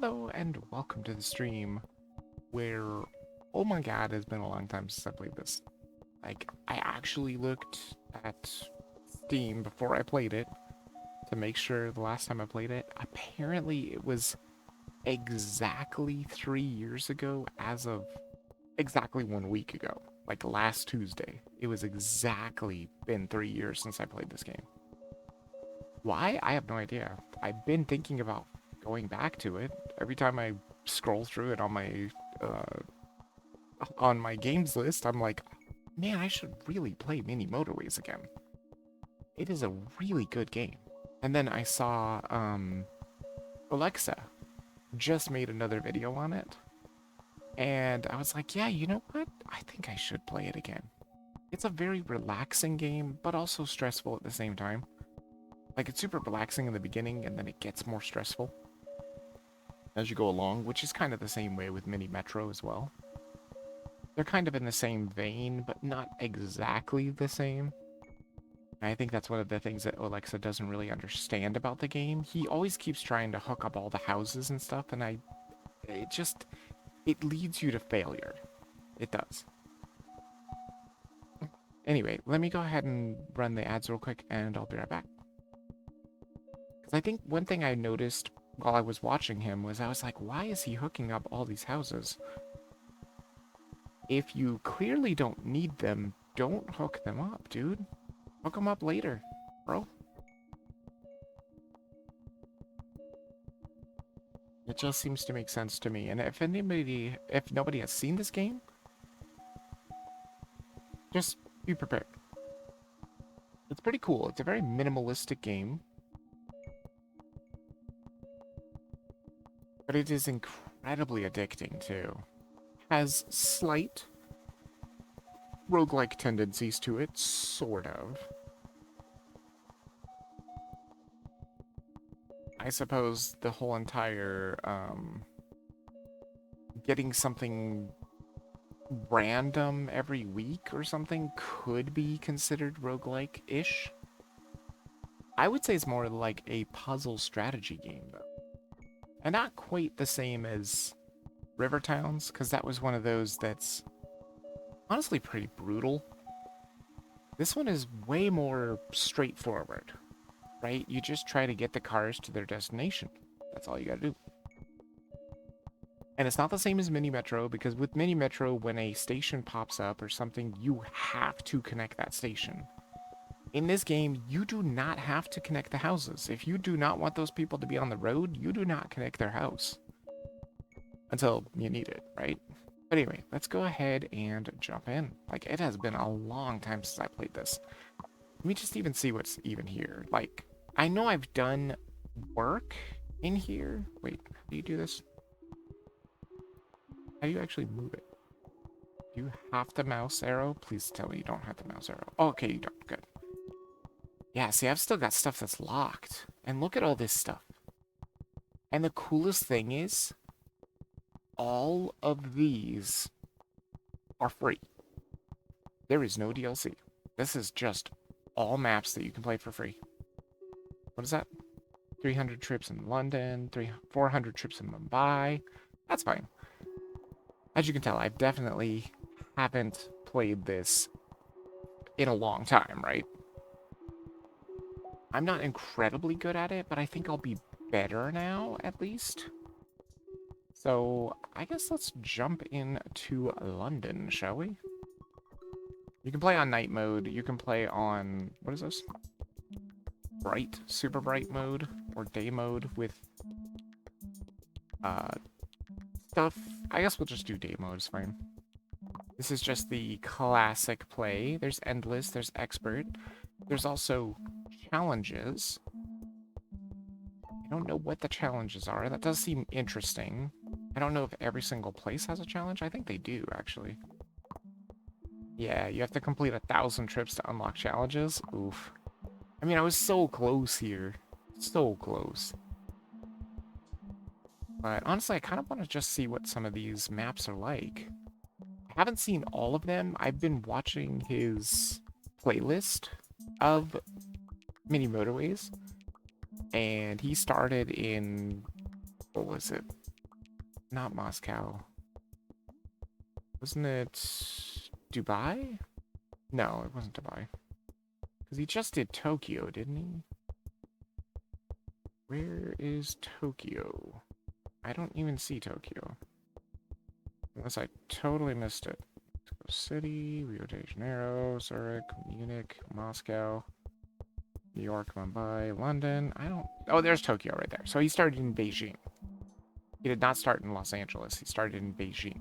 Hello and welcome to the stream where, oh my god, it's been a long time since I played this. I actually looked at Steam before I played it to make sure the last time I played it, apparently it was exactly 3 years ago as of exactly 1 week ago. Like last Tuesday. It was exactly been 3 years since I played this game. Why? I have no idea. I've been thinking about going back to it every time I scroll through it uh, on my games list. I'm like, man, I should really play Mini Motorways again. It is a really good game. And then I saw Alexa just made another video on it, and I was like, yeah, you know what? I think I should play it again. It's a very relaxing game, but also stressful at the same time. Like, it's super relaxing in the beginning, and then it gets more stressful as you go along, which is kind of the same way with Mini Metro as well. They're kind of in the same vein, but not exactly the same. And I think that's one of the things that Alexa doesn't really understand about the game. He always keeps trying to hook up all the houses and stuff, and it leads you to failure. It does. Anyway, let me go ahead and run the ads real quick, and I'll be right back. Because I think one thing I noticed while I was watching him was I was like, why is he hooking up all these houses? If you clearly don't need them, don't hook them up, dude. Hook them up later, bro. It just seems to make sense to me. And if nobody has seen this game, just be prepared. It's pretty cool. It's a very minimalistic game, but it is incredibly addicting too. Has slight roguelike tendencies to it, sort of. I suppose the whole entire getting something random every week or something could be considered roguelike-ish. I would say it's more like a puzzle strategy game, though. And not quite the same as River Towns, because that was one of those that's honestly pretty brutal. This one is way more straightforward, right? You just try to get the cars to their destination. That's all you gotta do. And it's not the same as Mini Metro, because with Mini Metro, when a station pops up or something, you have to connect that station. In this game, you do not have to connect the houses. If you do not want those people to be on the road, you do not connect their house. Until you need it, right? But anyway, let's go ahead and jump in. Like, it has been a long time since I played this. Let me just even see what's even here. Like, I know I've done work in here. Wait, how do you do this? How do you actually move it? Do you have the mouse arrow? Please tell me you don't have the mouse arrow. Oh, okay, you don't. Good. Yeah, see, I've still got stuff that's locked. And look at all this stuff. And the coolest thing is, all of these are free. There is no DLC. This is just all maps that you can play for free. What is that? 300 trips in London, 400 trips in Mumbai. That's fine. As you can tell, I definitely haven't played this in a long time, right? I'm not incredibly good at it, but I think I'll be better now, at least. So, I guess let's jump into London, shall we? You can play on night mode, you can play on, what is this? Bright, super bright mode, or day mode with, stuff. I guess we'll just do day mode, it's fine. This is just the classic play. There's endless, there's expert. There's also challenges. I don't know what the challenges are. That does seem interesting. I don't know if every single place has a challenge. I think they do, actually. Yeah, you have to complete 1,000 trips to unlock challenges. Oof. I mean, I was so close here. So close. But honestly, I kind of want to just see what some of these maps are like. I haven't seen all of them. I've been watching his playlist of Mini Motorways. And he started in, what was it? Not Moscow. Wasn't it Dubai? No, it wasn't Dubai. Because he just did Tokyo, didn't he? Where is Tokyo? I don't even see Tokyo. Unless I totally missed it. Mexico City, Rio de Janeiro, Zurich, Munich, Moscow, New York, Mumbai, London. I don't... Oh, there's Tokyo right there. So he started in Beijing. He did not start in Los Angeles. He started in Beijing.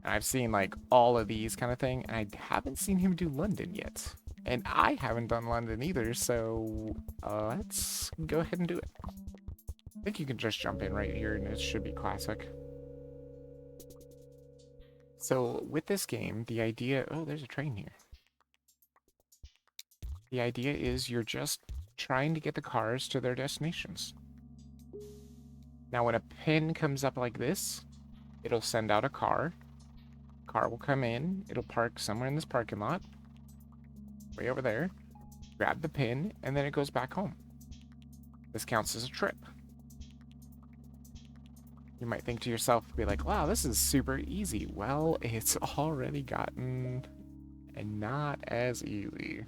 And I've seen, like, all of these kind of thing, and I haven't seen him do London yet. And I haven't done London either, so let's go ahead and do it. I think you can just jump in right here, and it should be classic. So, with this game, the idea... Oh, there's a train here. The idea is you're just trying to get the cars to their destinations. Now, when a pin comes up like this, it'll send out a car. Car will come in, it'll park somewhere in this parking lot, way over there, grab the pin, and then it goes back home. This counts as a trip. You might think to yourself, be like, wow, this is super easy. Well, it's already gotten and not as easy.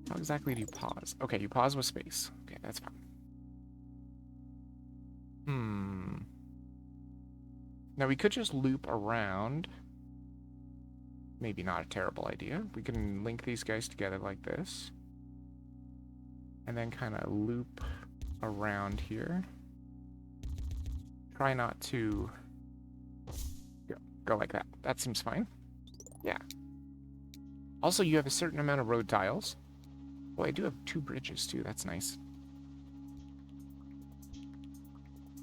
How exactly do you pause? Okay, you pause with space. Okay, that's fine. Now we could just loop around. Maybe not a terrible idea. We can link these guys together like this. And then kind of loop around here. Try not to go like that. That seems fine. Yeah. Also, you have a certain amount of road tiles. Well, I do have 2 bridges too. That's nice.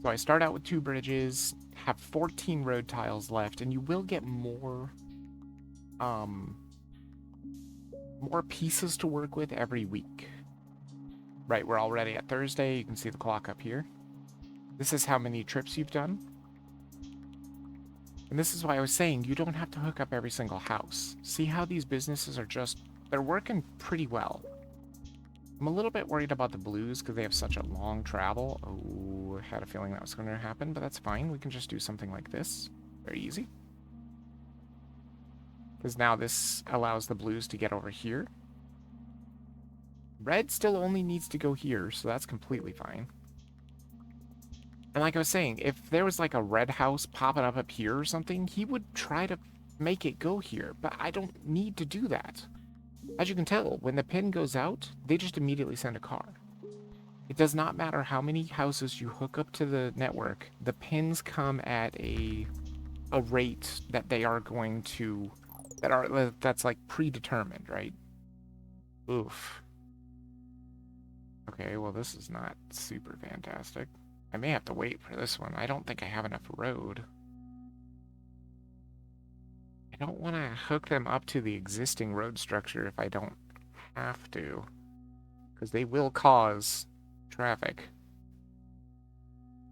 So I start out with 2 bridges, have 14 road tiles left, and you will get more pieces to work with every week. Right, we're already at Thursday. You can see the clock up here. This is how many trips you've done. And this is why I was saying you don't have to hook up every single house. See how these businesses are they're working pretty well. I'm a little bit worried about the blues because they have such a long travel. Oh, I had a feeling that was going to happen, but that's fine. We can just do something like this. Very easy. Because now this allows the blues to get over here. Red still only needs to go here, so that's completely fine. And like I was saying, if there was like a red house popping up here or something, he would try to make it go here, but I don't need to do that. As you can tell, when the pin goes out, they just immediately send a car. It does not matter how many houses you hook up to the network, the pins come at a rate that they are going to, that's like predetermined, right? Oof. Okay, well this is not super fantastic. I may have to wait for this one. I don't think I have enough road. I don't want to hook them up to the existing road structure if I don't have to. Because they will cause traffic.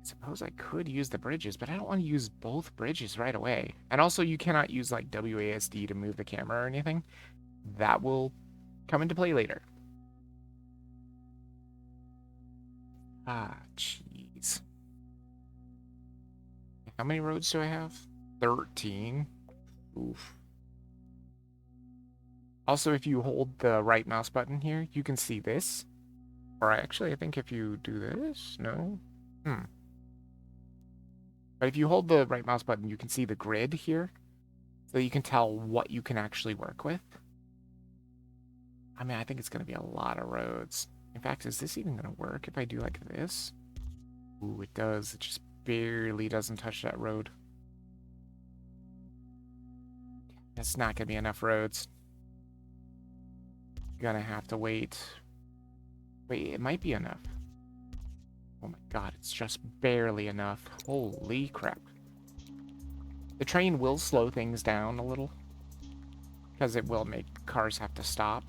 I suppose I could use the bridges, but I don't want to use both bridges right away. And also you cannot use like WASD to move the camera or anything. That will come into play later. Ah, jeez. How many roads do I have? 13. Oof. Also, if you hold the right mouse button here, you can see this. Or actually, I think if you do this, no? But if you hold the right mouse button, you can see the grid here. So you can tell what you can actually work with. I mean, I think it's going to be a lot of roads. In fact, is this even going to work if I do like this? Ooh, it does. It just barely doesn't touch that road. That's not going to be enough roads. You're going to have to wait. Wait, it might be enough. Oh my god, it's just barely enough. Holy crap. The train will slow things down a little. Because it will make cars have to stop.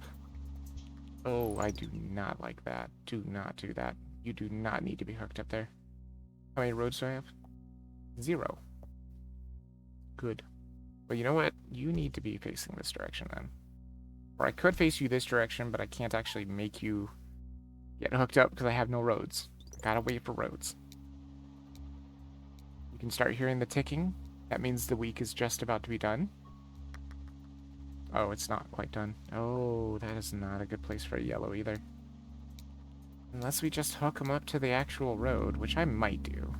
Oh, I do not like that. Do not do that. You do not need to be hooked up there. How many roads do I have? 0. Good. Well, you know what? You need to be facing this direction then. Or I could face you this direction, but I can't actually make you get hooked up because I have no roads. Gotta wait for roads. You can start hearing the ticking. That means the week is just about to be done. Oh, it's not quite done. Oh, that is not a good place for a yellow either. Unless we just hook them up to the actual road, which I might do.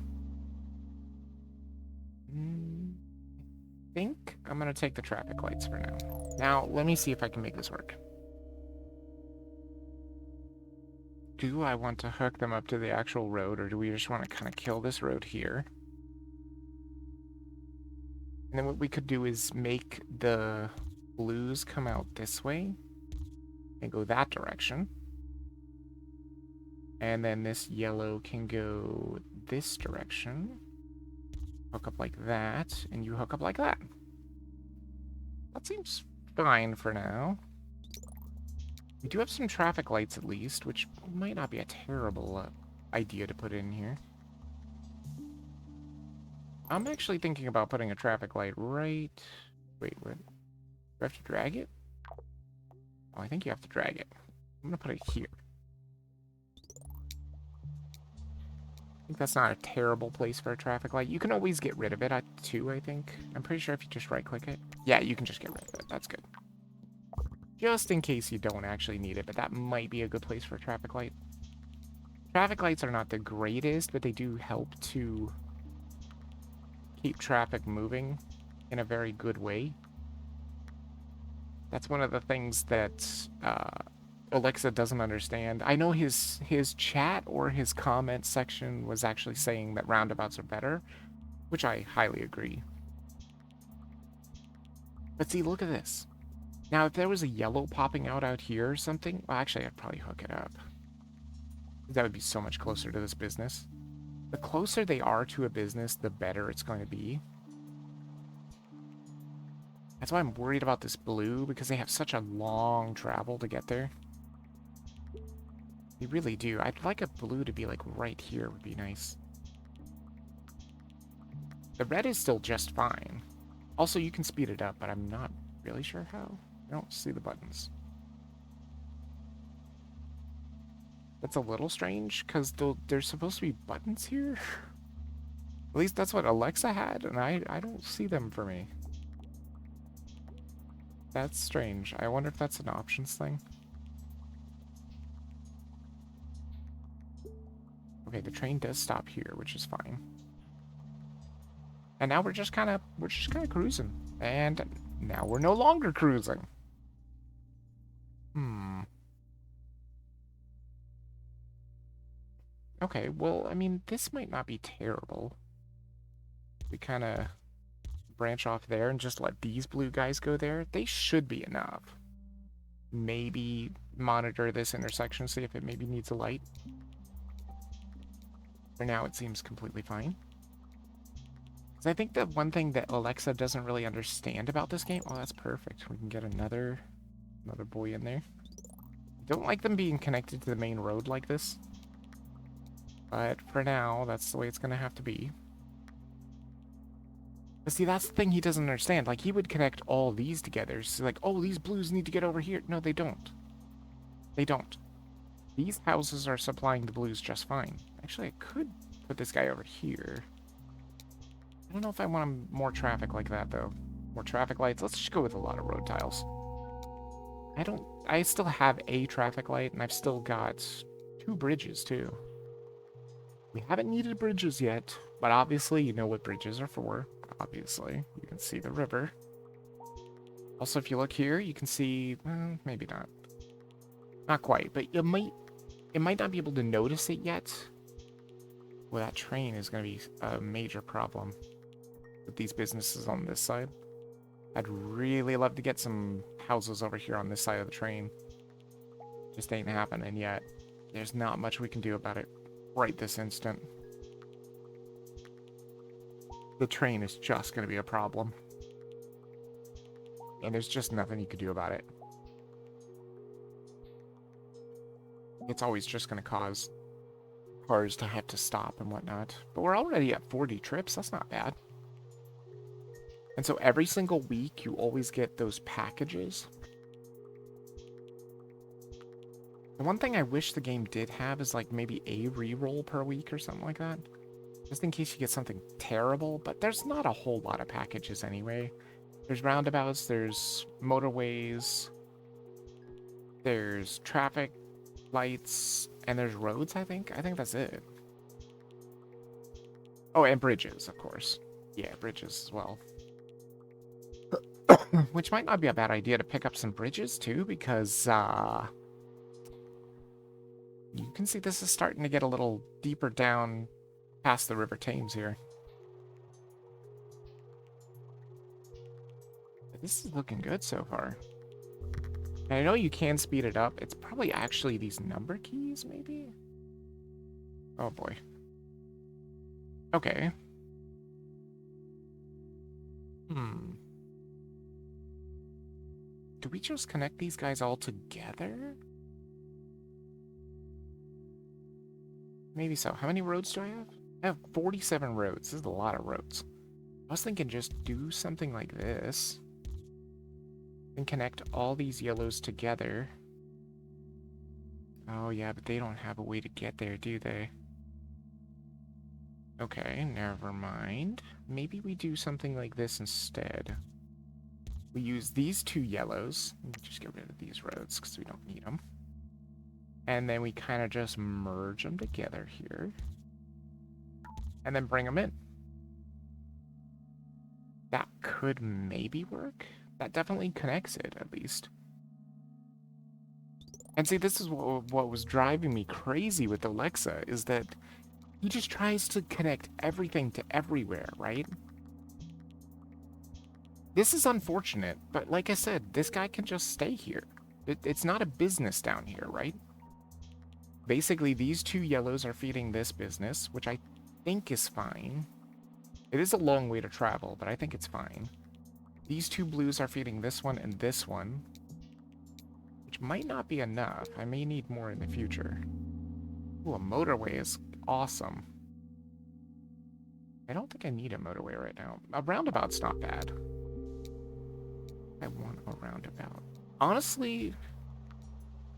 I think I'm gonna take the traffic lights for now. Now, let me see if I can make this work. Do I want to hook them up to the actual road, or do we just want to kind of kill this road here? And then what we could do is make the blues come out this way and go that direction. And then this yellow can go this direction. Hook up like that, and you hook up like that. That seems fine for now. We do have some traffic lights at least, which might not be a terrible idea to put in here. I'm actually thinking about putting a traffic light right... Wait, what? Do I have to drag it? Oh, I think you have to drag it. I'm gonna put it here. I think that's not a terrible place for a traffic light. You can always get rid of it, too, I think. I'm pretty sure if you just right-click it. Yeah, you can just get rid of it. That's good. Just in case you don't actually need it, but that might be a good place for a traffic light. Traffic lights are not the greatest, but they do help to keep traffic moving in a very good way. That's one of the things that Alexa doesn't understand. I know his chat or his comment section was actually saying that roundabouts are better, which I highly agree. But see, look at this. Now, if there was a yellow popping out here or something, well, actually, I'd probably hook it up. That would be so much closer to this business. The closer they are to a business, the better it's going to be. That's why I'm worried about this blue, because they have such a long travel to get there. They really do. I'd like a blue to be like right here would be nice. The red is still just fine. Also, you can speed it up, but I'm not really sure how. I don't see the buttons. That's a little strange, because there's supposed to be buttons here. At least that's what Alexa had, and I don't see them for me. That's strange. I wonder if that's an options thing. Okay, the train does stop here, which is fine. And now we're just kind of cruising. And now we're no longer cruising. Okay, well, I mean, this might not be terrible. We kind of branch off there and just let these blue guys go there. They should be enough. Maybe monitor this intersection, see if it maybe needs a light. For now, it seems completely fine. Because I think the one thing that Alexa doesn't really understand about this game... Oh, that's perfect. We can get another boy in there. I don't like them being connected to the main road like this. But for now, that's the way it's going to have to be. But see, that's the thing he doesn't understand. Like, he would connect all these together. So like, oh, these blues need to get over here. No, they don't. They don't. These houses are supplying the blues just fine. Actually, I could put this guy over here. I don't know if I want more traffic like that, though. More traffic lights. Let's just go with a lot of road tiles. I still have a traffic light, and I've still got 2 bridges, too. We haven't needed bridges yet, but obviously you know what bridges are for. Obviously, you can see the river. Also, if you look here, you can see, maybe not. Not quite, but it might not be able to notice it yet. Well, that train is going to be a major problem with these businesses on this side. I'd really love to get some houses over here on this side of the train. Just ain't happening yet. There's not much we can do about it right this instant. The train is just going to be a problem. And there's just nothing you can do about it. It's always just going to cause cars to have to stop and whatnot. But we're already at 40 trips. That's not bad. And so every single week, you always get those packages. The one thing I wish the game did have is like maybe a reroll per week or something like that. Just in case you get something terrible, but there's not a whole lot of packages anyway. There's roundabouts, there's motorways, there's traffic lights, and there's roads, I think. I think that's it. Oh, and bridges, of course. Yeah, bridges as well. Which might not be a bad idea to pick up some bridges too, because you can see this is starting to get a little deeper down past the River Thames here. But this is looking good so far. And I know you can speed it up. It's probably actually these number keys, maybe? Oh boy. Okay. Do we just connect these guys all together? Maybe so. How many roads do I have? I have 47 roads. This is a lot of roads. I was thinking just do something like this. And connect all these yellows together. Oh yeah, but they don't have a way to get there, do they? Okay, never mind. Maybe we do something like this instead. We use these two yellows. Let me just get rid of these roads because we don't need them. And then we kind of just merge them together here. And then bring them in. That could maybe work. That definitely connects it, at least. And see, this is what was driving me crazy with Alexa, is that he just tries to connect everything to everywhere, right? This is unfortunate, but like I said, this guy can just stay here. It's not a business down here, right? Basically, these two yellows are feeding this business, which I think is fine. It is a long way to travel, but I think it's fine. These two blues are feeding this one and this one, which might not be enough. I may need more in the future. Ooh, a motorway is awesome. I don't think I need a motorway right now. A roundabout's not bad. I want a roundabout. Honestly,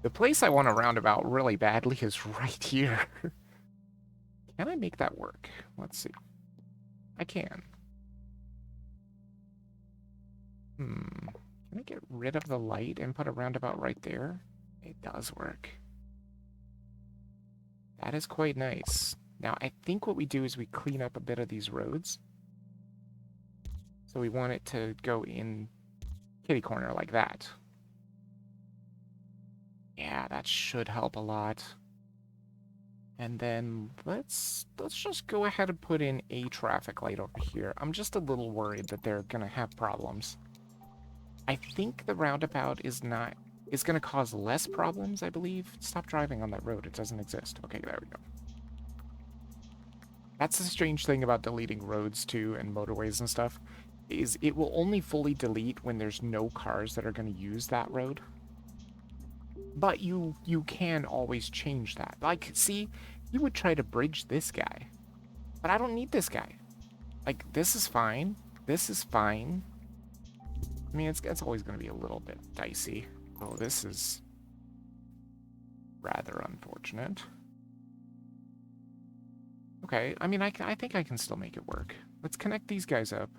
the place I want a roundabout really badly is right here. Can I make that work? Let's see. I can. Can I get rid of the light and put a roundabout right there? It does work. That is quite nice. Now, I think what we do is we clean up a bit of these roads. So we want it to go in kitty corner like that. Yeah, that should help a lot. And then let's just go ahead and put in a traffic light over here. I'm just a little worried that they're gonna have problems. I think the roundabout is gonna cause less problems, I believe. Stop driving on that road. It doesn't exist. Okay, there we go. That's the strange thing about deleting roads too and motorways and stuff, is it will only fully delete when there's no cars that are going to use that road. But you can always change that. Like, see, you would try to bridge this guy, but I don't need this guy. Like, this is fine. This is fine. I mean, it's always going to be a little bit dicey. Oh, this is rather unfortunate. Okay, I mean, I think I can still make it work. Let's connect these guys up.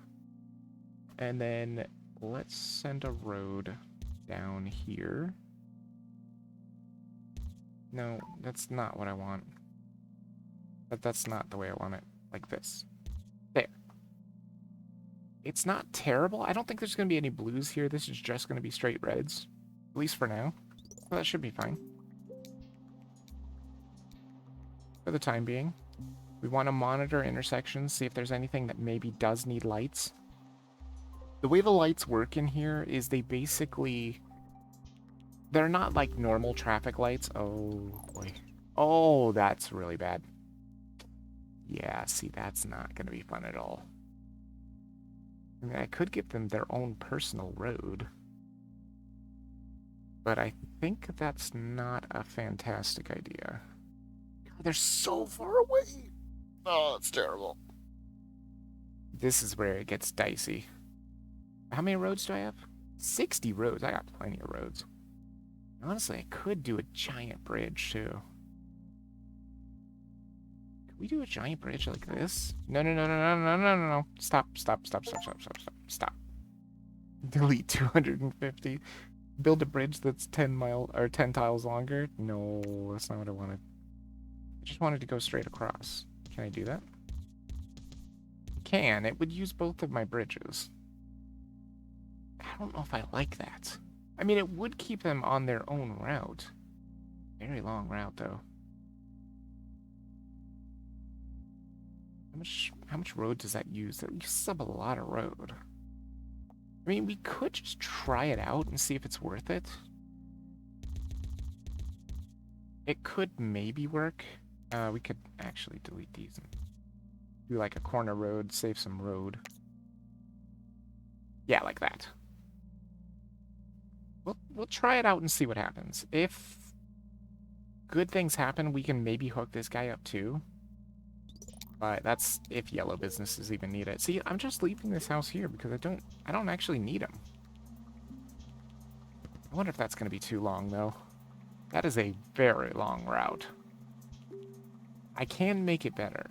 And then let's send a road down here. No, that's not what I want. That's not the way I want it. Like this. There. It's not terrible. I don't think there's going to be any blues here. This is just going to be straight reds. At least for now. So that should be fine. For the time being. We want to monitor intersections, see if there's anything that maybe does need lights. The way the lights work in here is they basically... They're not like normal traffic lights. Oh, boy. Oh, that's really bad. Yeah, see, that's not going to be fun at all. I mean, I could give them their own personal road. But I think that's not a fantastic idea. God, they're so far away. Oh, it's terrible. This is where it gets dicey. How many roads do I have? 60 roads. I got plenty of roads. Honestly, I could do a giant bridge too. Could we do a giant bridge like this? No, no, no, no, no, no, no, no, no. Stop, stop, stop, stop, stop, stop, stop, stop. Delete 250. Build a bridge that's 10 tiles longer? No, that's not what I wanted. I just wanted to go straight across. Can I do that? Can. It would use both of my bridges. I don't know if I like that. I mean, it would keep them on their own route. Very long route, though. How much road does that use? That uses up a lot of road. I mean, we could just try it out and see if it's worth it. It could maybe work. We could actually delete these and do like a corner road, save some road. Yeah, like that. We'll try it out and see what happens. If good things happen, we can maybe hook this guy up too. But that's if yellow businesses even need it. See, I'm just leaving this house here because I don't actually need him. I wonder if that's going to be too long though. That is a very long route. I can make it better.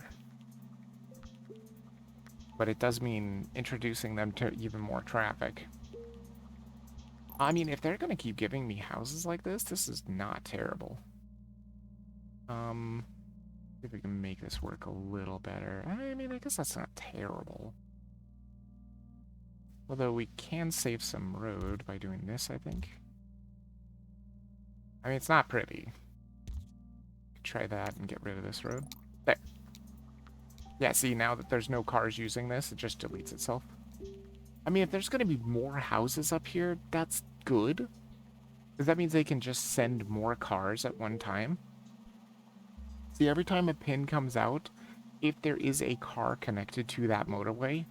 But it does mean introducing them to even more traffic. I mean, if they're going to keep giving me houses like this is not terrible. See if we can make this work a little better. I mean, I guess that's not terrible. Although we can save some road by doing this, I think. I mean, it's not pretty. Try that and get rid of this road. There. Yeah, see, now that there's no cars using this, it just deletes itself. I mean, if there's going to be more houses up here, that's good. Because that means they can just send more cars at one time. See, every time a pin comes out, if there is a car connected to that motorway,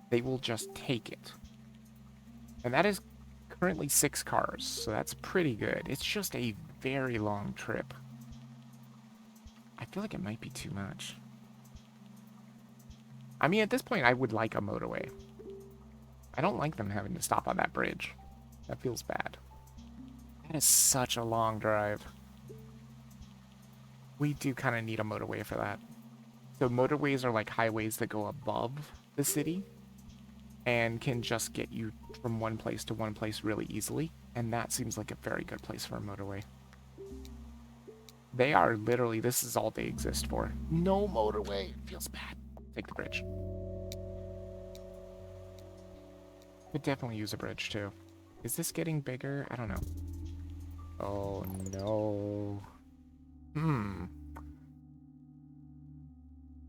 they will just take it. And that is currently 6 cars, so that's pretty good. It's just a very long trip. I feel like it might be too much. I mean, at this point, I would like a motorway. I don't like them having to stop on that bridge. That feels bad. That is such a long drive. We do kind of need a motorway for that. So motorways are like highways that go above the city and can just get you from one place to one place really easily. And that seems like a very good place for a motorway. They are literally, this is all they exist for. No motorway. Feels bad. Take the bridge. Could definitely use a bridge too. Is this getting bigger? I don't know. Oh no.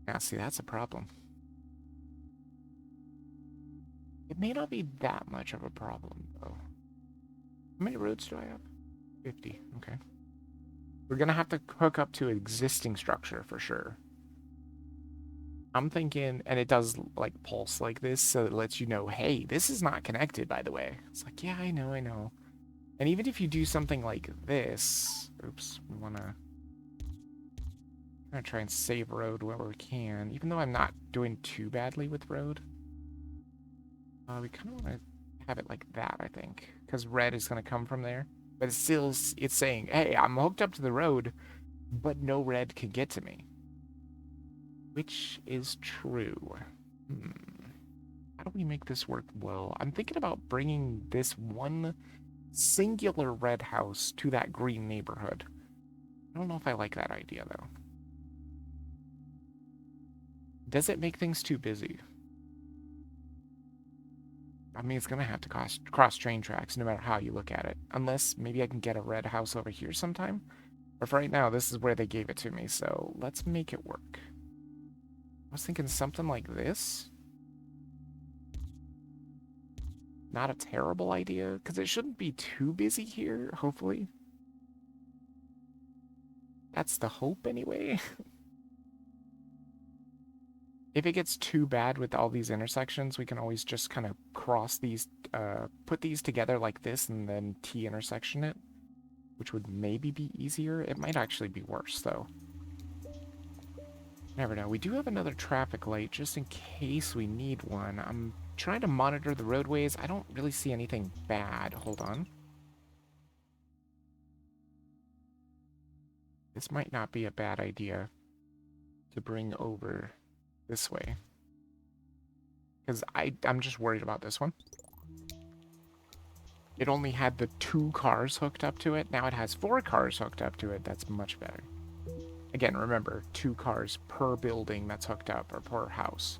Yeah, see, that's a problem. It may not be that much of a problem, though. How many roads do I have? 50. Okay. We're gonna have to hook up to an existing structure for sure. I'm thinking, and it does, like, pulse like this, so it lets you know, hey, this is not connected, by the way. It's like, yeah, I know, I know. And even if you do something like this... Oops, we wanna... I'm gonna try and save road where we can, even though I'm not doing too badly with road. We kind of want to have it like that, I think, because red is going to come from there. But it's still, it's saying, hey, I'm hooked up to the road, but no red can get to me. Which is true. How do we make this work well? I'm thinking about bringing this one singular red house to that green neighborhood. I don't know if I like that idea, though. Does it make things too busy? I mean, it's going to have to cross train tracks no matter how you look at it. Unless maybe I can get a red house over here sometime. But for right now, this is where they gave it to me, so let's make it work. I was thinking something like this. Not a terrible idea, because it shouldn't be too busy here, hopefully. That's the hope, anyway. If it gets too bad with all these intersections, we can always just kind of cross these, put these together like this and then T-intersection it, which would maybe be easier. It might actually be worse, though. Never know. We do have another traffic light, just in case we need one. I'm trying to monitor the roadways. I don't really see anything bad. Hold on. This might not be a bad idea to bring over this way. Because I'm just worried about this one. It only had the 2 cars hooked up to it. Now it has 4 cars hooked up to it. That's much better. Again, remember, 2 cars per building that's hooked up, or per house.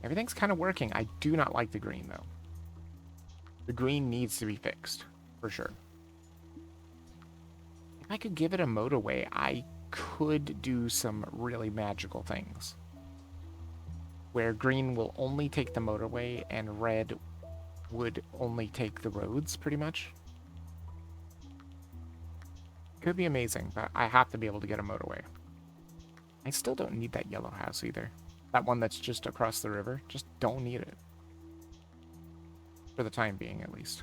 Everything's kind of working. I do not like the green, though. The green needs to be fixed, for sure. If I could give it a motorway, I could do some really magical things. Where green will only take the motorway and red would only take the roads, pretty much. Could be amazing, but I have to be able to get a motorway. I still don't need that yellow house either. That one that's just across the river. Just don't need it. For the time being, at least.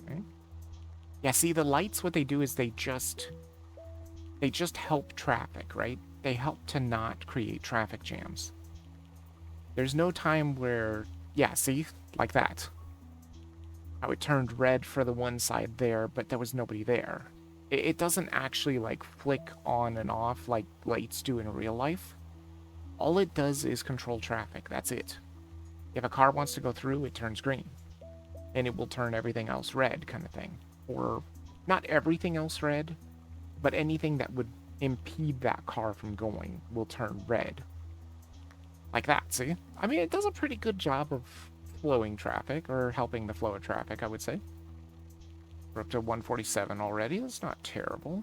Okay. Yeah, see, the lights, what they do is they just help traffic, right? They help to not create traffic jams. There's no time where, yeah, see, like that. How it turned red for the one side there, but there was nobody there. It doesn't actually, like, flick on and off like lights do in real life. All it does is control traffic. That's it. If a car wants to go through, it turns green. And it will turn everything else red, kind of thing. Or, not everything else red, but anything that would impede that car from going will turn red. Like that, see? I mean, it does a pretty good job of flowing traffic, or helping the flow of traffic, I would say. We're up to 147 already. That's not terrible.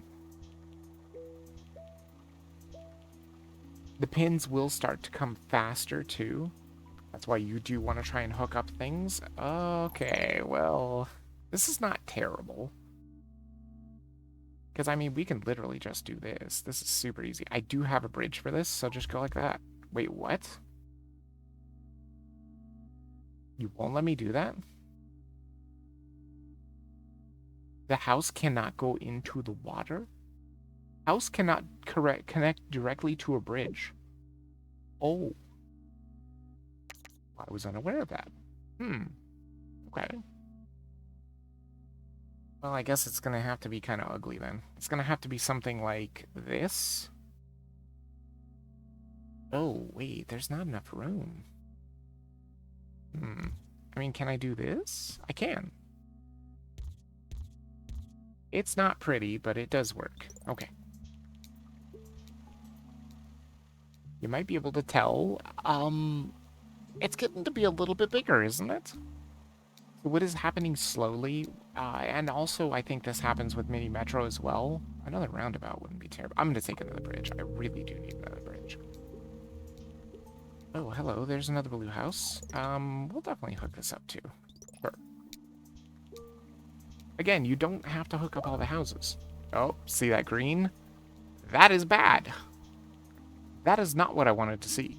The pins will start to come faster, too. That's why you do want to try and hook up things. Okay, well, this is not terrible. Because, I mean, we can literally just do this. This is super easy. I do have a bridge for this, so just go like that. Wait, what? You won't let me do that? The house cannot go into the water? House cannot connect directly to a bridge. Oh. I was unaware of that. Okay. Well, I guess it's going to have to be kind of ugly then. It's going to have to be something like this. Oh, wait, there's not enough room. I mean, can I do this? I can. It's not pretty, but it does work. Okay. You might be able to tell, it's getting to be a little bit bigger, isn't it? What is happening slowly, and also I think this happens with Mini Metro as well. Another roundabout wouldn't be terrible. I'm going to take another bridge. I really do need another bridge. Oh, hello, there's another blue house. We'll definitely hook this up too. Sure. Again, you don't have to hook up all the houses. Oh, see that green? That is bad. That is not what I wanted to see.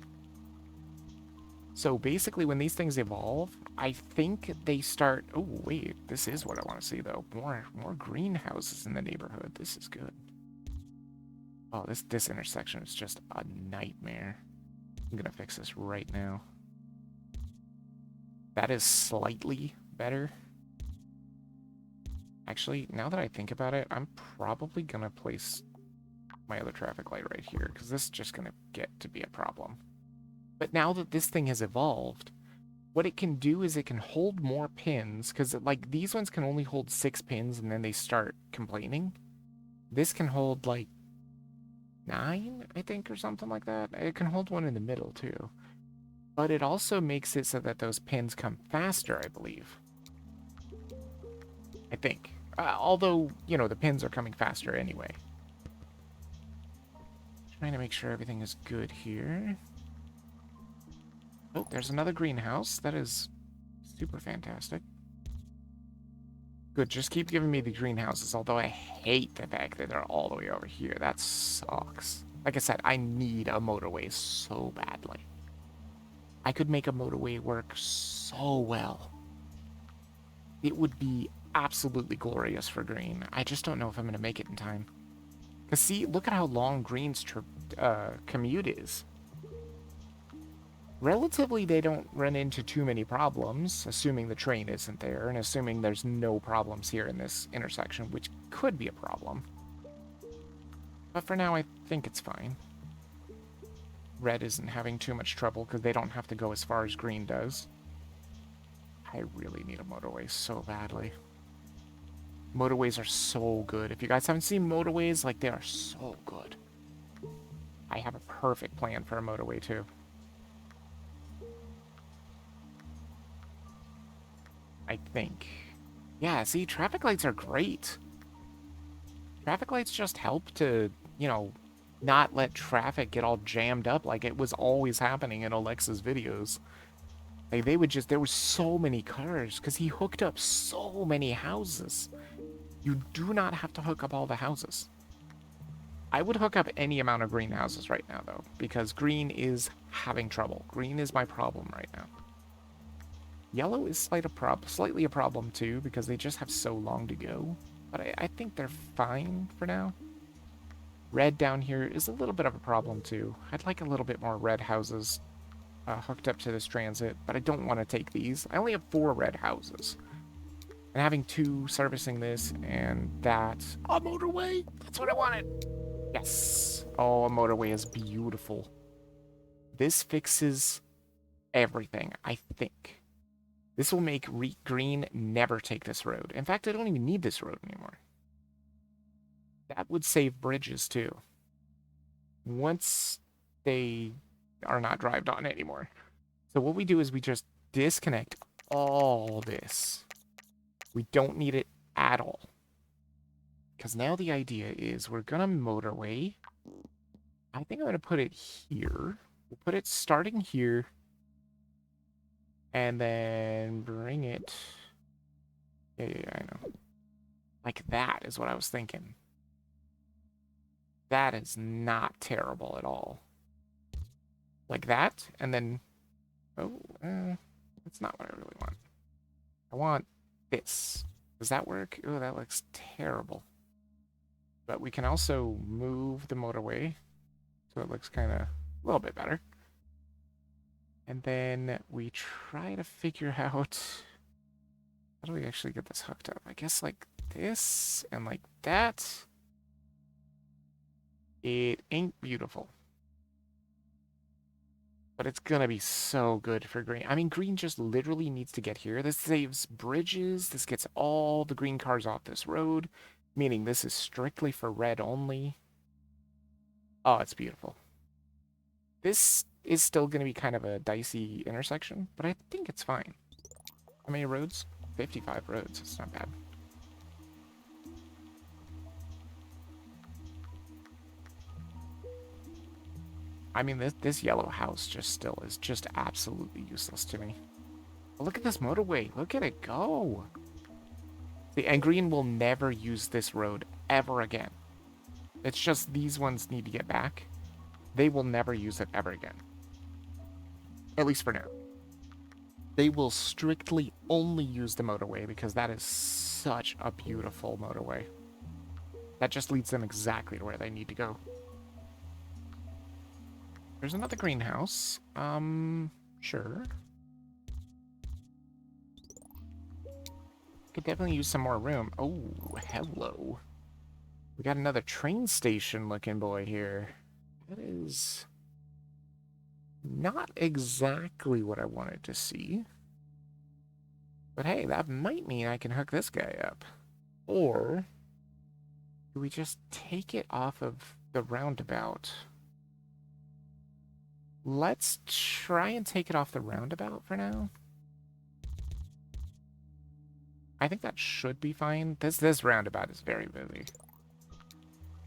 So basically, when these things evolve, I think they start... Oh, wait, this is what I want to see, though. More greenhouses in the neighborhood. This is good. Oh, this intersection is just a nightmare. I'm gonna fix this right now. That is slightly better. Actually, now that I think about it, I'm probably gonna place my other traffic light right here, because this is just gonna get to be a problem. But now that this thing has evolved, what it can do is it can hold more pins, because like these ones can only hold 6 pins and then they start complaining. This can hold like 9, I think, or something like that. It can hold one in the middle too. But it also makes it so that those pins come faster, I believe. I think. Although, you know, the pins are coming faster anyway. Trying to make sure everything is good here. Oh, there's another greenhouse. That is super fantastic. Good, just keep giving me the greenhouses, although I hate the fact that they're all the way over here. That sucks. Like I said, I need a motorway so badly. I could make a motorway work so well. It would be absolutely glorious for green. I just don't know if I'm going to make it in time. Because see, look at how long green's commute is. relatively they don't run into too many problems, assuming the train isn't there, and assuming there's no problems here in this intersection, which could be a problem. But for now, I think it's fine. Red isn't having too much trouble because they don't have to go as far as green does. I really need a motorway so badly. Motorways are so good. If you guys haven't seen motorways, like, they are so good. I have a perfect plan for a motorway, too. I think. Yeah, see, traffic lights are great. Traffic lights just help to, you know, not let traffic get all jammed up like it was always happening in Alexa's videos. Like, they would just, there were so many cars because he hooked up so many houses. You do not have to hook up all the houses. I would hook up any amount of greenhouses right now, though, because green is having trouble. Green is my problem right now. Yellow is slightly a problem, too, because they just have so long to go. But I think they're fine for now. Red down here is a little bit of a problem, too. I'd like a little bit more red houses hooked up to this transit, but I don't want to take these. I only have 4 red houses. And having 2 servicing this and that. A motorway! That's what I wanted! Yes! Oh, a motorway is beautiful. This fixes everything, I think. This will make green never take this road. In fact, I don't even need this road anymore. That would save bridges, too. Once they are not drived on anymore. So what we do is we just disconnect all this. We don't need it at all. Because now the idea is we're going to motorway. I think I'm going to put it here. We'll put it starting here. And then bring it. Yeah, I know. Like that is what I was thinking. That is not terrible at all. Like that, and then... Oh, that's not what I really want. I want this. Does that work? Oh, that looks terrible. But we can also move the motorway so it looks kind of a little bit better. And then we try to figure out... How do we actually get this hooked up? I guess like this and like that. It ain't beautiful. But it's gonna be so good for green. I mean, green just literally needs to get here. This saves bridges. This gets all the green cars off this road. Meaning this is strictly for red only. Oh, it's beautiful. This is still gonna be kind of a dicey intersection, but I think it's fine. How many roads? 55 roads. It's not bad. I mean, this yellow house just still is just absolutely useless to me. But look at this motorway. Look at it go. See, and green will never use this road ever again. It's just these ones need to get back. They will never use it ever again. At least for now. They will strictly only use the motorway because that is such a beautiful motorway. That just leads them exactly to where they need to go. There's another greenhouse. Sure. Could definitely use some more room. Oh, hello. We got another train station looking boy here. That is not exactly what I wanted to see. But hey, that might mean I can hook this guy up. Or do we just take it off of the roundabout? Let's try and take it off the roundabout for now. I think that should be fine. This roundabout is very busy.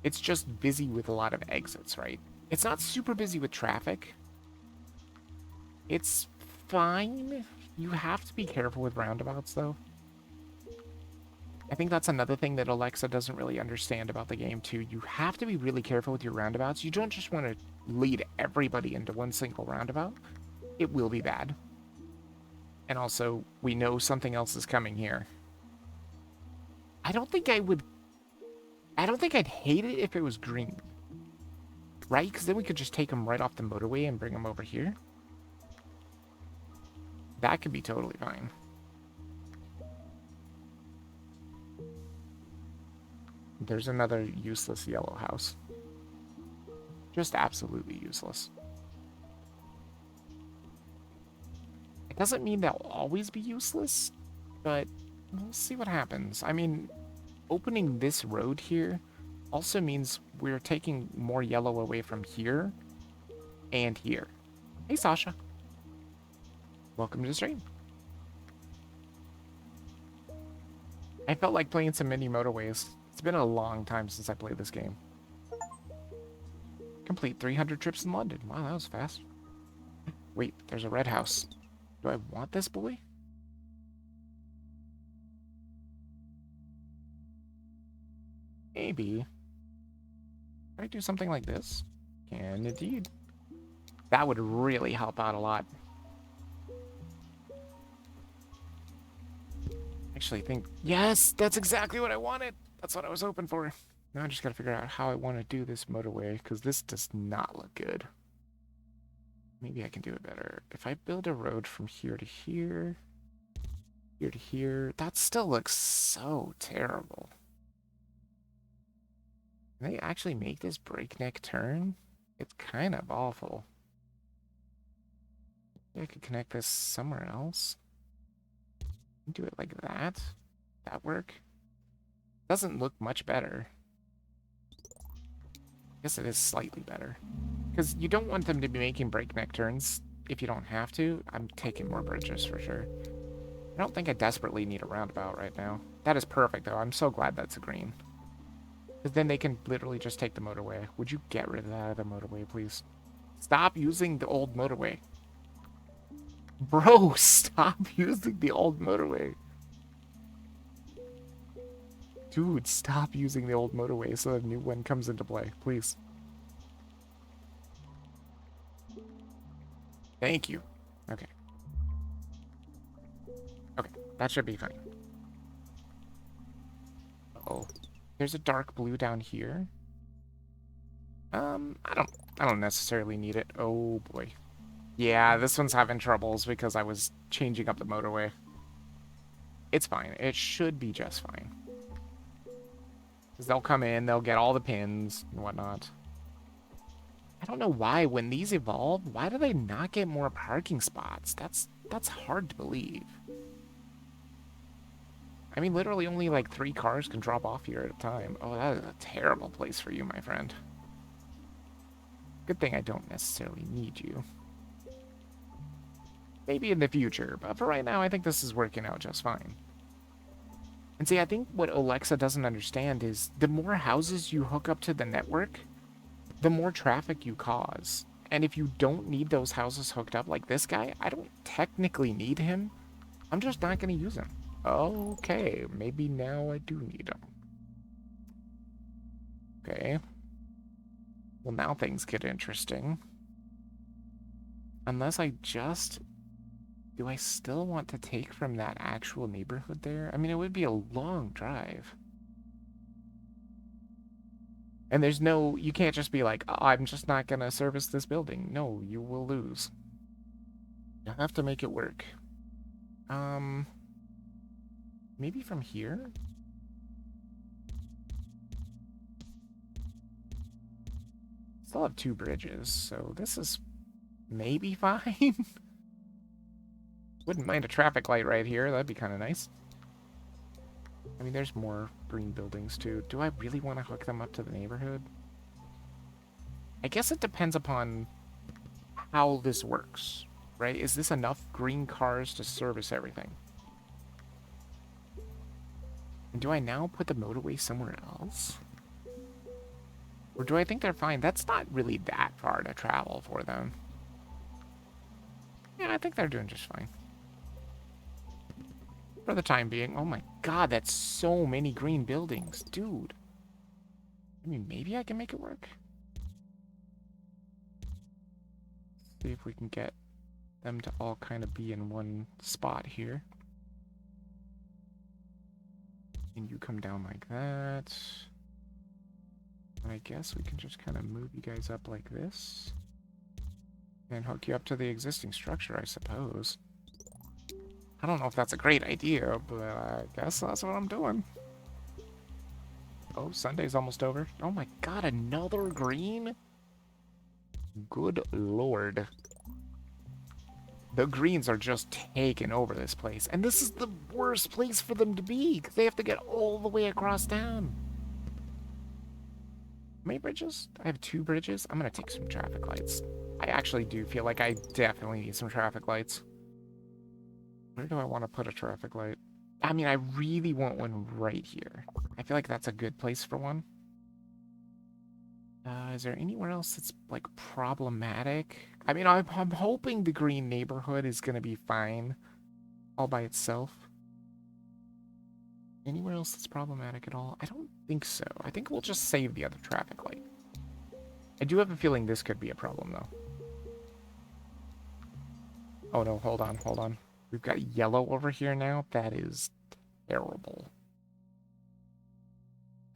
It's just busy with a lot of exits, right? It's not super busy with traffic. It's fine. You have to be careful with roundabouts, though. I think that's another thing that Alexa doesn't really understand about the game, too. You have to be really careful with your roundabouts. You don't just want to lead everybody into one single roundabout. It will be bad. And also, we know something else is coming here. I don't think I'd hate it if it was green. Right? Because then we could just take them right off the motorway and bring them over here. That could be totally fine. There's another useless yellow house. Just absolutely useless. It doesn't mean they'll always be useless, but we'll see what happens. I mean, opening this road here also means we're taking more yellow away from here and here. Hey, Sasha. Welcome to the stream. I felt like playing some mini motorways. It's been a long time since I played this game. Complete 300 trips in London. Wow, that was fast. Wait, there's a red house. Do I want this boy? Maybe. Can I do something like this? Can indeed. That would really help out a lot. Actually think, yes, that's exactly what I wanted. That's what I was hoping for. Now I just gotta figure out how I want to do this motorway, because this does not look good. Maybe I can do it better. If I build a road from here to here, here to here, that still looks so terrible. Can they actually make this breakneck turn? It's kind of awful. Maybe I could connect this somewhere else. Do it like that. That work? Doesn't look much better. I guess it is slightly better. Because you don't want them to be making breakneck turns if you don't have to. I'm taking more bridges for sure. I don't think I desperately need a roundabout right now. That is perfect, though. I'm so glad that's a green. Because then they can literally just take the motorway. Would you get rid of that of the motorway, please? Stop using the old motorway. Bro, stop using the old motorway. Dude, stop using the old motorway so the new one comes into play, please. Thank you. Okay. Okay, that should be fine. Uh-oh. There's a dark blue down here. I don't necessarily need it. Oh boy. Yeah, this one's having troubles because I was changing up the motorway. It's fine. It should be just fine. Because they'll come in, they'll get all the pins and whatnot. I don't know why, when these evolve, why do they not get more parking spots? That's hard to believe. I mean, literally only like 3 cars can drop off here at a time. Oh, that is a terrible place for you, my friend. Good thing I don't necessarily need you. Maybe in the future, but for right now, I think this is working out just fine. And see, I think what Alexa doesn't understand is the more houses you hook up to the network, the more traffic you cause. And if you don't need those houses hooked up like this guy, I don't technically need him. I'm just not going to use him. Okay, maybe now I do need him. Okay. Well, now things get interesting. Unless I just... Do I still want to take from that actual neighborhood there? I mean, it would be a long drive. And there's no... You can't just be like, oh, I'm just not going to service this building. No, you will lose. You have to make it work. Maybe from here? Still have 2 bridges, so this is maybe fine. Wouldn't mind a traffic light right here. That'd be kind of nice. I mean, there's more green buildings, too. Do I really want to hook them up to the neighborhood? I guess it depends upon how this works, right? Is this enough green cars to service everything? And do I now put the motorway somewhere else? Or do I think they're fine? That's not really that far to travel for them. Yeah, I think they're doing just fine. For the time being. Oh my god, that's so many green buildings. Dude. I mean, maybe I can make it work. See if we can get them to all kind of be in one spot here. And you come down like that. And I guess we can just kind of move you guys up like this. And hook you up to the existing structure, I suppose. I don't know if that's a great idea, but I guess that's what I'm doing. Oh, Sunday's almost over. Oh my god, another green? Good lord. The greens are just taking over this place. And this is the worst place for them to be, because they have to get all the way across town. How many bridges? I have 2 bridges. I'm going to take some traffic lights. I actually do feel like I definitely need some traffic lights. Where do I want to put a traffic light? I mean, I really want one right here. I feel like that's a good place for one. Is there anywhere else that's, like, problematic? I mean, I'm hoping the green neighborhood is going to be fine all by itself. Anywhere else that's problematic at all? I don't think so. I think we'll just save the other traffic light. I do have a feeling this could be a problem, though. Oh, no, hold on, hold on. We've got yellow over here now. That is terrible.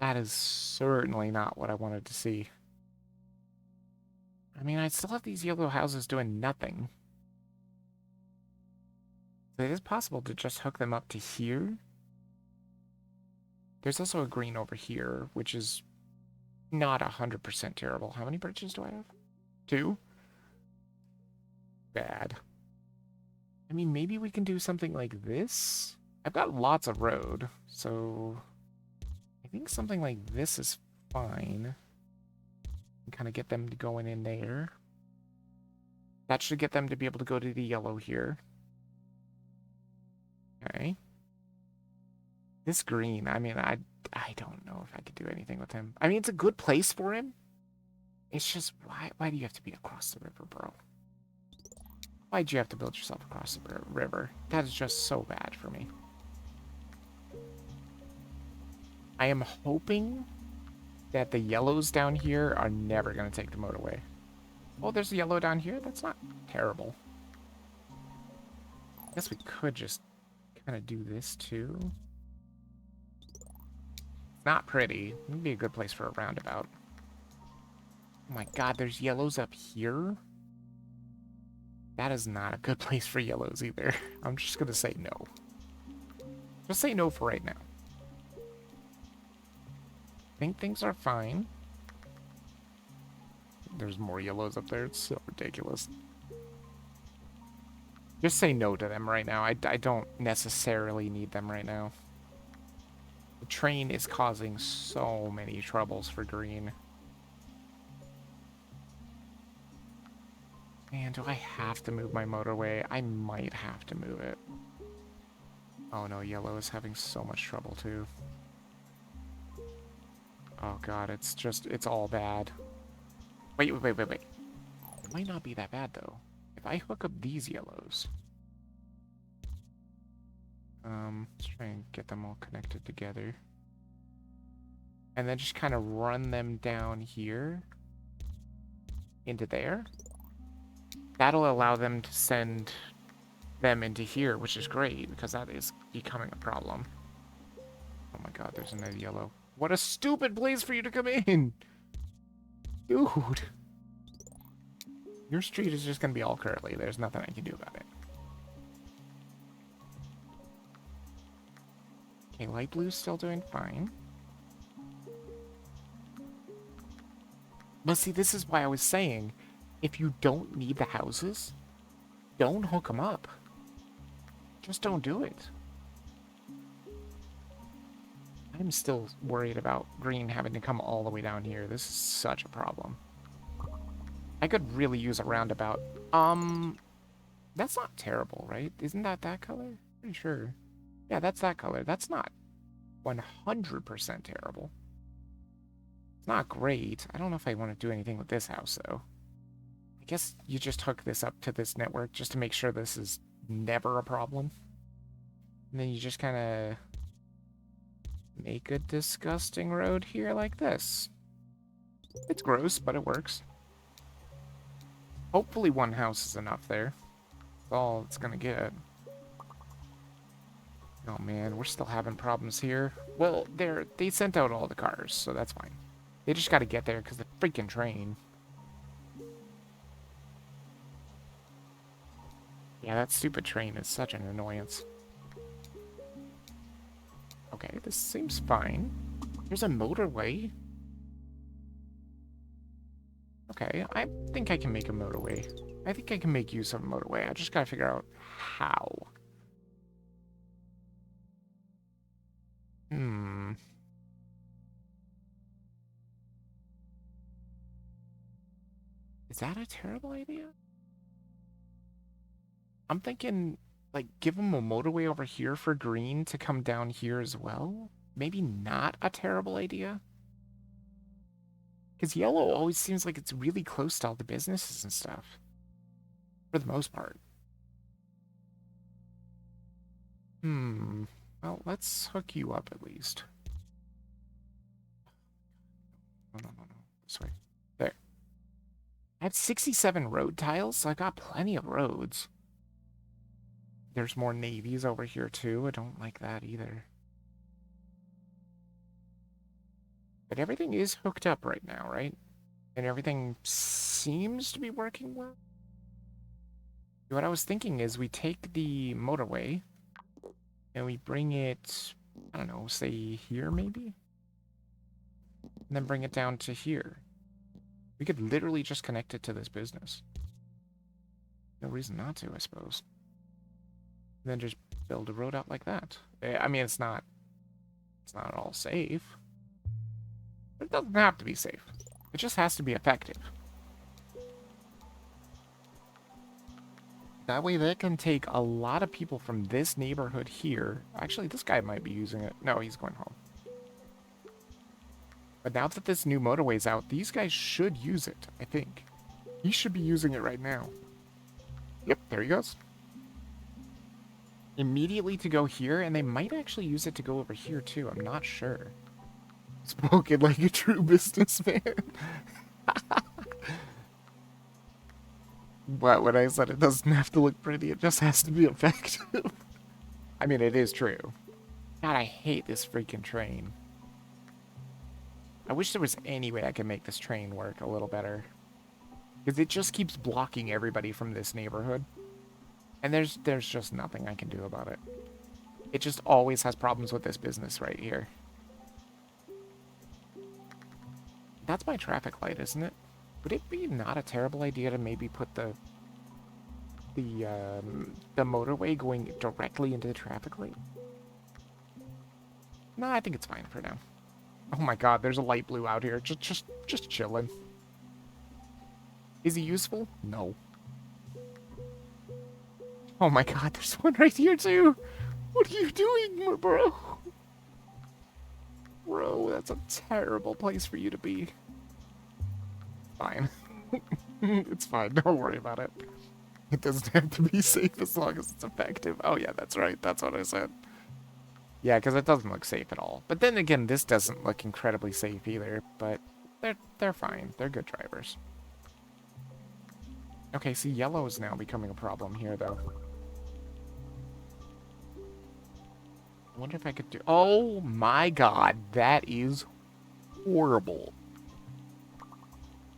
That is certainly not what I wanted to see. I mean, I still have these yellow houses doing nothing. So it is possible to just hook them up to here. There's also a green over here, which is not 100% terrible. How many bridges do I have? 2? Bad. I mean, maybe we can do something like this? I've got lots of road, so I think something like this is fine. And kind of get them going in there. That should get them to be able to go to the yellow here. Okay. This green, I mean, I don't know if I could do anything with him. I mean, it's a good place for him. It's just, why do you have to be across the river, bro? Why'd you have to build yourself across the river? That is just so bad for me. I am hoping that the yellows down here are never going to take the motorway. Oh, there's a yellow down here? That's not terrible. I guess we could just kind of do this too. It's not pretty. It would be a good place for a roundabout. Oh my god, there's yellows up here? That is not a good place for yellows either. I'm just going to say no. Just say no for right now. I think things are fine. There's more yellows up there. It's so ridiculous. Just say no to them right now. I don't necessarily need them right now. The train is causing so many troubles for green. Man, do I have to move my motorway? I might have to move it. Oh no, yellow is having so much trouble too. Oh god, it's all bad. Wait. It might not be that bad though. If I hook up these yellows. Let's try and get them all connected together. And then just kind of run them down here. Into there. That'll allow them to send them into here, which is great, because that is becoming a problem. Oh my god, there's another yellow. What a stupid place for you to come in! Dude! Your street is just gonna be all curly. There's nothing I can do about it. Okay, light blue's still doing fine. But see, this is why I was saying, if you don't need the houses, don't hook them up. Just don't do it. I'm still worried about green having to come all the way down here. This is such a problem. I could really use a roundabout. That's not terrible, right? Isn't that color? Pretty sure. Yeah, that's that color. That's not 100% terrible. It's not great. I don't know if I want to do anything with this house, though. I guess you just hook this up to this network just to make sure this is never a problem. And then you just kind of make a disgusting road here like this. It's gross, but it works. Hopefully one house is enough there. That's all it's gonna get. Oh man, we're still having problems here. Well, they sent out all the cars, so that's fine. They just gotta get there because the freaking train. Yeah, that stupid train is such an annoyance. Okay, this seems fine. There's a motorway. Okay, I think I can make a motorway. I think I can make use of a motorway. I just gotta figure out how. Hmm. Is that a terrible idea? I'm thinking, like, give them a motorway over here for green to come down here as well. Maybe not a terrible idea. Because yellow always seems like it's really close to all the businesses and stuff. For the most part. Hmm. Well, let's hook you up at least. No, no, no, no. This way. There. I have 67 road tiles, so I got plenty of roads. There's more navies over here too. I don't like that either. But everything is hooked up right now, right? And everything seems to be working well. What I was thinking is we take the motorway and we bring it, I don't know, say here maybe? And then bring it down to here. We could literally just connect it to this business. No reason not to, I suppose. And then just build a road out like that. I mean, it's not at all safe. But it doesn't have to be safe. It just has to be effective. That way that can take a lot of people from this neighborhood here. Actually, this guy might be using it. No, he's going home. But now that this new motorway's out, these guys should use it, I think. He should be using it right now. Yep, there he goes. Immediately to go here, and they might actually use it to go over here too. I'm not sure. Spoken like a true businessman. But when I said it doesn't have to look pretty, it just has to be effective. I mean, it is true. God, I hate this freaking train. I wish there was any way I could make this train work a little better. Because it just keeps blocking everybody from this neighborhood. And there's just nothing I can do about it. It just always has problems with this business right here. That's my traffic light, isn't it? Would it be not a terrible idea to maybe put the motorway going directly into the traffic light? No, I think it's fine for now. Oh my god, there's a light blue out here. Just chilling. Is he useful? No. Oh my god, there's one right here too. What are you doing, bro? Bro, that's a terrible place for you to be. Fine. It's fine. Don't worry about it. It doesn't have to be safe as long as it's effective. Oh yeah, that's right. That's what I said. Yeah, because it doesn't look safe at all. But then again, this doesn't look incredibly safe either. But they're fine. They're good drivers. Okay, see, yellow is now becoming a problem here, though. I wonder if I could do... Oh my god, that is horrible.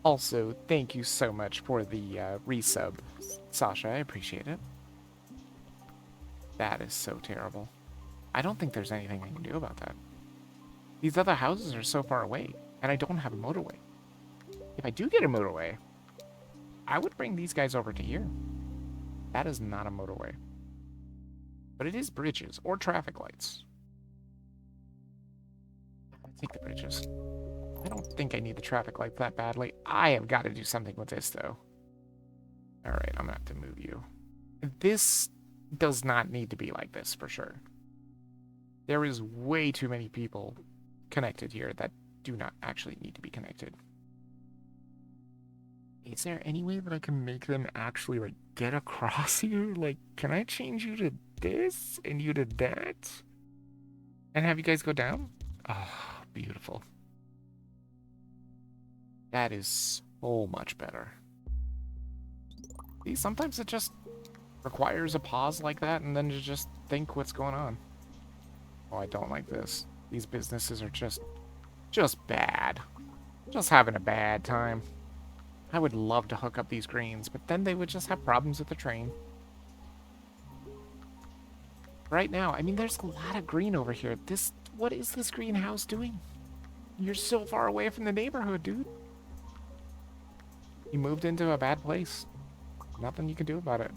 Also, thank you so much for the resub, Sasha. I appreciate it. That is so terrible. I don't think there's anything I can do about that. These other houses are so far away, and I don't have a motorway. If I do get a motorway, I would bring these guys over to here. That is not a motorway. But it is bridges or traffic lights. I'll take the bridges. I don't think I need the traffic lights that badly. I have got to do something with this, though. Alright, I'm going to have to move you. This does not need to be like this, for sure. There is way too many people connected here that do not actually need to be connected. Is there any way that I can make them actually, like, get across here? Like, can I change you to this and you to that? And have you guys go down? Oh, beautiful. That is so much better. See, sometimes it just requires a pause like that and then to just think what's going on. Oh, I don't like this. These businesses are just bad. Just having a bad time. I would love to hook up these greens, but then they would just have problems with the train. Right now, I mean, there's a lot of green over here. This what is this greenhouse doing? You're so far away from the neighborhood, dude. You moved into a bad place. Nothing you can do about it.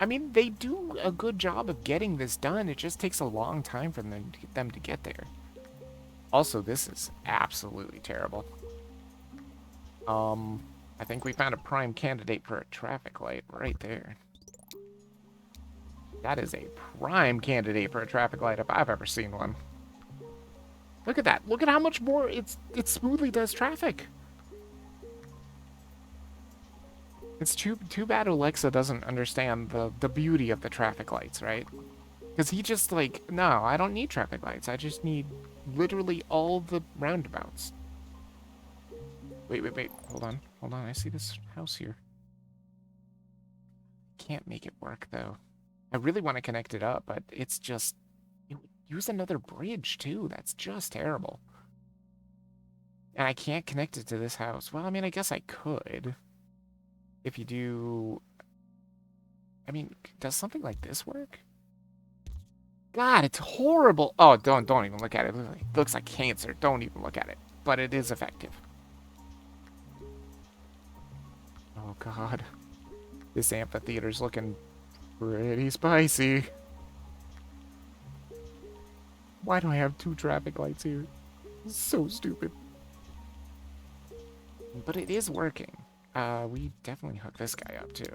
I mean, they do a good job of getting this done. It just takes a long time for them to get there. Also, this is absolutely terrible. I think we found a prime candidate for a traffic light right there. That is a prime candidate for a traffic light if I've ever seen one. Look at that. Look at how much more it smoothly does traffic. It's too bad Alexa doesn't understand the beauty of the traffic lights, right? Because he just like, no, I don't need traffic lights. I just need literally all the roundabouts. Wait. Hold on. I see this house here. Can't make it work, though. I really want to connect it up, but it's just... Use another bridge, too. That's just terrible. And I can't connect it to this house. Well, I mean, I guess I could. If you do... I mean, does something like this work? God, it's horrible. Oh, don't even look at it. It looks like cancer. Don't even look at it. But it is effective. Oh, God. This amphitheater's looking pretty spicy. Why do I have 2 traffic lights here? This is so stupid. But it is working. We definitely hooked this guy up, too.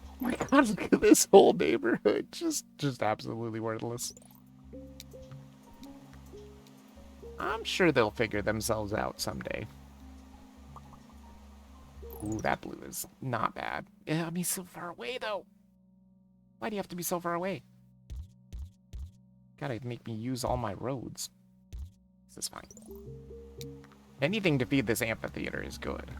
Oh my God, look at this whole neighborhood. Just absolutely worthless. I'm sure they'll figure themselves out someday. Ooh, that blue is not bad. I mean, so far away, though. Why do you have to be so far away? Gotta make me use all my roads. This is fine. Anything to feed this amphitheater is good.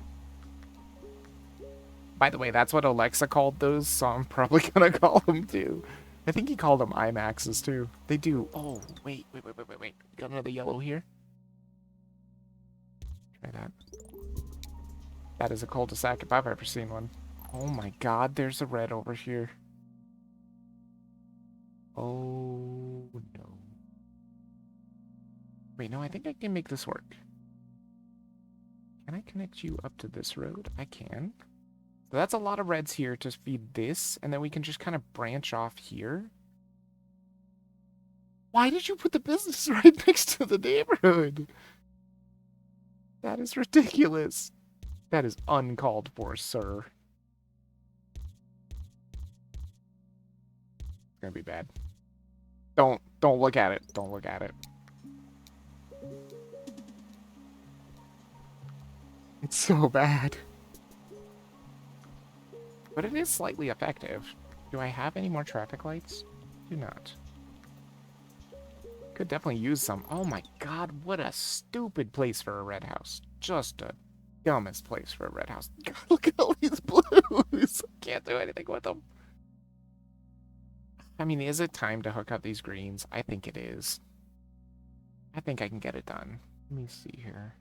By the way, that's what Alexa called those, so I'm probably gonna call them too. I think he called them IMAXs too. They do. Oh, wait. Got another yellow here? Try that. That is a cul-de-sac if I've ever seen one. Oh my God, there's a red over here. Oh no. Wait, no, I think I can make this work. Can I connect you up to this road? I can. So that's a lot of reds here to feed this, and then we can just kind of branch off here. Why did you put the business right next to the neighborhood? That is ridiculous. That is uncalled for, sir. It's gonna be bad. Don't look at it. Don't look at it. It's so bad. But it is slightly effective. Do I have any more traffic lights? Do not. Could definitely use some. Oh my God, what a stupid place for a red house. Just a dumbest place for a red house. God, look at all these blues. Can't do anything with them. I mean, is it time to hook up these greens? I think it is. I think I can get it done. Let me see here.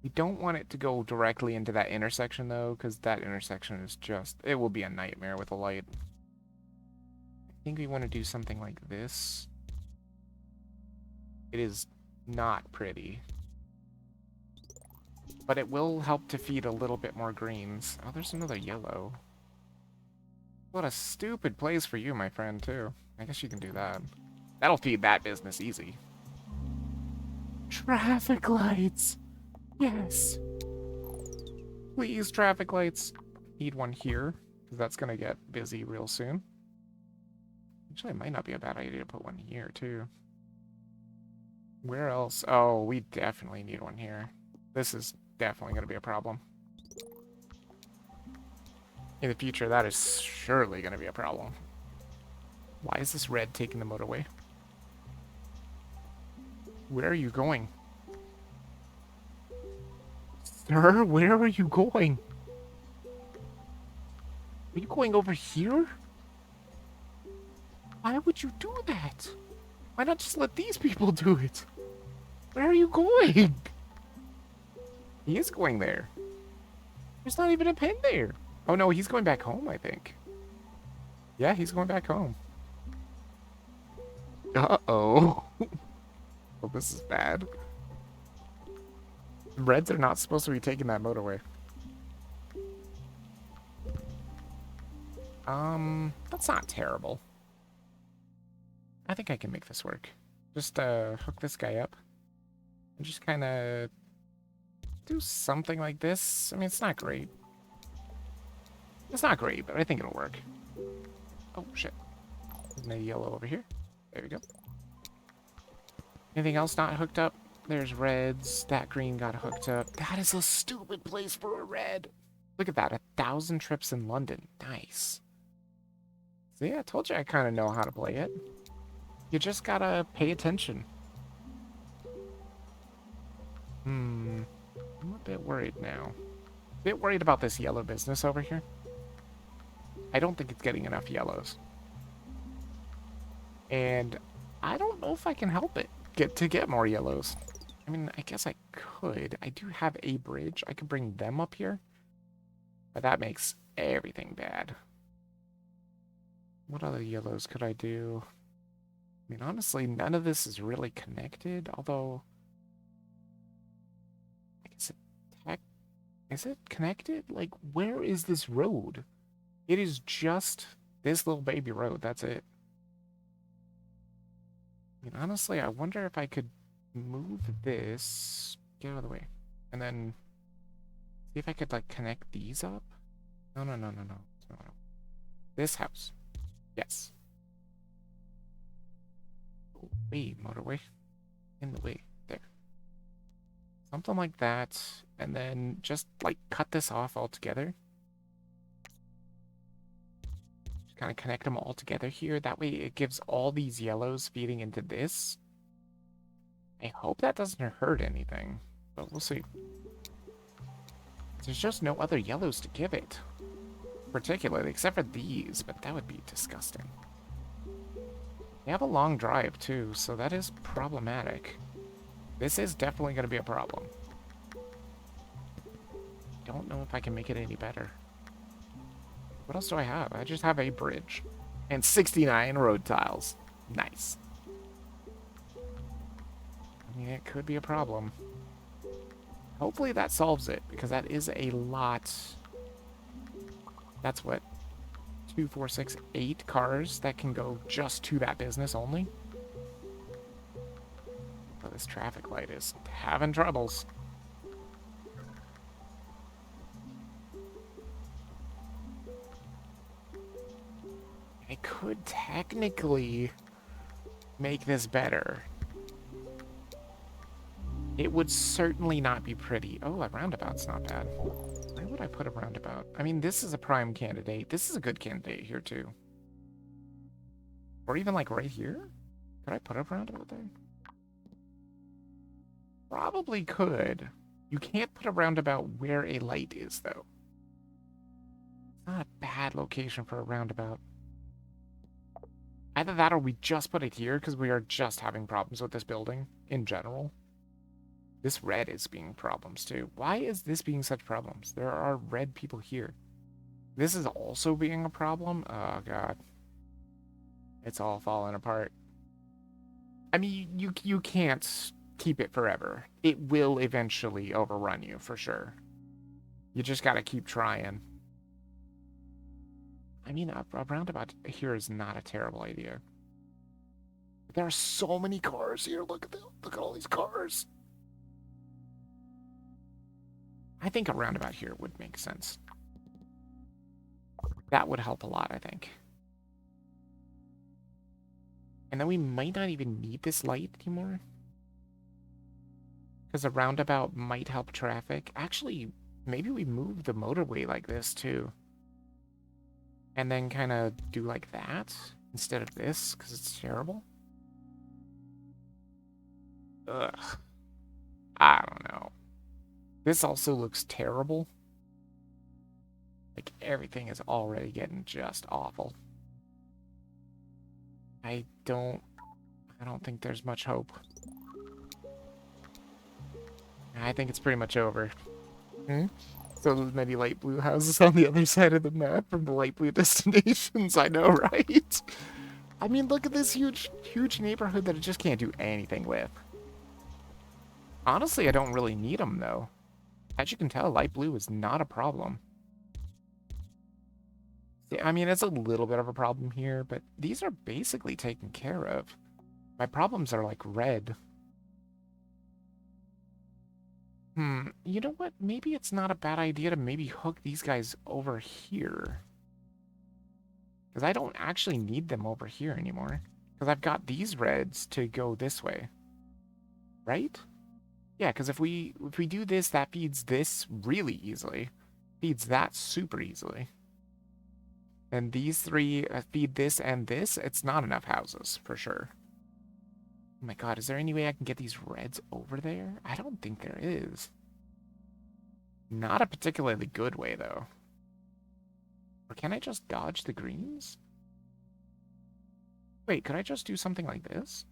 We don't want it to go directly into that intersection, though, because that intersection is just... It will be a nightmare with a light. I think we want to do something like this. It is not pretty. But it will help to feed a little bit more greens. Oh, there's another yellow. What a stupid place for you, my friend, too. I guess you can do that. That'll feed that business easy. Traffic lights! Yes! Please, traffic lights. Need one here, because that's going to get busy real soon. Actually, it might not be a bad idea to put one here, too. Where else? Oh, we definitely need one here. This is definitely going to be a problem. In the future, that is surely going to be a problem. Why is this red taking the motorway? Where are you going? Sir, where are you going? Are you going over here? Why would you do that? Why not just let these people do it? Where are you going? He is going there. There's not even a pin there. Oh no, he's going back home, I think. Yeah, he's going back home. Uh-oh. Well, this is bad. Reds are not supposed to be taking that motorway. That's not terrible. I think I can make this work. Just, hook this guy up. And just kind of do something like this. I mean, it's not great. It's not great, but I think it'll work. Oh, shit. There's a yellow over here. There we go. Anything else not hooked up? There's reds. That green got hooked up. That is a stupid place for a red. Look at that. 1,000 trips in London. Nice. See, I told you I kind of know how to play it. You just gotta pay attention. I'm a bit worried now. A bit worried about this yellow business over here. I don't think it's getting enough yellows. And I don't know if I can help it get more yellows. I mean, I guess I could. I do have a bridge. I could bring them up here. But that makes everything bad. What other yellows could I do? I mean, honestly, none of this is really connected, although... Is it connected? Like, where is this road? It is just this little baby road, that's it. I mean, honestly, I wonder if I could move this... Get out of the way. And then... See if I could, like, connect these up? No. This house. Yes. Oh, wait, motorway. In the way. There. Something like that. And then just, like, cut this off altogether. Just kind of connect them all together here. That way it gives all these yellows feeding into this. I hope that doesn't hurt anything. But we'll see. There's just no other yellows to give it. Particularly, except for these, but that would be disgusting. They have a long drive, too, so that is problematic. This is definitely going to be a problem. Don't know if I can make it any better. What else do I have? I just have a bridge. And 69 road tiles. Nice. I mean, it could be a problem. Hopefully that solves it, because that is a lot. That's what? 2, 4, 6, 8 cars that can go just to that business only. But this traffic light is having troubles. I could technically make this better. It would certainly not be pretty. Oh, a roundabout's not bad. Where would I put a roundabout? I mean, this is a prime candidate. This is a good candidate here, too. Or even, like, right here? Could I put a roundabout there? Probably could. You can't put a roundabout where a light is, though. It's not a bad location for a roundabout. Either that or we just put it here because we are just having problems with this building in general. This red is being problems too. Why is this being such problems? There are red people here. This is also being a problem? Oh, God. It's all falling apart. I mean, you can't keep it forever. It will eventually overrun you, for sure. You just gotta keep trying. I mean, a roundabout here is not a terrible idea. There are so many cars here. Look at all these cars. I think a roundabout here would make sense. That would help a lot, I think. And then we might not even need this light anymore. Because a roundabout might help traffic. Actually, maybe we move the motorway like this, too. And then kind of do like that instead of this, because it's terrible. Ugh. I don't know. This also looks terrible. Like, everything is already getting just awful. I don't think there's much hope. I think it's pretty much over. So many light blue houses on the other side of the map from the light blue destinations. I know, right? I mean, look at this huge neighborhood that it just can't do anything with. Honestly, I don't really need them, though. As you can tell, light blue is not a problem. I mean, it's a little bit of a problem here, but these are basically taken care of. My problems are like red. You know what? Maybe it's not a bad idea to maybe hook these guys over here. Because I don't actually need them over here anymore. Because I've got these reds to go this way. Right? Yeah, because if we do this, that feeds this really easily. Feeds that super easily. And these three feed this and this. It's not enough houses, for sure. Oh my god, is there any way I can get these reds over there? I don't think there is. Not a particularly good way, though. Or can I just dodge the greens? Wait, could I just do something like this?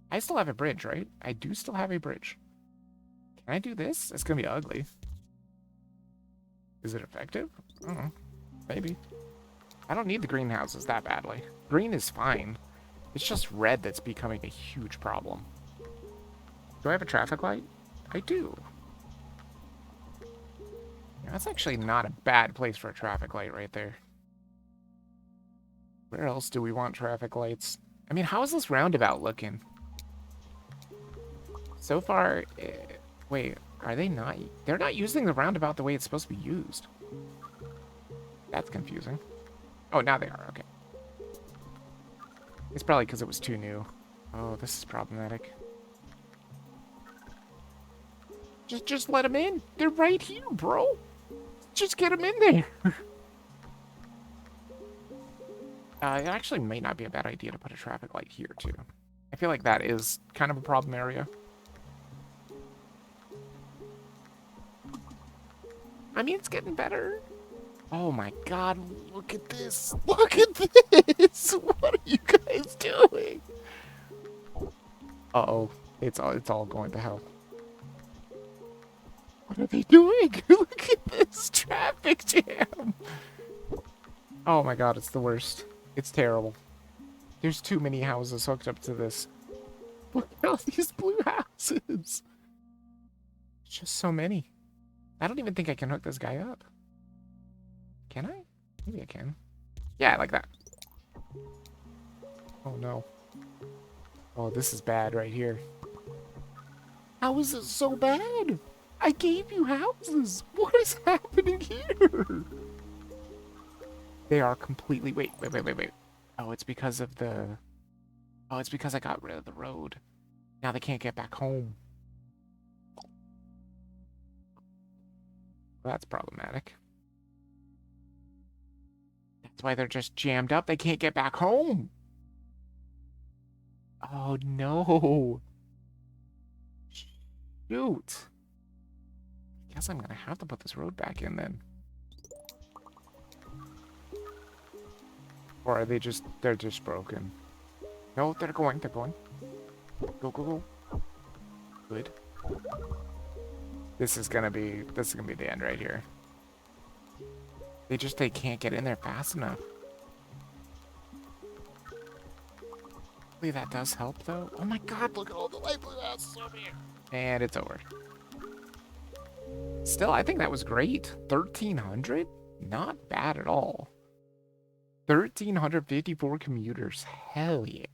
I still have a bridge, right? I do still have a bridge. Can I do this? It's gonna be ugly. Is it effective? I don't know. Maybe. I don't need the greenhouses that badly. Green is fine. It's just red that's becoming a huge problem. Do I have a traffic light? I do. Yeah, that's actually not a bad place for a traffic light right there. Where else do we want traffic lights? I mean, how is this roundabout looking? So far, wait, are they not? They're not using the roundabout the way it's supposed to be used. That's confusing. Oh, now they are, okay. It's probably because it was too new. Oh, this is problematic. Just let them in. They're right here, bro. Just get them in there. It actually may not be a bad idea to put a traffic light here, too. I feel like that is kind of a problem area. I mean, it's getting better. Oh my god, look at this. Look at this. What are you guys doing? Uh-oh. It's all going to hell. What are they doing? Look at this traffic jam. Oh my god, it's the worst. It's terrible. There's too many houses hooked up to this. Look at all these blue houses. Just so many. I don't even think I can hook this guy up. Can I? Maybe I can. Yeah, like that. Oh no. Oh, this is bad right here. How is it so bad? I gave you houses. What is happening here? They are completely... Wait. Oh, it's because of the... Oh, it's because I got rid of the road. Now they can't get back home. Well, that's problematic. That's why they're just jammed up. They can't get back home. Oh, no. Shoot. I guess I'm going to have to put this road back in then. Or are they just... They're just broken. No, they're going. They're going. Go. Good. This is gonna be the end right here. They can't get in there fast enough. Hopefully that does help though. Oh my god, look at all the light blue houses over here. And it's over. Still, I think that was great. 1,300? Not bad at all. 1,354 commuters. Hell yeah.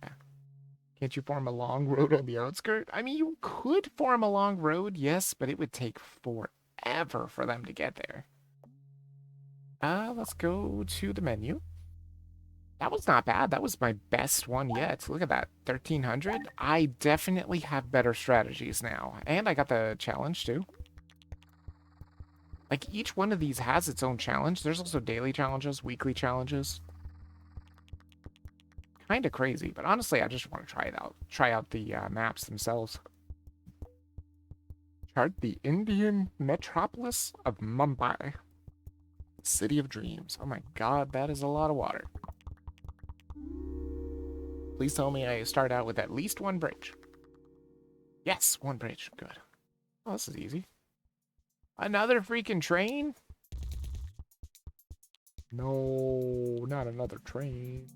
Can't you form a long road on the outskirt? I mean, you could form a long road, yes, but it would take forever for them to get there. Let's go to the menu. That was not bad. That was my best one yet. Look at that. 1,300. I definitely have better strategies now. And I got the challenge, too. Like, each one of these has its own challenge. There's also daily challenges, weekly challenges. Kind of crazy, but honestly, I just want to try it out. Try out the maps themselves. Chart the Indian metropolis of Mumbai. City of Dreams. Oh my god, that is a lot of water. Please tell me I start out with at least one bridge. Yes, one bridge. Good. Oh, this is easy. Another freaking train? No, not another train.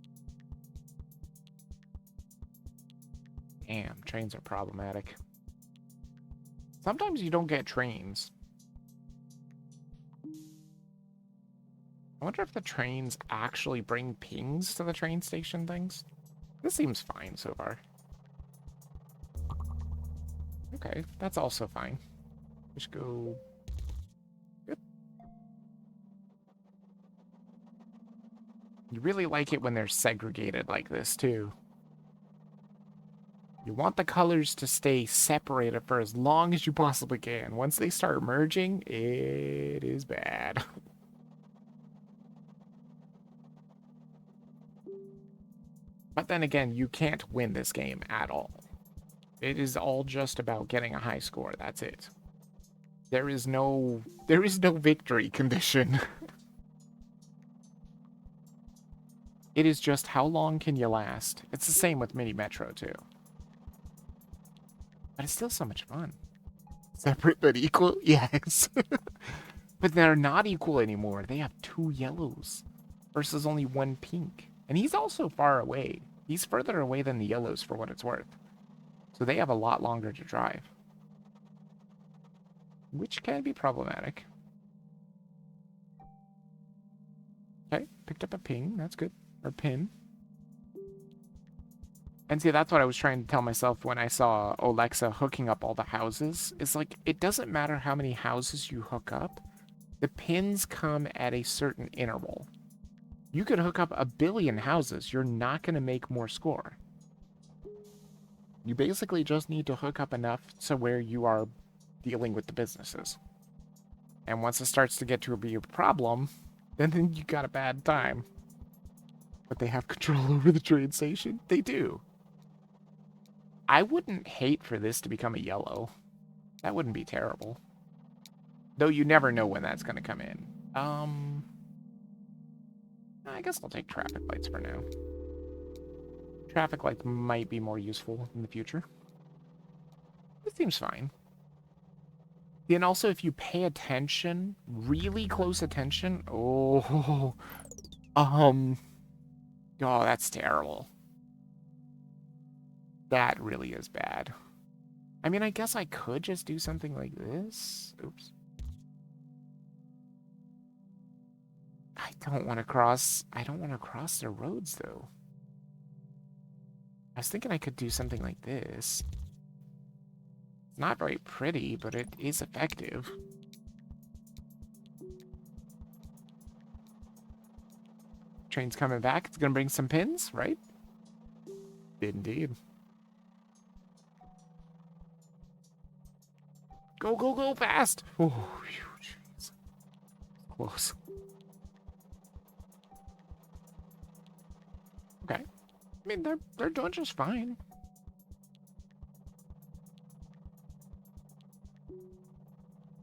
Damn, trains are problematic. Sometimes you don't get trains. I wonder if the trains actually bring pings to the train station things. This seems fine so far. Okay, that's also fine. Just go... Good. You really like it when they're segregated like this, too. You want the colors to stay separated for as long as you possibly can. Once they start merging, it is bad. But then again, you can't win this game at all. It is all just about getting a high score. That's it. There is no victory condition. It is just how long can you last. It's the same with Mini Metro too. But it's still so much fun. Separate but equal? Yes. But they're not equal anymore. They have 2 yellows versus only 1 pink. And he's also far away. He's further away than the yellows for what it's worth. So they have a lot longer to drive. Which can be problematic. Okay, picked up a ping. That's good. Or pin. And see, that's what I was trying to tell myself when I saw Olexa hooking up all the houses. It's like, it doesn't matter how many houses you hook up. The pins come at a certain interval. You could hook up 1 billion houses. You're not going to make more score. You basically just need to hook up enough to where you are dealing with the businesses. And once it starts to get to be a problem, then you got a bad time. But they have control over the train station? They do. I wouldn't hate for this to become a yellow. That wouldn't be terrible. Though you never know when that's going to come in. I guess I'll take traffic lights for now. Traffic lights might be more useful in the future. This seems fine. And also, if you pay attention, really close attention... Oh, that's terrible. That really is bad. I mean, I guess I could just do something like this. Oops. I don't want to cross the roads, though. I was thinking I could do something like this. It's not very pretty, but it is effective. Train's coming back. It's going to bring some pins, right? Indeed. Go, go, go, fast! Oh, jeez. Close. Okay. I mean, they're doing just fine.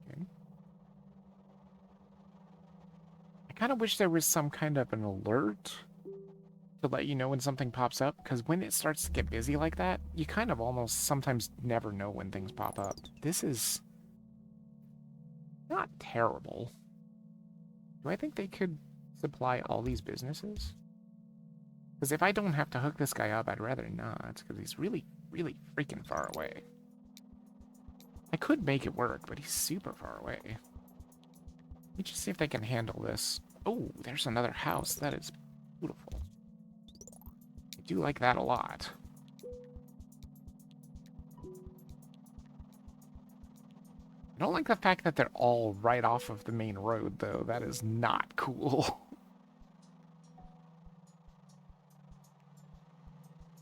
Okay. I kind of wish there was some kind of an alert to let you know when something pops up, because when it starts to get busy like that, you kind of almost sometimes never know when things pop up. This is not terrible. Do I think they could supply all these businesses? Because if I don't have to hook this guy up, I'd rather not, because he's really, really freaking far away. I could make it work, but he's super far away. Let me just see if they can handle this. Oh, there's another house. That is beautiful. I do like that a lot. I don't like the fact that they're all right off of the main road, though. That is not cool.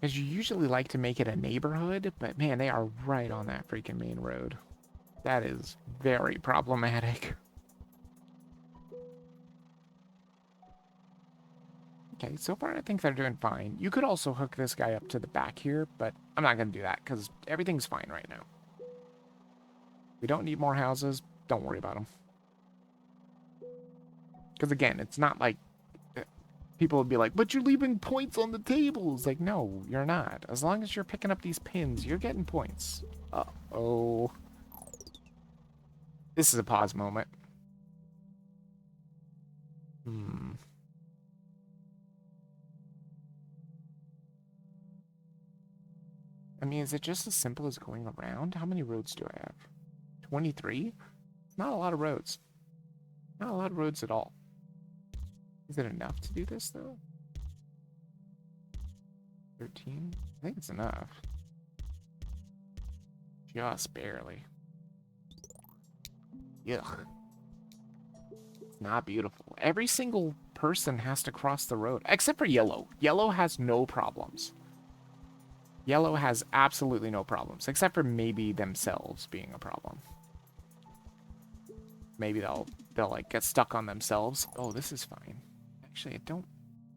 Because you usually like to make it a neighborhood, but man, they are right on that freaking main road. That is very problematic. Okay, so far I think they're doing fine. You could also hook this guy up to the back here, but I'm not going to do that because everything's fine right now. We don't need more houses. Don't worry about them. Because again, it's not like people would be like, but you're leaving points on the tables. Like, no, you're not. As long as you're picking up these pins, you're getting points. Uh-oh. This is a pause moment. I mean, is it just as simple as going around? How many roads do I have? 23? Not a lot of roads. Not a lot of roads at all. Is it enough to do this, though? 13? I think it's enough. Just barely. Yuck. Not beautiful. Every single person has to cross the road, except for yellow. Yellow has no problems. Yellow has absolutely no problems, except for maybe themselves being a problem. Maybe they'll like get stuck on themselves. Oh, this is fine. Actually, I don't.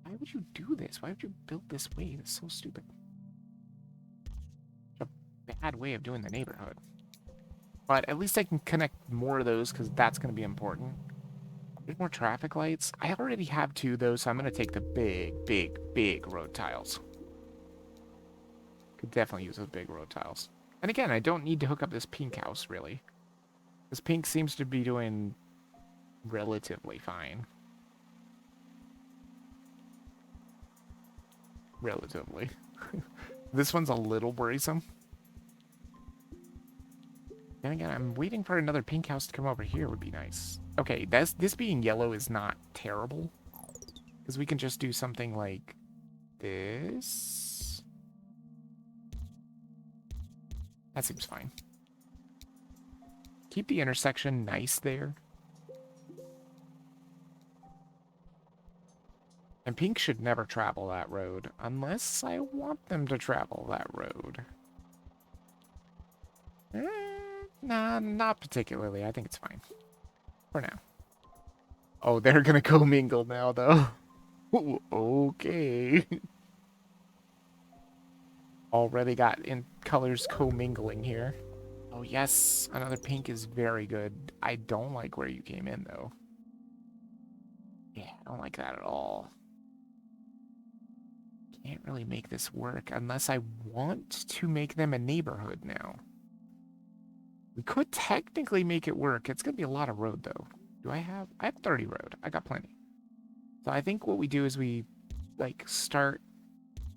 Why would you do this? Why would you build this way? It's so stupid. Such a bad way of doing the neighborhood. But at least I can connect more of those because that's going to be important. There's more traffic lights. I already have 2 though, so I'm going to take the big road tiles. Could definitely use those big road tiles. And again, I don't need to hook up this pink house, really. This pink seems to be doing relatively fine. Relatively. This one's a little worrisome. Then again, I'm waiting for another pink house to come over here would be nice. Okay, this being yellow is not terrible. Because we can just do something like this. That seems fine. Keep the intersection nice there. And pink should never travel that road, unless I want them to travel that road. Nah, not particularly. I think it's fine. For now. Oh, they're gonna commingle now, though. Okay. Already got in colors commingling here. Oh, yes. Another pink is very good. I don't like where you came in, though. Yeah, I don't like that at all. Can't really make this work unless I want to make them a neighborhood now. We could technically make it work. It's going to be a lot of road, though. I have 30 road. I got plenty. So I think what we do is we, like, start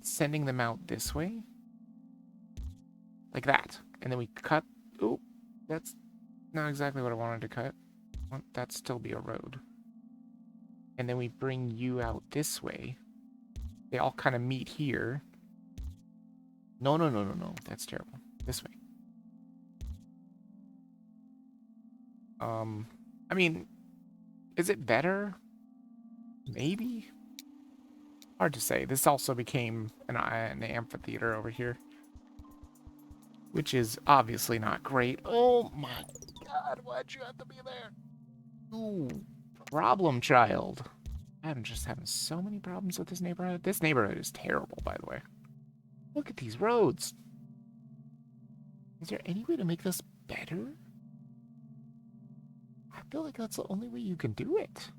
sending them out this way. Like that. And then we cut. Oop. That's not exactly what I wanted to cut. I want that still be a road. And then we bring you out this way. They all kind of meet here. No. That's terrible. This way. I mean, is it better? Maybe? Hard to say. This also became an amphitheater over here. Which is obviously not great. Oh my god, why'd you have to be there? Ooh, problem child. I'm just having so many problems with this neighborhood. This neighborhood is terrible, by the way. Look at these roads. Is there any way to make this better? I feel like that's the only way you can do it.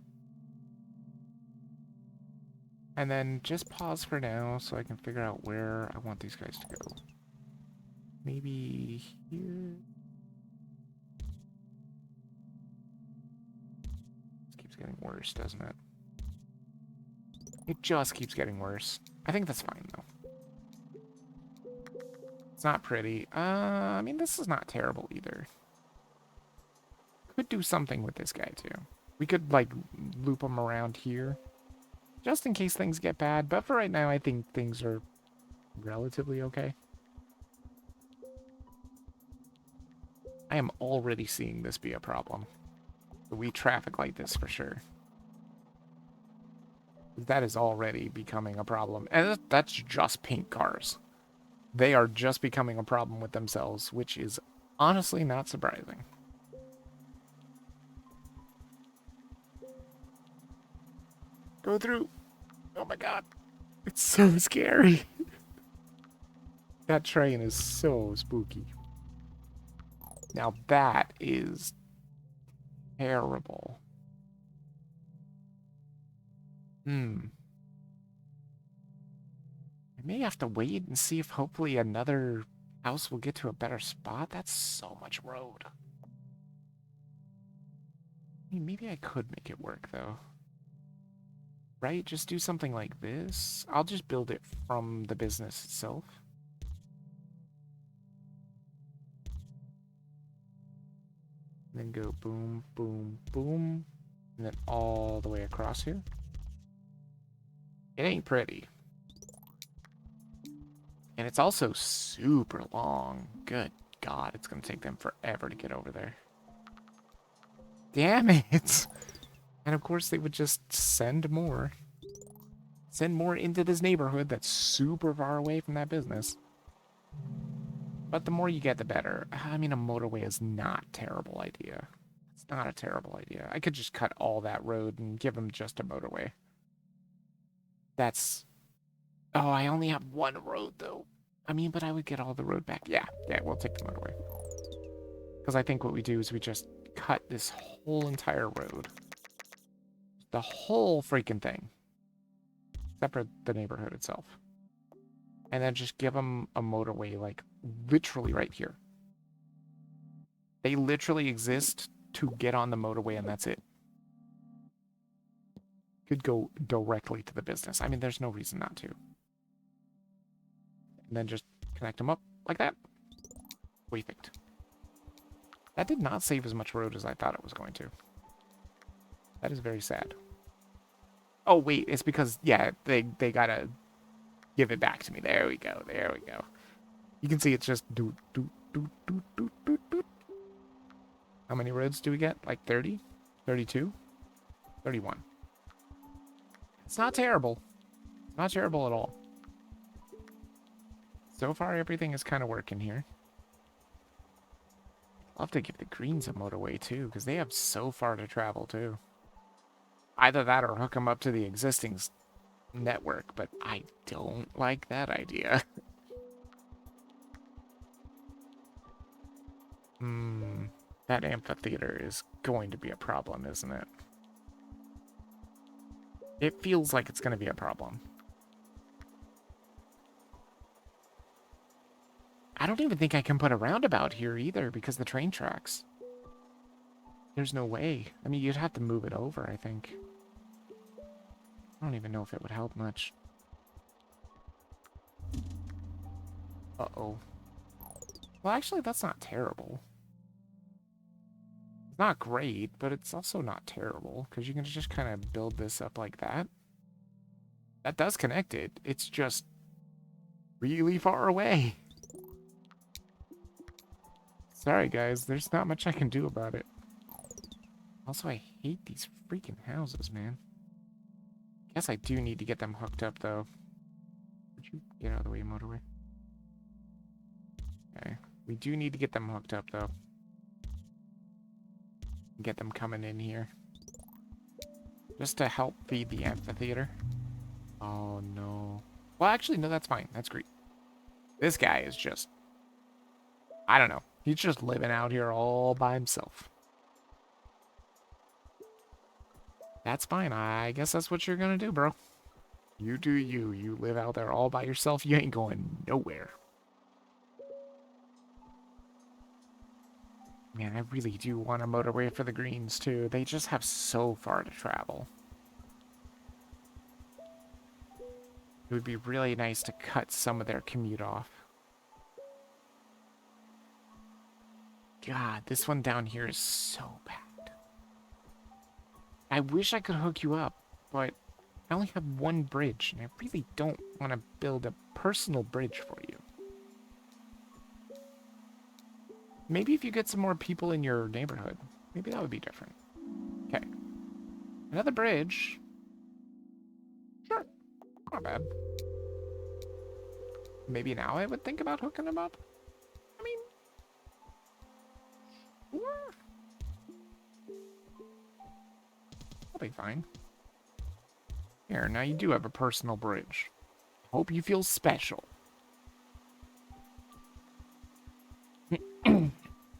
And then just pause for now so I can figure out where I want these guys to go. Maybe here. This keeps getting worse, doesn't it? It just keeps getting worse. I think that's fine, though. It's not pretty. I mean, this is not terrible either. Could do something with this guy, too. We could, like, loop him around here. Just in case things get bad. But for right now, I think things are relatively okay. I am already seeing this be a problem. We traffic light this for sure. That is already becoming a problem. And that's just pink cars. They are just becoming a problem with themselves, which is honestly not surprising. Go through. Oh my god. It's so scary. That train is so spooky. Now that is terrible. I may have to wait and see if hopefully another house will get to a better spot. That's so much road. I mean, maybe I could make it work, though. Right? Just do something like this. I'll just build it from the business itself. And then go boom, boom, boom. And then all the way across here. It ain't pretty. And it's also super long. Good God, it's going to take them forever to get over there. Damn it! And of course, they would just send more. Send more into this neighborhood that's super far away from that business. But the more you get, the better. I mean, a motorway is not a terrible idea. It's not a terrible idea. I could just cut all that road and give them just a motorway. That's... Oh, I only have one road, though. I mean, but I would get all the road back. Yeah, we'll take the motorway. Because I think what we do is we just cut this whole entire road. The whole freaking thing. Except for the neighborhood itself. And then just give them a motorway, like, literally right here. They literally exist to get on the motorway, and that's it. Could go directly to the business. I mean, there's no reason not to. And then just connect them up like that. Perfect. That did not save as much road as I thought it was going to. That is very sad. Oh, wait, it's because, yeah, they gotta give it back to me. There we go, there we go. You can see it's just doot, doot, doot, doot, doot, doot, doot. How many roads do we get? Like 30? 32? 31. It's not terrible. It's not terrible at all. So far, everything is kind of working here. I'll have to give the Greens a motorway, too, because they have so far to travel, too. Either that or hook them up to the existing network, but I don't like that idea. That amphitheater is going to be a problem, isn't it? It feels like it's going to be a problem. I don't even think I can put a roundabout here either because the train tracks. There's no way. I mean, you'd have to move it over, I think. I don't even know if it would help much. Uh-oh. Well, actually, that's not terrible. It's not great, but it's also not terrible because you can just kind of build this up like that. That does connect it. It's just really far away. Sorry, guys. There's not much I can do about it. Also, I hate these freaking houses, man. Guess I do need to get them hooked up, though. Would you get out of the way, motorway? Okay. We do need to get them hooked up, though. Get them coming in here. Just to help feed the amphitheater. Oh, no. Well, actually, no, that's fine. That's great. This guy is just... I don't know. He's just living out here all by himself. That's fine. I guess that's what you're gonna do, bro. You do you. You live out there all by yourself. You ain't going nowhere. Man, I really do want a motorway for the Greens, too. They just have so far to travel. It would be really nice to cut some of their commute off. God, this one down here is so bad. I wish I could hook you up, but I only have one bridge, and I really don't want to build a personal bridge for you. Maybe if you get some more people in your neighborhood, maybe that would be different. Okay. Another bridge. Sure. Not bad. Maybe now I would think about hooking them up. I mean, sure. I'll be fine. Here, now you do have a personal bridge. Hope you feel special.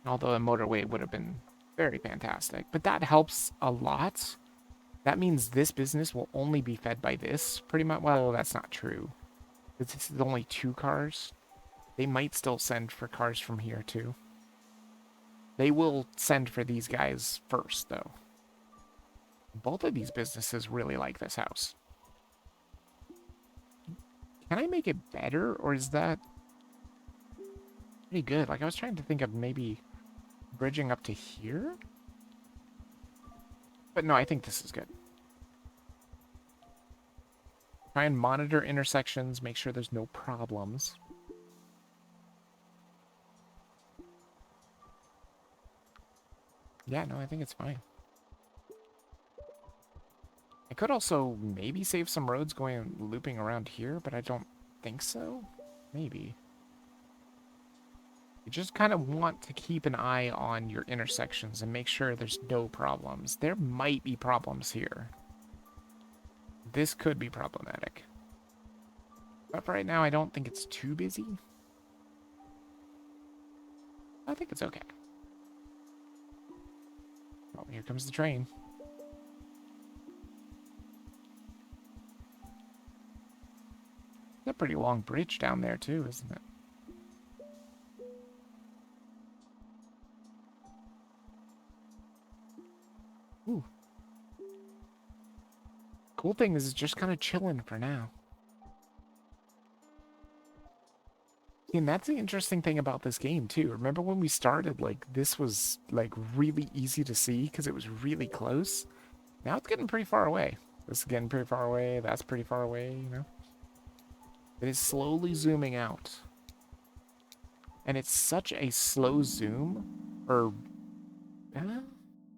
Although a motorway would have been very fantastic. But that helps a lot. That means this business will only be fed by this, pretty much. Well, that's not true. This is only 2 cars. They might still send for cars from here, too. They will send for these guys first, though. Both of these businesses really like this house. Can I make it better, or is that pretty good? Like, I was trying to think of maybe bridging up to here. But no, I think this is good. Try and monitor intersections, make sure there's no problems. Yeah, no, I think it's fine. I could also maybe save some roads going looping around here, but I don't think so. Maybe. You just kind of want to keep an eye on your intersections and make sure there's no problems. There might be problems here. This could be problematic. But for right now, I don't think it's too busy. I think it's okay. Oh, here comes the train. It's a pretty long bridge down there too, isn't it? Ooh. Cool thing is it's just kind of chilling for now. And that's the interesting thing about this game too. Remember when we started, like, this was like really easy to see because it was really close? Now it's getting pretty far away. This is getting pretty far away. That's pretty far away, you know? It is slowly zooming out. And it's such a slow zoom. Or, I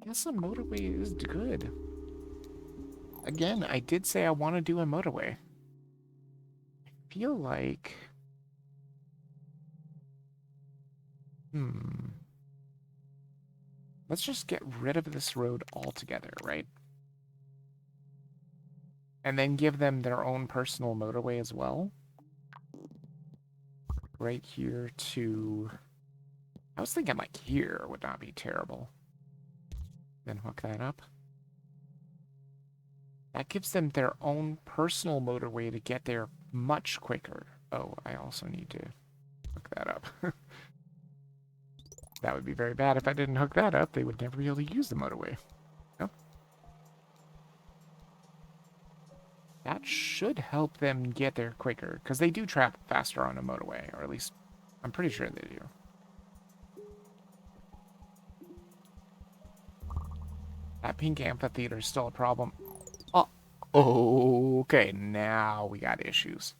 guess a motorway is good. Again, I did say I want to do a motorway. I feel like... Let's just get rid of this road altogether, right? And then give them their own personal motorway as well. Right here to... I was thinking like here would not be terrible. Then hook that up. That gives them their own personal motorway to get there much quicker. Oh, I also need to hook that up. That would be very bad if I didn't hook that up. They would never be able to use the motorway. No? That should help them get there quicker, because they do travel faster on a motorway, or at least I'm pretty sure they do. That pink amphitheater is still a problem. Oh, okay, now we got issues.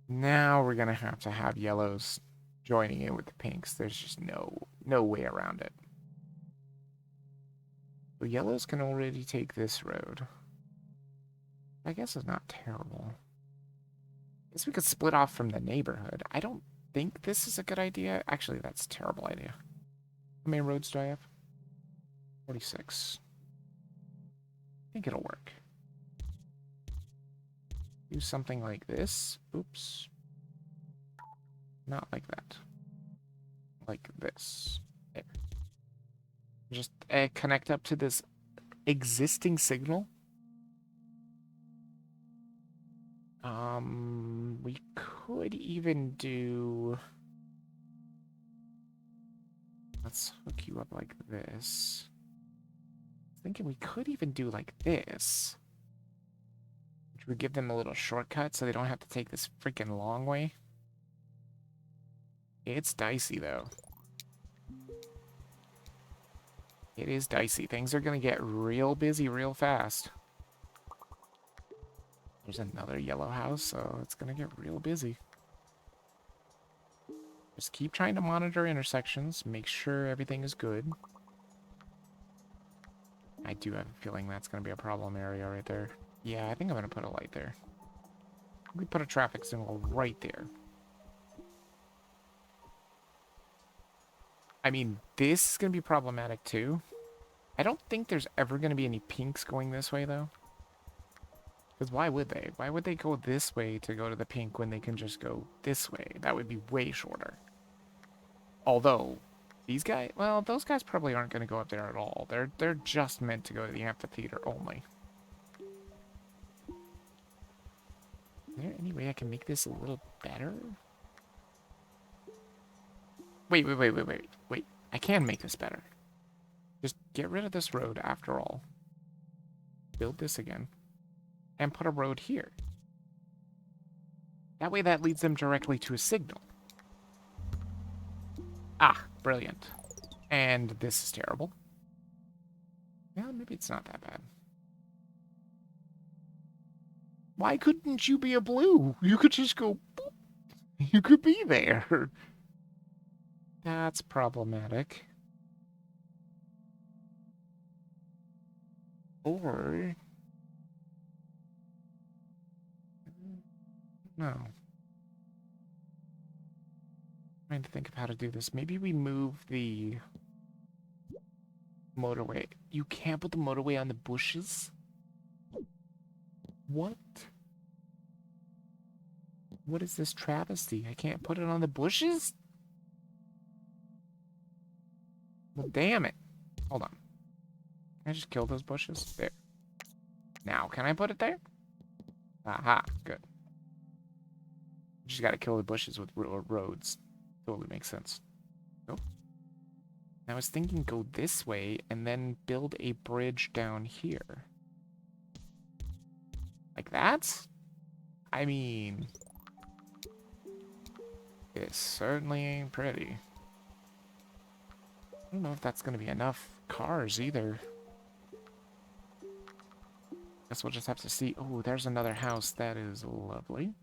Now we're gonna have to have yellows joining in with the pinks. There's just no way around it. So yellows can already take this road. I guess it's not terrible. I guess we could split off from the neighborhood. I don't think this is a good idea. Actually, that's a terrible idea. How many roads do I have? 46. I think it'll work. Do something like this. Oops. Not like that. Like this. There. Just connect up to this existing signal. We could even do... Let's hook you up like this. Thinking we could even do like this. Which would give them a little shortcut so they don't have to take this freaking long way. It's dicey, though. It is dicey. Things are going to get real busy real fast. There's another yellow house, so it's going to get real busy. Just keep trying to monitor intersections. Make sure everything is good. I do have a feeling that's going to be a problem area right there. Yeah, I think I'm going to put a light there. We put a traffic signal right there. I mean, this is going to be problematic too. I don't think there's ever going to be any pinks going this way, though. Because why would they? Why would they go this way to go to the pink when they can just go this way? That would be way shorter. Although, these guys... Well, those guys probably aren't going to go up there at all. They're just meant to go to the amphitheater only. Is there any way I can make this a little better? Wait. I can make this better. Just get rid of this road after all. Build this again. And put a road here. That way that leads them directly to a signal. Ah, brilliant. And this is terrible. Yeah, maybe it's not that bad. Why couldn't you be a blue? You could just go boop. You could be there. That's problematic. Or... No. Trying to think of how to do this. Maybe we move the motorway. You can't put the motorway on the bushes? What? What is this travesty? I can't put it on the bushes? Well, damn it. Hold on. Can I just kill those bushes? There. Now, can I put it there? Aha, good. Just gotta kill the bushes with roads. Totally makes sense. Nope. I was thinking go this way and then build a bridge down here. Like that? I mean... It certainly ain't pretty. I don't know if that's gonna be enough cars either. Guess we'll just have to see. Oh, there's another house. That is lovely.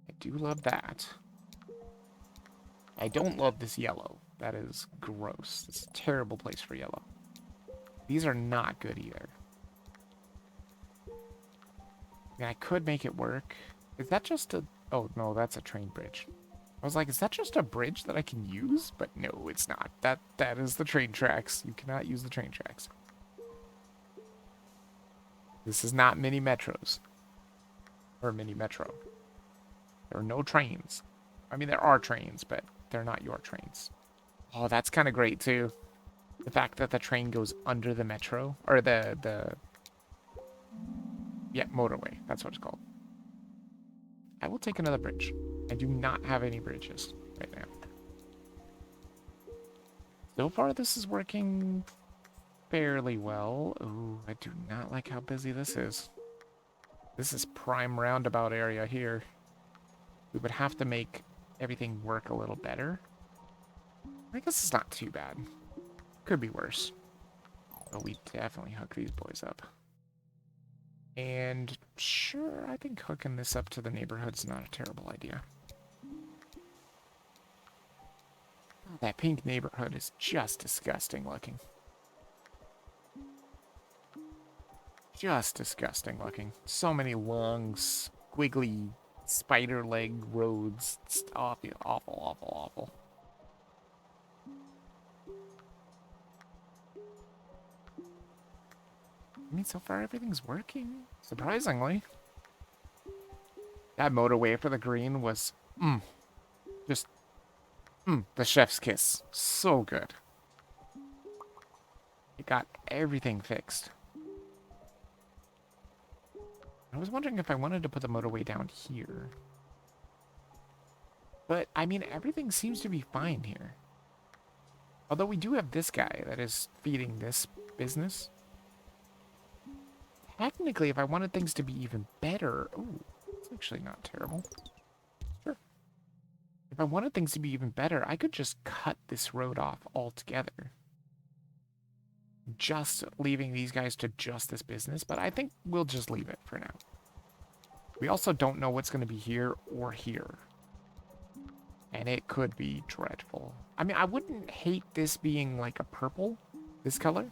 I do love that. I don't love this yellow. That is gross. It's a terrible place for yellow. These are not good either. I mean, I could make it work. Is that just a... Oh, no, that's a train bridge. I was like, is that just a bridge that I can use? But no, it's not. That is the train tracks. You cannot use the train tracks. This is not mini metros. Or mini metro. There are no trains. I mean, there are trains, but they're not your trains. Oh, that's kind of great, too. The fact that the train goes under the metro. Or the... Yeah, motorway. That's what it's called. I will take another bridge. I do not have any bridges right now. So far, this is working fairly well. Ooh, I do not like how busy this is. This is prime roundabout area here. We would have to make everything work a little better. I guess it's not too bad. Could be worse. But we definitely hook these boys up. And sure, I think hooking this up to the neighborhood's not a terrible idea. That pink neighborhood is just disgusting looking. Just disgusting looking. So many long, squiggly, spider leg roads. It's awful, awful, awful, awful. I mean, so far everything's working. Surprisingly. That motorway for the green was, just, the chef's kiss. So good. It got everything fixed. I was wondering if I wanted to put the motorway down here. But, I mean, everything seems to be fine here. Although we do have this guy that is feeding this business. Technically, if I wanted things to be even better... Ooh, it's actually not terrible. Sure. If I wanted things to be even better, I could just cut this road off altogether. Just leaving these guys to just this business, but I think we'll just leave it for now. We also don't know what's going to be here or here. And it could be dreadful. I mean, I wouldn't hate this being like a purple, this color.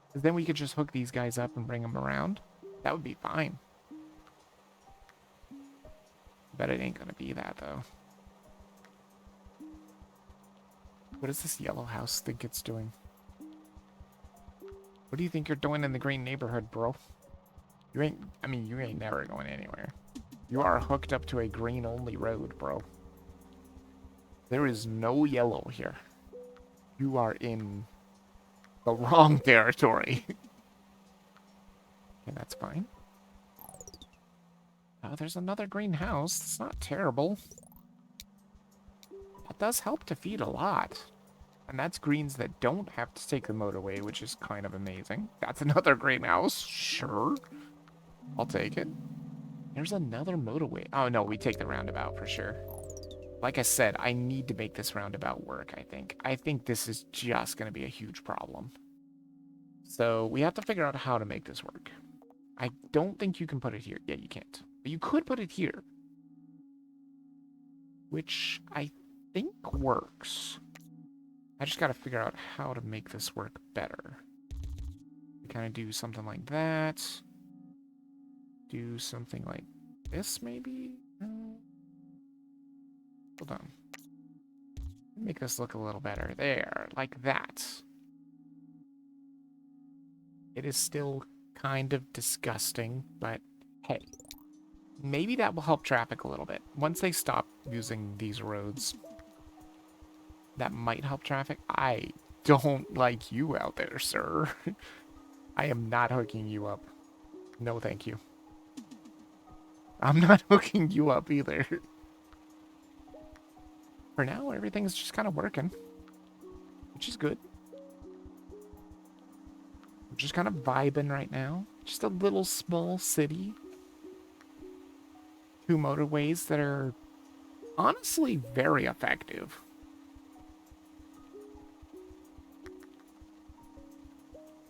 Because then we could just hook these guys up and bring them around. That would be fine. Bet it ain't going to be that, though. What does this yellow house think it's doing? What do you think you're doing in the green neighborhood, bro? You ain't never going anywhere. You are hooked up to a green-only road, bro. There is no yellow here. You are in the wrong territory. Okay, that's fine. Oh, there's another greenhouse. It's not terrible. That does help to feed a lot. And that's greens that don't have to take the motorway, which is kind of amazing. That's another greenhouse. Sure. I'll take it. There's another motorway. Oh, no, we take the roundabout for sure. Like I said, I need to make this roundabout work, I think. I think this is just going to be a huge problem. So we have to figure out how to make this work. I don't think you can put it here. Yeah, you can't. But you could put it here. Which I think works. I just got to figure out how to make this work better. We kind of do something like that. Do something like this, maybe? Hold on. Make this look a little better. There, like that. It is still kind of disgusting, but hey, maybe that will help traffic a little bit. Once they stop using these roads, that might help traffic. I don't like you out there, sir. I am not hooking you up. No, thank you. I'm not hooking you up either. For now, everything's just kind of working, which is good. We're just kind of vibing right now. Just a little small city. 2 motorways that are honestly very effective.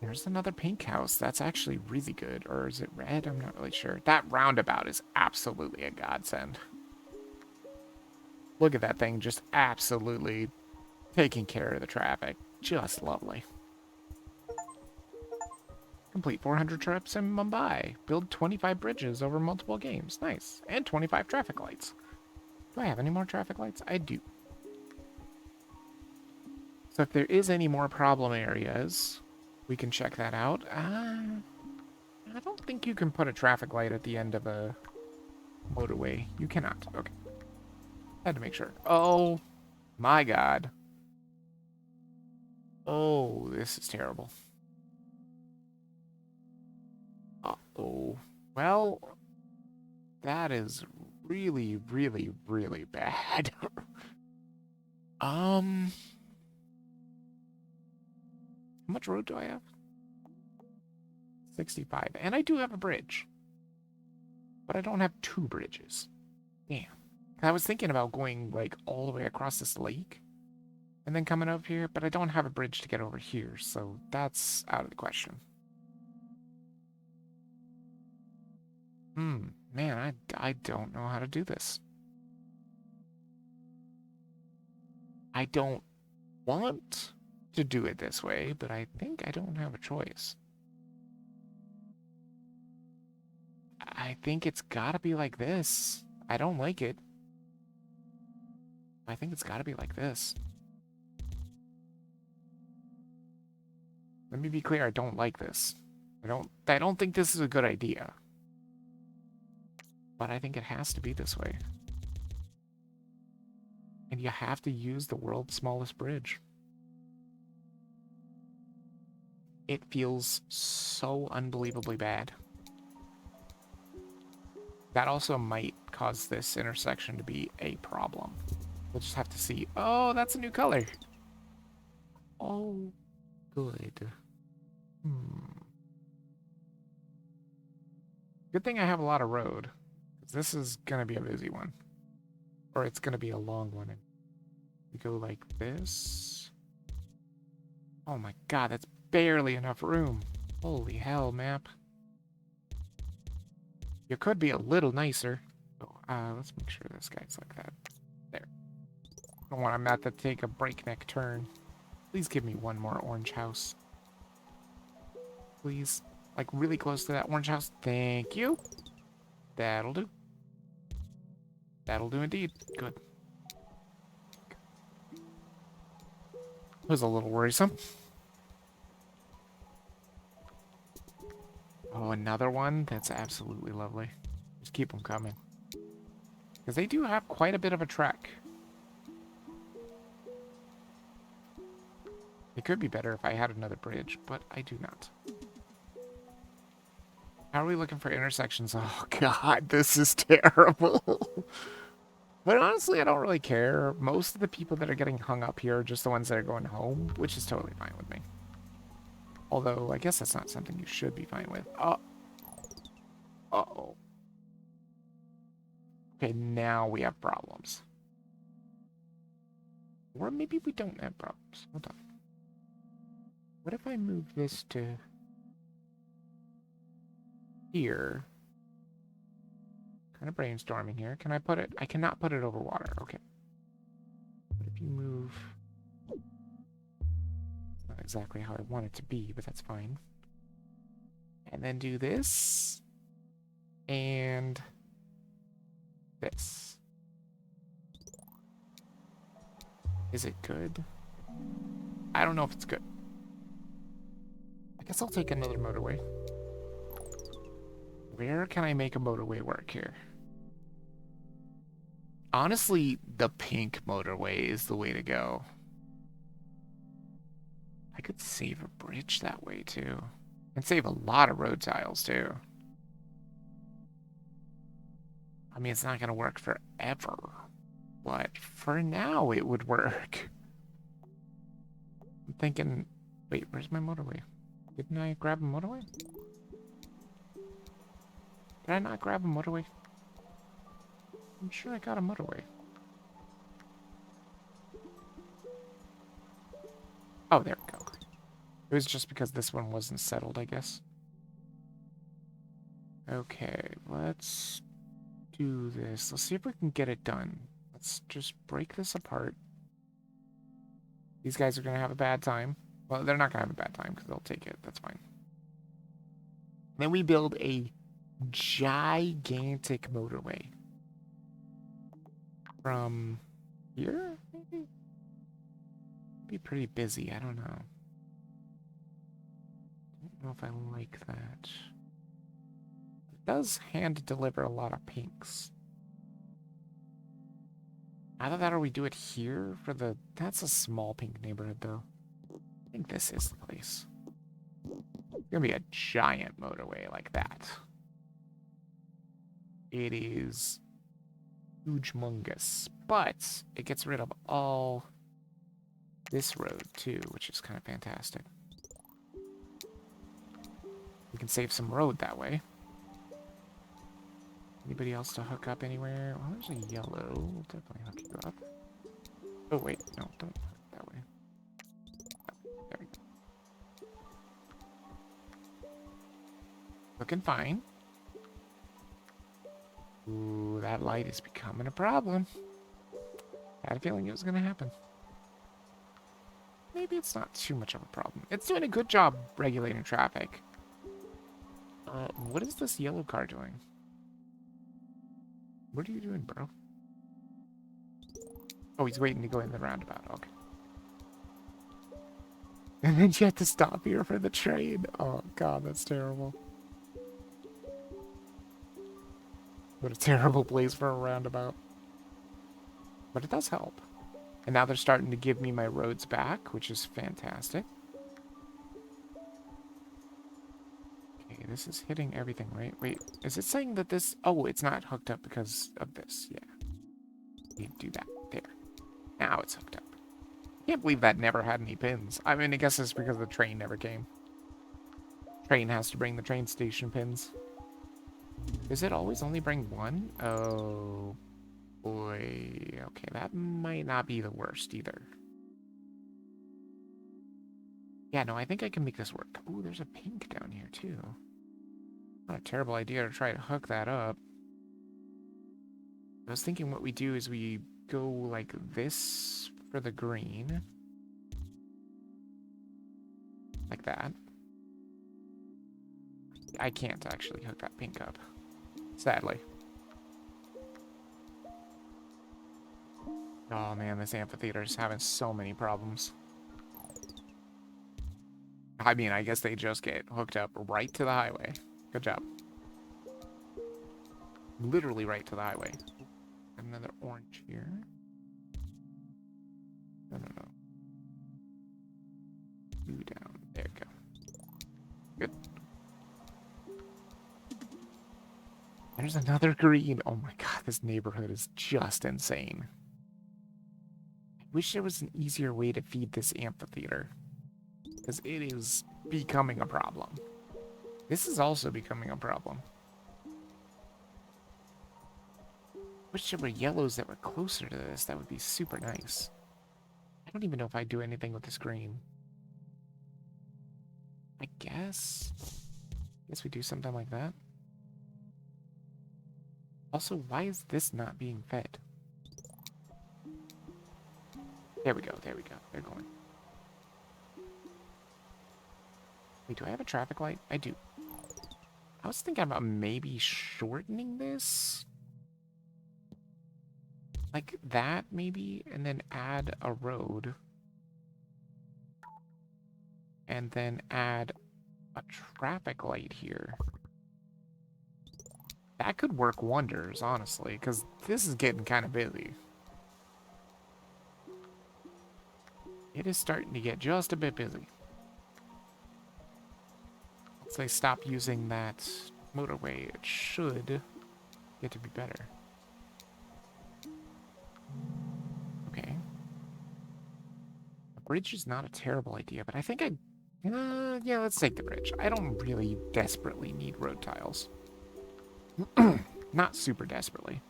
There's another pink house. That's actually really good. Or is it red? I'm not really sure. That roundabout is absolutely a godsend. Look at that thing just absolutely taking care of the traffic. Just lovely. Complete 400 trips in Mumbai. Build 25 bridges over multiple games. Nice. And 25 traffic lights. Do I have any more traffic lights? I do. So if there is any more problem areas, we can check that out. I don't think you can put a traffic light at the end of a motorway. You cannot. Okay. Had to make sure. Oh, my God. Oh, this is terrible. Uh-oh. Well, that is really, really, really bad. How much road do I have? 65. And I do have a bridge. But I don't have 2 bridges. Damn. I was thinking about going, like, all the way across this lake. And then coming up here. But I don't have a bridge to get over here. So that's out of the question. Man, I don't know how to do this. I don't want to do it this way, but I think I don't have a choice. I think it's gotta be like this. I don't like it. I think it's gotta be like this. Let me be clear, I don't like this. I don't think this is a good idea. But I think it has to be this way. And you have to use the world's smallest bridge. It feels so unbelievably bad. That also might cause this intersection to be a problem. We'll just have to see. Oh, that's a new color. Oh, good. Good thing I have a lot of road. This is gonna be a busy one. Or it's gonna be a long one. We go like this. Oh my God, that's barely enough room. Holy hell, map. You could be a little nicer. Oh, let's make sure this guy's like that. There. I don't want him to take a breakneck turn. Please give me one more orange house. Please. Like really close to that orange house. Thank you. That'll do. That'll do indeed. Good. It was a little worrisome. Oh, another one? That's absolutely lovely. Just keep them coming. Because they do have quite a bit of a trek. It could be better if I had another bridge, but I do not. How are we looking for intersections? Oh, God, this is terrible. But honestly, I don't really care. Most of the people that are getting hung up here are just the ones that are going home, which is totally fine with me. Although, I guess that's not something you should be fine with. Uh-oh. Okay, now we have problems. Or maybe we don't have problems. Hold on. What if I move this to here? Kind of brainstorming here. Can I put it? I cannot put it over water. Okay. What if you move? Not exactly how I want it to be, but that's fine. And then do this. And this. Is it good? I don't know if it's good. I guess I'll take another motorway. Where can I make a motorway work here? Honestly, the pink motorway is the way to go. I could save a bridge that way too. And save a lot of road tiles too. I mean, it's not gonna work forever. But for now, it would work. I'm thinking, wait, where's my motorway? Didn't I grab a motorway? Did I not grab a motorway? I'm sure I got a motorway. Oh, there we go. It was just because this one wasn't settled, I guess. Okay, let's do this. Let's see if we can get it done. Let's just break this apart. These guys are going to have a bad time. Well, they're not going to have a bad time because they'll take it. That's fine. Then we build a gigantic motorway. From here, maybe? Be pretty busy. I don't know. Don't know if I like that. It does hand deliver a lot of pinks. Either that or we do it here for the... That's a small pink neighborhood, though. I think this is the place. It's gonna be a giant motorway like that. It is huge-mongous, but it gets rid of all this road, too, which is kind of fantastic. We can save some road that way. Anybody else to hook up anywhere? Well, there's a yellow. We'll definitely hook you up. Oh, wait. No, don't hook that way. There we go. Looking fine. Ooh, that light is becoming a problem. I had a feeling it was going to happen. Maybe it's not too much of a problem. It's doing a good job regulating traffic. What is this yellow car doing? What are you doing, bro? Oh, he's waiting to go in the roundabout. Okay. And then you have to stop here for the train. Oh, God, that's terrible. What a terrible place for a roundabout. But it does help. And now they're starting to give me my roads back, which is fantastic. Okay, this is hitting everything, right? Wait, is it saying that this... Oh, it's not hooked up because of this. Yeah. You do that. There. Now it's hooked up. I can't believe that never had any pins. I mean, I guess it's because the train never came. Train has to bring the train station pins. Does it always only bring one? Oh, boy. Okay, that might not be the worst either. Yeah, no, I think I can make this work. Ooh, there's a pink down here, too. Not a terrible idea to try to hook that up. I was thinking what we do is we go like this for the green. Like that. I can't actually hook that pink up. Sadly. Oh man, this amphitheater is having so many problems. I mean, I guess they just get hooked up right to the highway. Good job. Literally right to the highway. Another orange here. No. Two down. There you go. Good. There's another green. Oh my god, this neighborhood is just insane. I wish there was an easier way to feed this amphitheater. Because it is becoming a problem. This is also becoming a problem. Wish there were yellows that were closer to this. That would be super nice. I don't even know if I do anything with the screen. I guess. Guess we do something like that. Also, why is this not being fed? There we go, there we go. They're going. Wait, do I have a traffic light? I do. I was thinking about maybe shortening this. Like that, maybe, and then add a road. And then add a traffic light here. That could work wonders, honestly, because this is getting kind of busy. It is starting to get just a bit busy. Once they stop using that motorway, it should get to be better. Okay. A bridge is not a terrible idea, but I think yeah, let's take the bridge. I don't really desperately need road tiles. Not super desperately.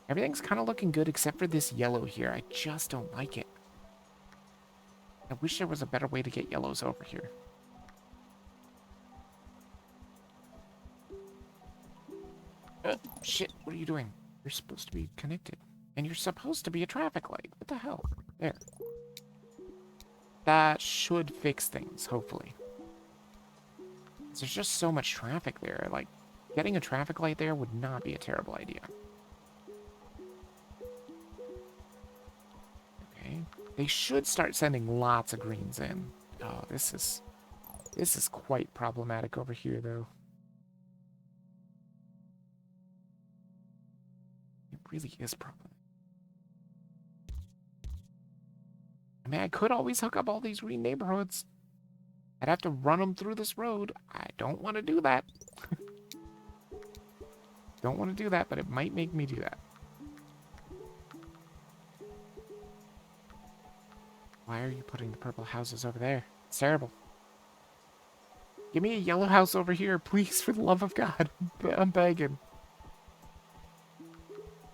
Everything's kind of looking good except for this yellow here. I just don't like it. I wish there was a better way to get yellows over here. Shit, what are you doing? You're supposed to be connected. And you're supposed to be a traffic light. What the hell? There. That should fix things, hopefully. There's just so much traffic there. Like, getting a traffic light there would not be a terrible idea. Okay. They should start sending lots of greens in. Oh, this is quite problematic over here, though. It really is problematic. I mean, I could always hook up all these green neighborhoods. I'd have to run them through this road. I don't want to do that. Don't want to do that, but it might make me do that. Why are you putting the purple houses over there? It's terrible. Give me a yellow house over here, please, for the love of God. I'm begging.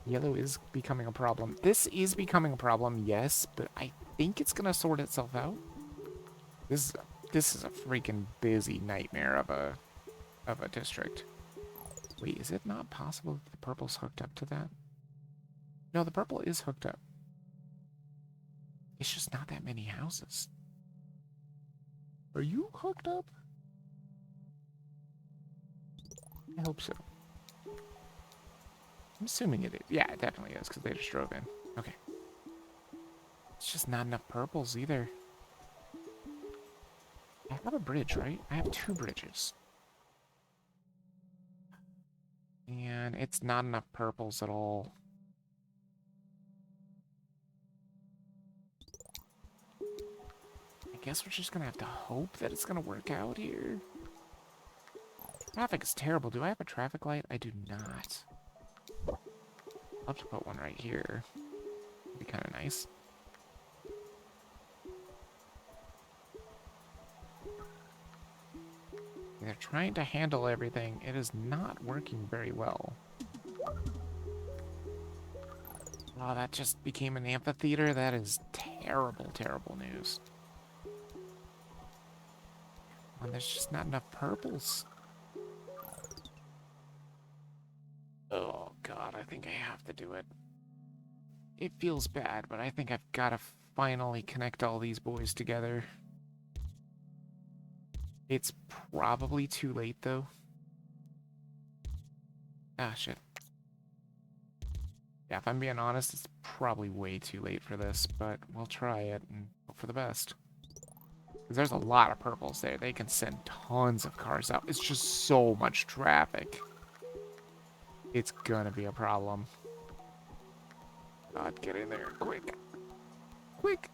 Yellow is becoming a problem. This is becoming a problem, yes, but I think it's gonna sort itself out. This is a freaking busy nightmare of a district. Wait, is it not possible that the purple's hooked up to that? No, the purple is hooked up. It's just not that many houses. Are you hooked up? I hope so. I'm assuming it is. Yeah, it definitely is, because they just drove in. Okay. It's just not enough purples either. I have a bridge, right? I have 2 bridges. And it's not enough purples at all. I guess we're just gonna have to hope that it's gonna work out here. Traffic is terrible. Do I have a traffic light? I do not. I'll have to put one right here. It'd be kind of nice. They're trying to handle everything. It is not working very well. Oh, that just became an amphitheater? That is terrible, terrible news. And there's just not enough purples. Oh, God, I think I have to do it. It feels bad, but I think I've got to finally connect all these boys together. It's probably too late, though. Ah, shit. Yeah, if I'm being honest, it's probably way too late for this, but we'll try it and hope for the best. Because there's a lot of purples there. They can send tons of cars out. It's just so much traffic. It's gonna be a problem. God, get in there, quick. Quick!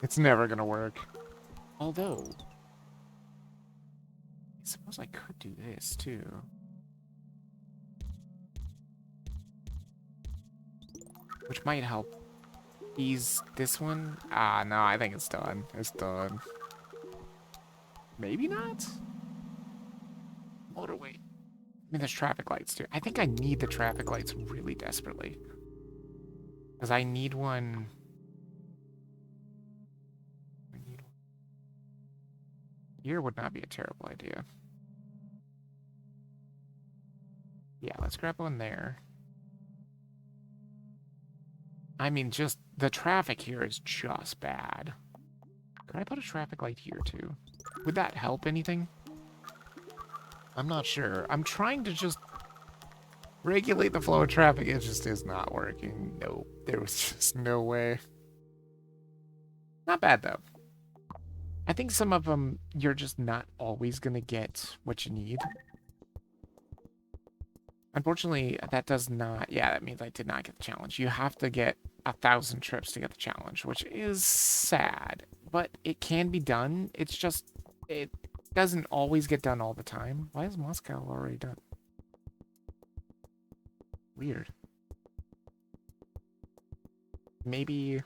It's never gonna work. Although, I suppose I could do this, too. Which might help ease this one. Ah, no, I think it's done. It's done. Maybe not? Motorway. I mean, there's traffic lights, too. I think I need the traffic lights really desperately. Because I need one I need one. Here would not be a terrible idea. Yeah, let's grab one there. I mean, just the traffic here is just bad. Could I put a traffic light here too? Would that help anything? I'm not sure. I'm trying to just regulate the flow of traffic. It just is not working. Nope. There was just no way. Not bad though. I think some of them, you're just not always going to get what you need. Unfortunately, that does not... Yeah, that means I did not get the challenge. You have to get 1,000 trips to get the challenge, which is sad. But it can be done. It's just... It doesn't always get done all the time. Why is Moscow already done? Weird. Maybe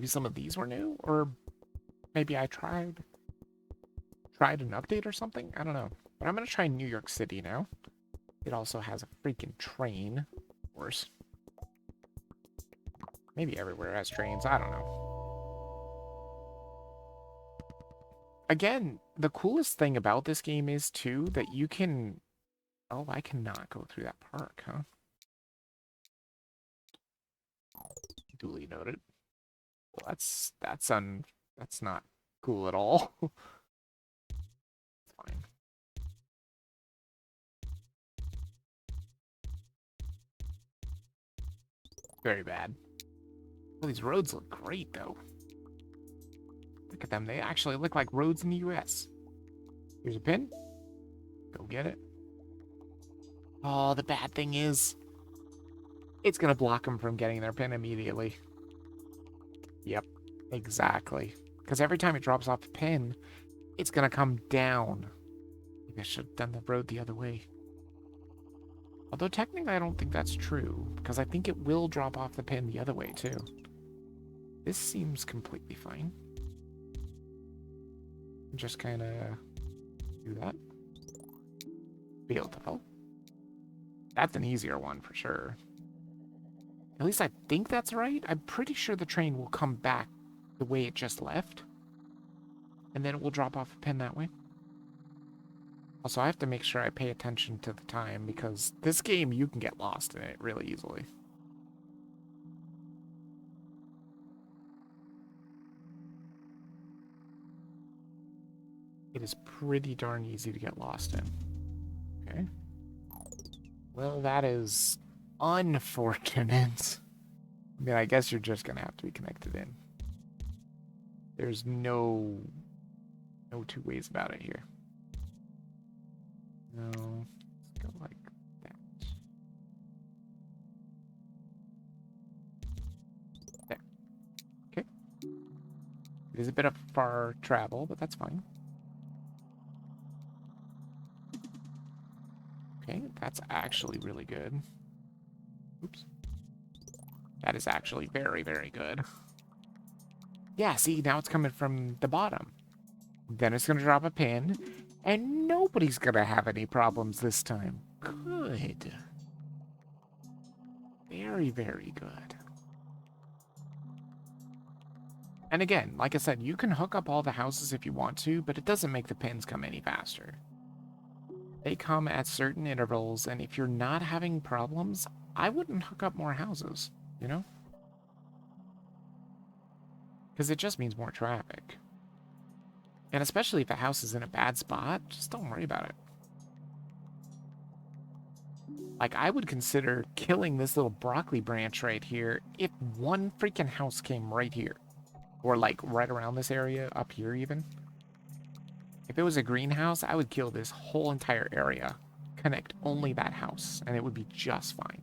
some of these were new? Or maybe I tried an update or something? I don't know. But I'm going to try New York City now. It also has a freaking train. Of course. Maybe everywhere has trains. I don't know. Again, the coolest thing about this game is, too, that you can... Oh, I cannot go through that park, huh? Duly noted. Well, that's not cool at all. Fine. Very bad. Well, these roads look great, though. Look at them. They actually look like roads in the US. Here's a pin. Go get it. Oh, the bad thing is, it's going to block them from getting their pin immediately. Yep, exactly. Because every time it drops off the pin, it's going to come down. Maybe I should have done the road the other way. Although technically I don't think that's true, because I think it will drop off the pin the other way too. This seems completely fine. Just kind of do that. Beautiful. That's an easier one for sure. At least I think that's right. I'm pretty sure the train will come back the way it just left. And then it will drop off a pin that way. Also, I have to make sure I pay attention to the time, because this game, you can get lost in it really easily. It is pretty darn easy to get lost in. Okay. Well, that is unfortunate. I mean, I guess you're just gonna have to be connected in. There's no two ways about it here. No, let's go like that. There. Okay. It is a bit of far travel, but that's fine. Okay, that's actually really good. Oops. That is actually very, very good. Yeah, see, now it's coming from the bottom. Then it's going to drop a pin, and nobody's going to have any problems this time. Good. Very, very good. And again, like I said, you can hook up all the houses if you want to, but it doesn't make the pins come any faster. They come at certain intervals, and if you're not having problems, I wouldn't hook up more houses, you know? Because it just means more traffic. And especially if a house is in a bad spot, just don't worry about it. Like, I would consider killing this little broccoli branch right here if one freaking house came right here. Or, like, right around this area, up here even. If it was a greenhouse, I would kill this whole entire area. Connect only that house, and it would be just fine.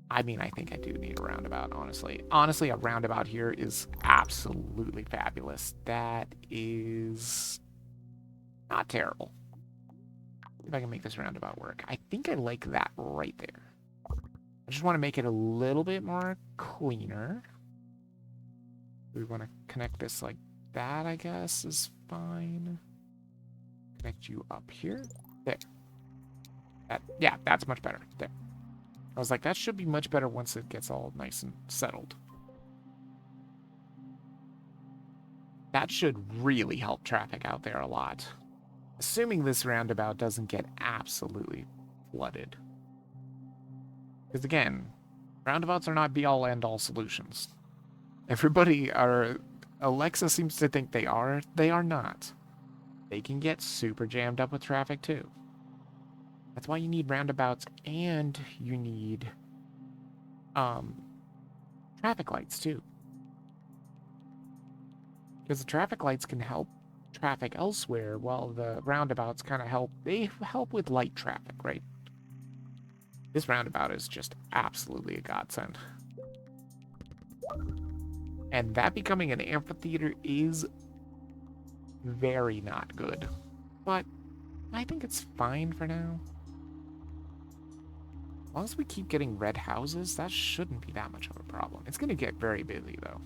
I mean, I think I do need a roundabout, honestly. Honestly, a roundabout here is absolutely fabulous. That is not terrible. See if I can make this roundabout work. I think I like that right there. I just want to make it a little bit more cleaner. We want to connect this like that, I guess, is fine. Connect you up here. There. Yeah, that's much better. There. I was like, that should be much better once it gets all nice and settled. That should really help traffic out there a lot. Assuming this roundabout doesn't get absolutely flooded. Because again, roundabouts are not be-all end-all solutions. Alexa seems to think they are. They are not. They can get super jammed up with traffic too. That's why you need roundabouts and you need traffic lights too. Because the traffic lights can help traffic elsewhere while the roundabouts kind of help with light traffic, right? This roundabout is just absolutely a godsend. And that becoming an amphitheater is very not good. But I think it's fine for now. As long as we keep getting red houses, that shouldn't be that much of a problem. It's going to get very busy, though.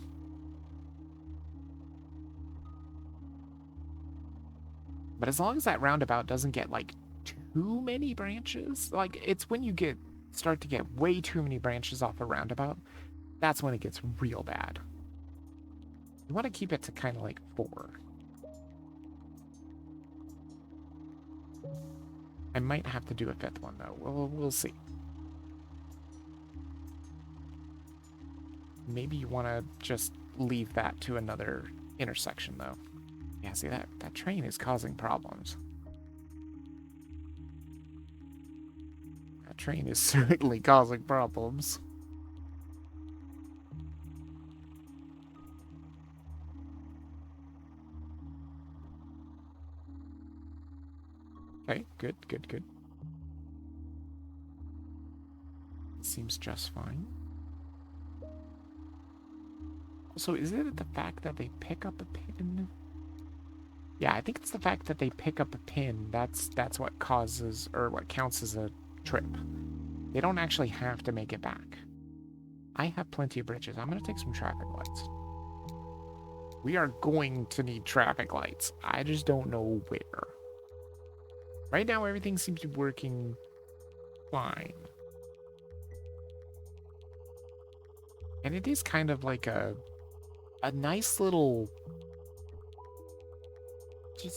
But as long as that roundabout doesn't get, like, too many branches, like, it's when you start to get way too many branches off a roundabout, that's when it gets real bad. You want to keep it to kind of like 4. I might have to do a 5th one, though. We'll see. Maybe you want to just leave that to another intersection, though. Yeah, see, that train is causing problems. That train is certainly causing problems. Okay, good. It seems just fine. Also, is it the fact that they pick up a pin? Yeah, I think it's the fact that they pick up a pin. That's what causes, or what counts as a trip. They don't actually have to make it back. I have plenty of bridges. I'm going to take some traffic lights. We are going to need traffic lights. I just don't know where. Right now, everything seems to be working fine. And it is kind of like a nice little...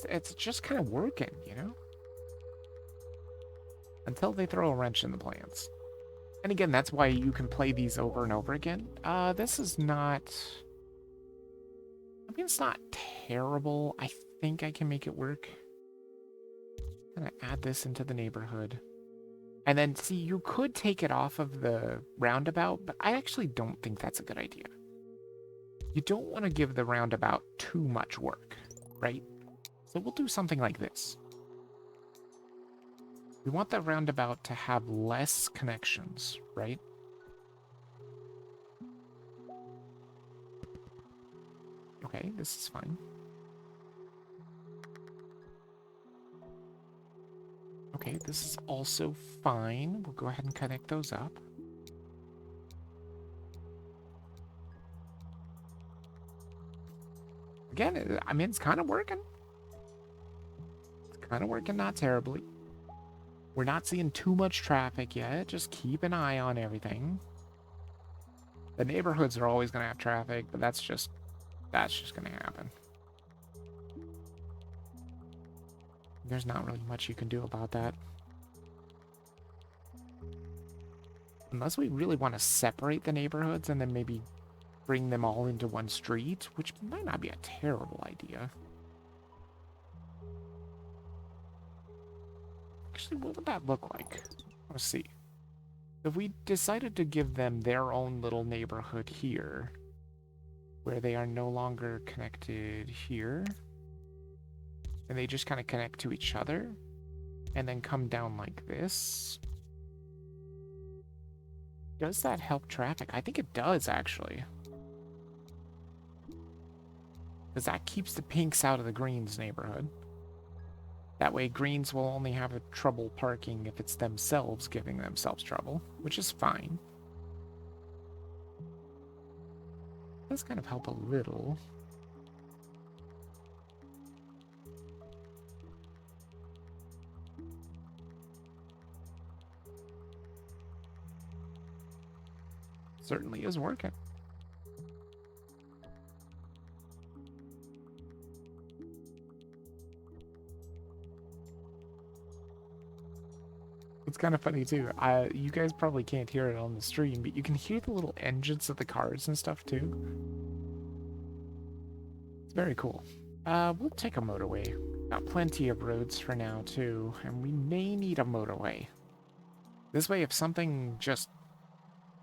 It's just kind of working, you know? Until they throw a wrench in the plans. And again, that's why you can play these over and over again. This is not... I mean, it's not terrible. I think I can make it work. I'm gonna add this into the neighborhood. And then, see, you could take it off of the roundabout, but I actually don't think that's a good idea. You don't want to give the roundabout too much work, right? So we'll do something like this. We want the roundabout to have less connections, right? Okay, this is fine. Okay, this is also fine. We'll go ahead and connect those up. Again, I mean, it's kind of working. It's kind of working, not terribly. We're not seeing too much traffic yet. Just keep an eye on everything. The neighborhoods are always going to have traffic, but that's just going to happen. There's not really much you can do about that. Unless we really want to separate the neighborhoods and then maybe bring them all into one street, which might not be a terrible idea. Actually, what would that look like? Let's see. If we decided to give them their own little neighborhood here, where they are no longer connected here, and they just kind of connect to each other, and then come down like this. Does that help traffic? I think it does, actually. Because that keeps the pinks out of the greens neighborhood. That way, greens will only have trouble parking if it's themselves giving themselves trouble, which is fine. It does kind of help a little. Certainly is working. It's kind of funny too. You guys probably can't hear it on the stream, but you can hear the little engines of the cars and stuff too. It's very cool. We'll take a motorway. Got plenty of roads for now too, and we may need a motorway. This way, if something just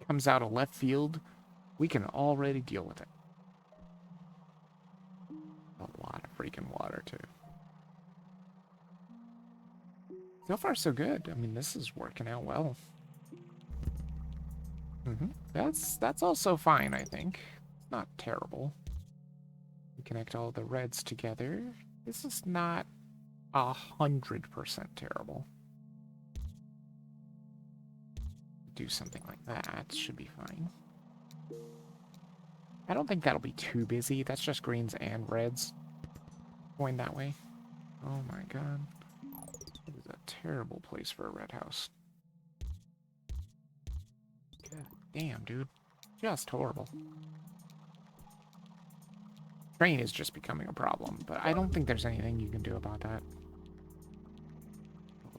comes out of left field, we can already deal with it. A lot of freaking water too. So far, so good. I mean, this is working out well. That's also fine, I think. It's not terrible. We connect all the reds together. This is not 100% terrible. Do something like that. Should be fine. I don't think that'll be too busy. That's just greens and reds going that way. Oh my god. This is a terrible place for a red house. God damn, dude. Just horrible. Train is just becoming a problem, but I don't think there's anything you can do about that.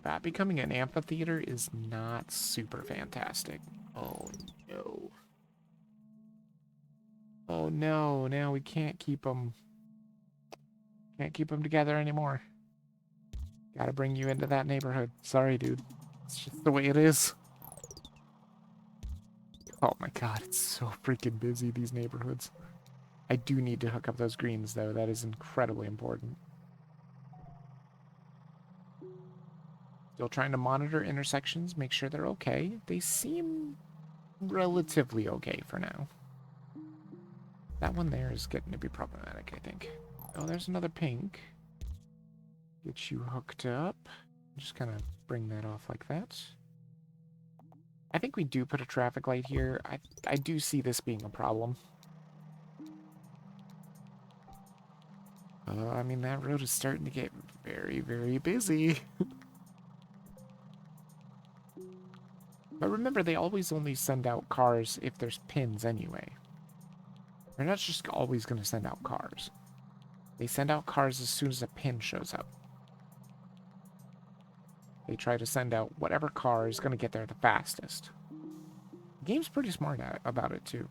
That becoming an amphitheater is not super fantastic. Oh no. Oh no, now we can't keep them. Can't keep them together anymore. Gotta bring you into that neighborhood. Sorry, dude. It's just the way it is. Oh my god, it's so freaking busy, these neighborhoods. I do need to hook up those greens, though. That is incredibly important. Still trying to monitor intersections, make sure they're okay. They seem relatively okay for now. That one there is getting to be problematic, I think. Oh, there's another pink. Get you hooked up. Just kind of bring that off like that. I think we do put a traffic light here. I do see this being a problem. I mean, that road is starting to get very, very busy. But remember, they always only send out cars if there's pins anyway. They're not just always going to send out cars. They send out cars as soon as a pin shows up. They try to send out whatever car is going to get there the fastest. The game's pretty smart about it, too.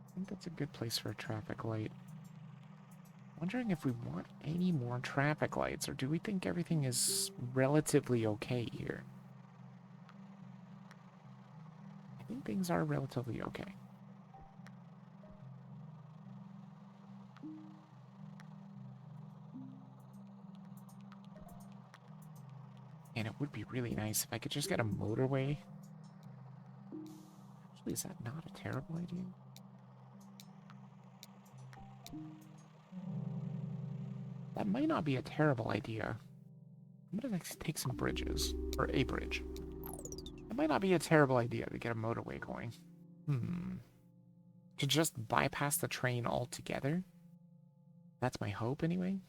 I think that's a good place for a traffic light. Wondering if we want any more traffic lights, or do we think everything is relatively okay here? I think things are relatively okay. And it would be really nice if I could just get a motorway. Actually, is that not a terrible idea? That might not be a terrible idea. I'm gonna take some bridges, or a bridge. That might not be a terrible idea to get a motorway going. To just bypass the train altogether? That's my hope, anyway.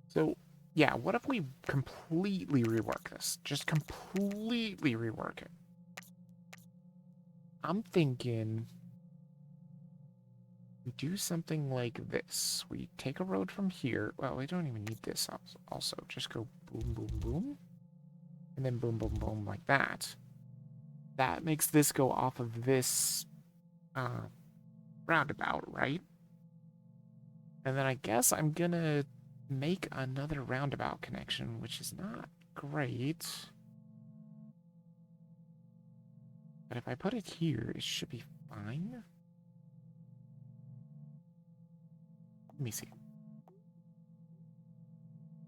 So, yeah, what if we completely rework this? Just completely rework it. I'm thinking we do something like this. We take a road from here. Well, we don't even need this also. Just go boom, boom, boom. And then boom, boom, boom like that. That makes this go off of this roundabout, right? And then I guess I'm gonna make another roundabout connection, which is not great. But if I put it here, it should be fine. Let me see.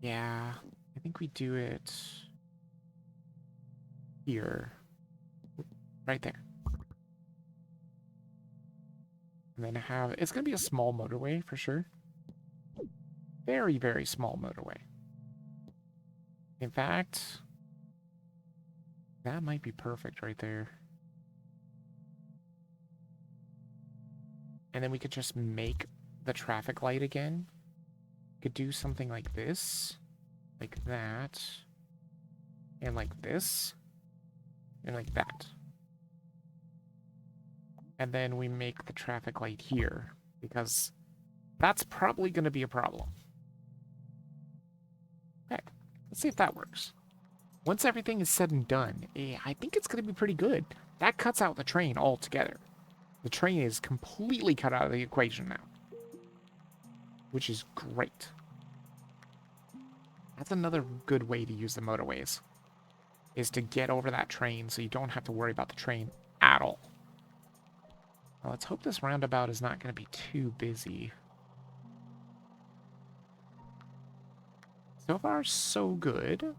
Yeah, I think we do it here. Right there. And then have... It's going to be a small motorway, for sure. Very, very small motorway. In fact, that might be perfect right there. And then we could just make the traffic light again. Could do something like this. Like that. And like this. And like that. And then we make the traffic light here. Because that's probably going to be a problem. Okay. Let's see if that works. Once everything is said and done, I think it's going to be pretty good. That cuts out the train altogether. The train is completely cut out of the equation now, which is great. That's another good way to use the motorways, is to get over that train so you don't have to worry about the train at all. Well, let's hope this roundabout is not going to be too busy. So far, so good.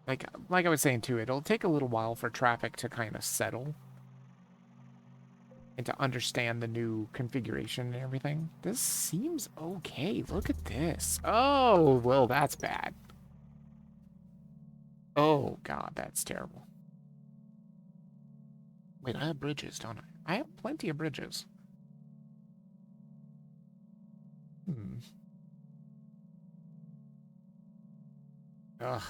Like I was saying too, it'll take a little while for traffic to kind of settle and to understand the new configuration and everything. This seems okay. Look at this. Oh, well, that's bad. Oh, God, that's terrible. Wait, I have bridges, don't I? I have plenty of bridges. Hmm. Ugh.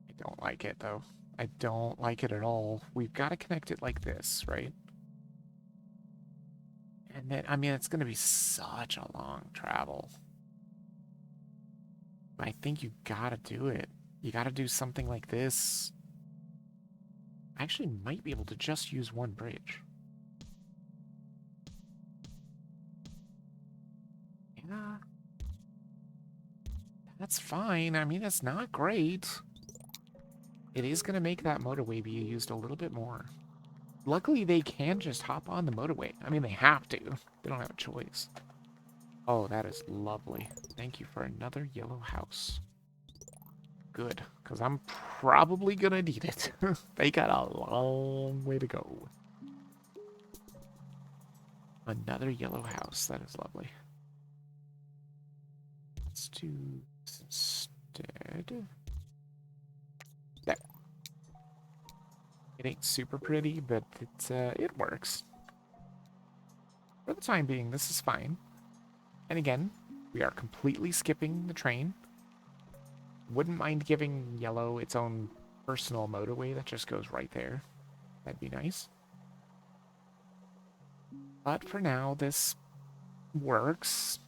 I don't like it, though. I don't like it at all. We've got to connect it like this, right? And then, I mean, it's going to be such a long travel. I think you gotta do it. You gotta do something like this. I actually might be able to just use one bridge. Yeah. That's fine. I mean, it's not great. It is gonna make that motorway be used a little bit more. Luckily, they can just hop on the motorway. I mean, they have to. They don't have a choice. Oh, that is lovely. Thank you for another yellow house. Good, because I'm probably gonna need it. They got a long way to go. Another yellow house. That is lovely. Let's do this instead. There. It ain't super pretty, but it works. For the time being, this is fine. And again, we are completely skipping the train. Wouldn't mind giving yellow its own personal motorway that just goes right there. That'd be nice. But for now, this works.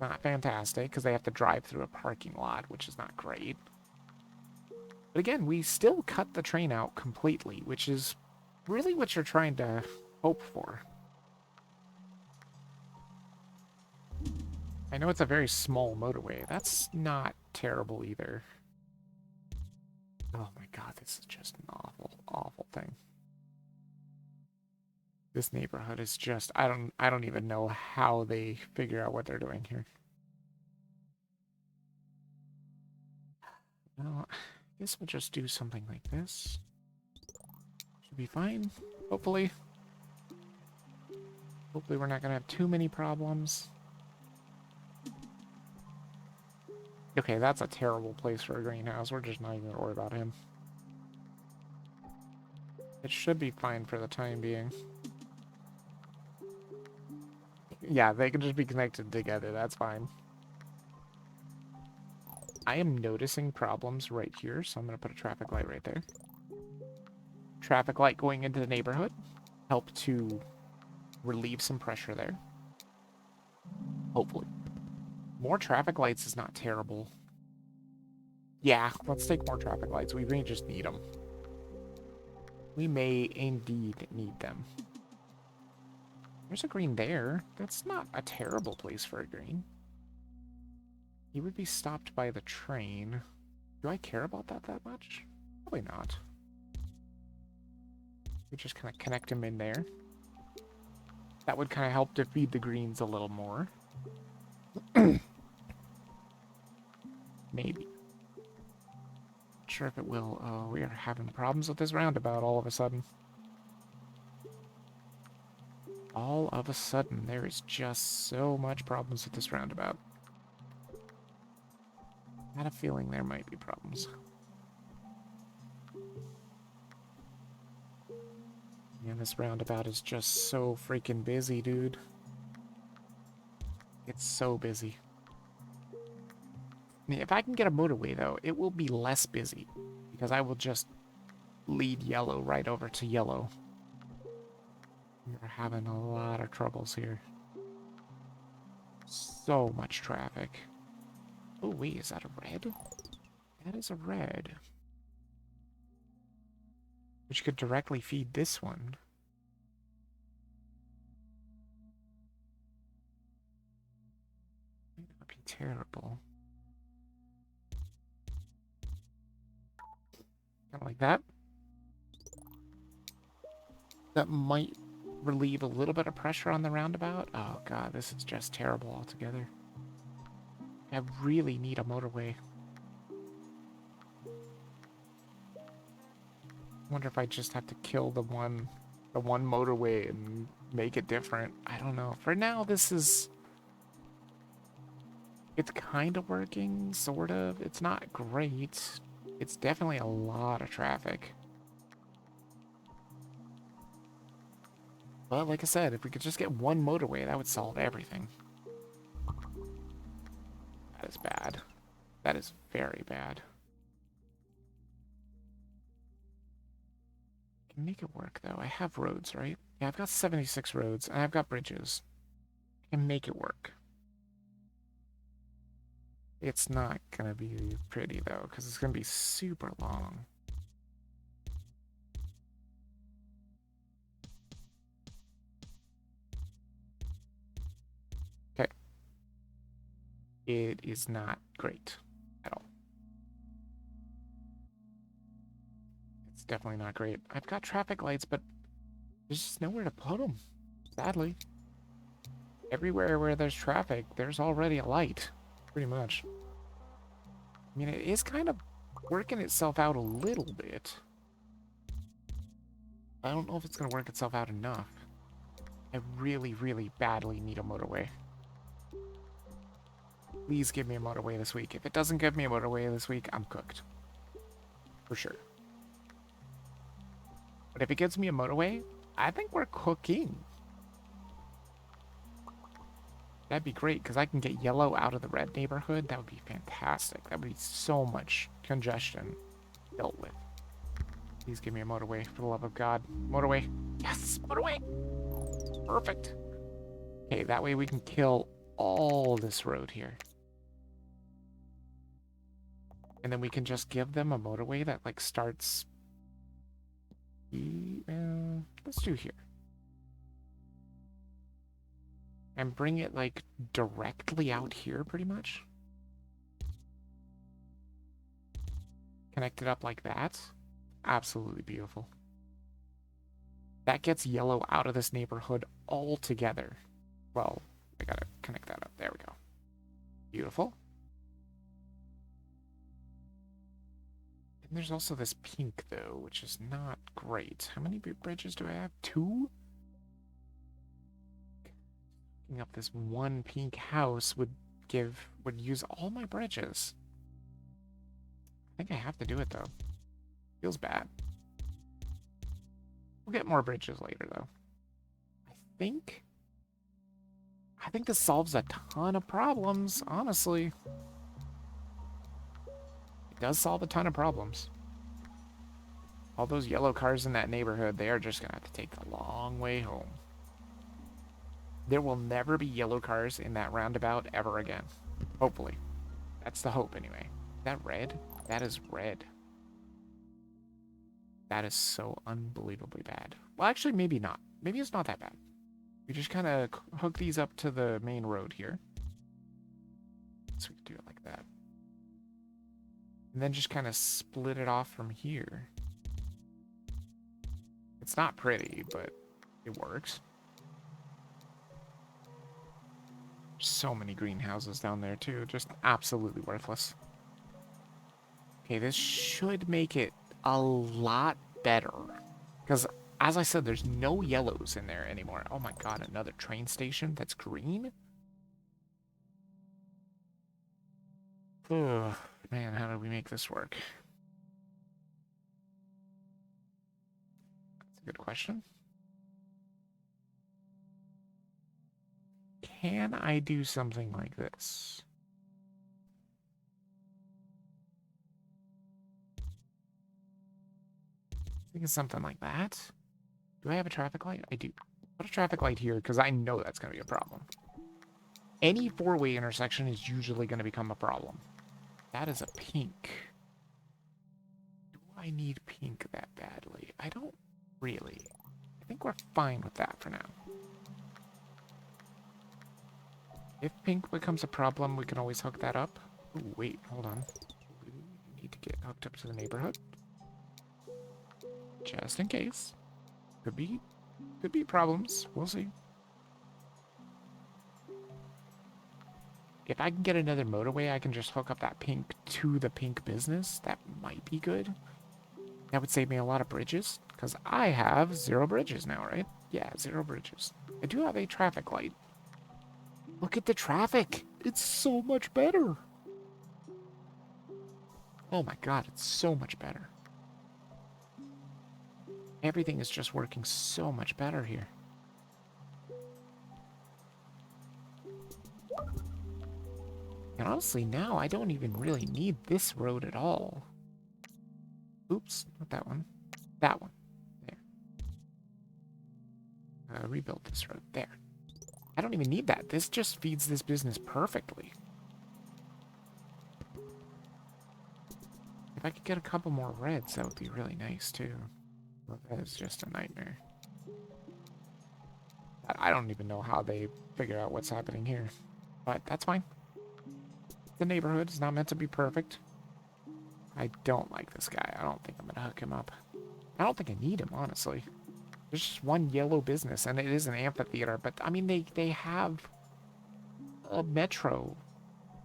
Not fantastic, because they have to drive through a parking lot, which is not great. But again, we still cut the train out completely, which is really what you're trying to hope for. I know it's a very small motorway. That's not terrible either. Oh my god, this is just an awful, awful thing. This neighborhood is just I don't even know how they figure out what they're doing here. Well, I guess we'll just do something like this. Should be fine, hopefully. Hopefully we're not gonna have too many problems. Okay, that's a terrible place for a greenhouse. We're just not even gonna worry about him. It should be fine for the time being. Yeah, they can just be connected together. That's fine. I am noticing problems right here, so I'm going to put a traffic light right there. Traffic light going into the neighborhood. Help to relieve some pressure there. Hopefully. More traffic lights is not terrible. Yeah, let's take more traffic lights. We may just need them. We may indeed need them. There's a green there. That's not a terrible place for a green. He would be stopped by the train. Do I care about that much? Probably not. We just kind of connect him in there. That would kind of help to feed the greens a little more. Maybe. Not sure if it will. Oh, we are having problems with this roundabout all of a sudden. All of a sudden, there is just so much problems with this roundabout. I had a feeling there might be problems. Man, this roundabout is just so freaking busy, dude. It's so busy. If I can get a motorway, though, it will be less busy. Because I will just lead yellow right over to yellow. We're having a lot of troubles here. So much traffic. Oh, wait, is that a red? That is a red. Which could directly feed this one. Might not be terrible. Kind of like that. That might relieve a little bit of pressure on the roundabout. Oh god, this is just terrible altogether. I really need a motorway. Wonder if I just have to kill the one motorway and make it different. I don't know. For now, it's kind of working, sort of. It's not great. It's definitely a lot of traffic. But like I said, if we could just get one motorway, that would solve everything. That is bad. That is very bad. I can make it work, though. I have roads, right? Yeah, I've got 76 roads, and I've got bridges. I can make it work. It's not gonna be pretty, though, because it's gonna be super long. Okay. It is not great at all. It's definitely not great. I've got traffic lights, but there's just nowhere to put them, sadly. Everywhere where there's traffic, there's already a light, pretty much. I mean, it is kind of working itself out a little bit. I don't know if it's going to work itself out enough. I really, really badly need a motorway. Please give me a motorway this week. If it doesn't give me a motorway this week, I'm cooked. For sure. But if it gives me a motorway, I think we're cooking. That'd be great, because I can get yellow out of the red neighborhood. That would be fantastic. That would be so much congestion dealt with. Please give me a motorway, for the love of God. Motorway. Yes, motorway. Perfect. Okay, that way we can kill all this road here. And then we can just give them a motorway that, like, starts... let's do here. And bring it, like, directly out here, pretty much. Connect it up like that. Absolutely beautiful. That gets yellow out of this neighborhood altogether. Well, I gotta connect that up. There we go. Beautiful. And there's also this pink, though, which is not great. How many bridges do I have? 2? Picking up this one pink house would use all my bridges. I think I have to do it, though. Feels bad. We'll get more bridges later, though. I think this solves a ton of problems, honestly. It does solve a ton of problems. All those yellow cars in that neighborhood, they are just gonna have to take the long way home. There will never be yellow cars in that roundabout ever again. Hopefully. That's the hope, anyway. Is that red? That is red. That is so unbelievably bad. Well, actually, maybe not. Maybe it's not that bad. We just kind of hook these up to the main road here. So we can do it like that. And then just kind of split it off from here. It's not pretty, but it works. So many greenhouses down there, too. Just absolutely worthless. Okay, this should make it a lot better. Because, as I said, there's no yellows in there anymore. Oh my god, another train station that's green? Ugh, man, how did we make this work? That's a good question. Can I do something like this? I think it's something like that. Do I have a traffic light? I do. Put a traffic light here, because I know that's going to be a problem. Any four-way intersection is usually going to become a problem. That is a pink. Do I need pink that badly? I don't really. I think we're fine with that for now. If pink becomes a problem, we can always hook that up. Ooh, wait, hold on. We need to get hooked up to the neighborhood. Just in case. Could be problems. We'll see. If I can get another motorway, I can just hook up that pink to the pink business. That might be good. That would save me a lot of bridges, because I have 0 bridges now, right? Yeah, 0 bridges. I do have a traffic light. Look at the traffic. It's so much better. Oh my god, it's so much better. Everything is just working so much better here. And honestly, now I don't even really need this road at all. Oops, not that one. That one. There. Rebuild this road. There. I don't even need that. This just feeds this business perfectly. If I could get a couple more reds, that would be really nice, too. Well, that is just a nightmare. I don't even know how they figure out what's happening here. But that's fine. The neighborhood is not meant to be perfect. I don't like this guy. I don't think I'm going to hook him up. I don't think I need him, honestly. There's just one yellow business, and it is an amphitheater. But, I mean, they have a metro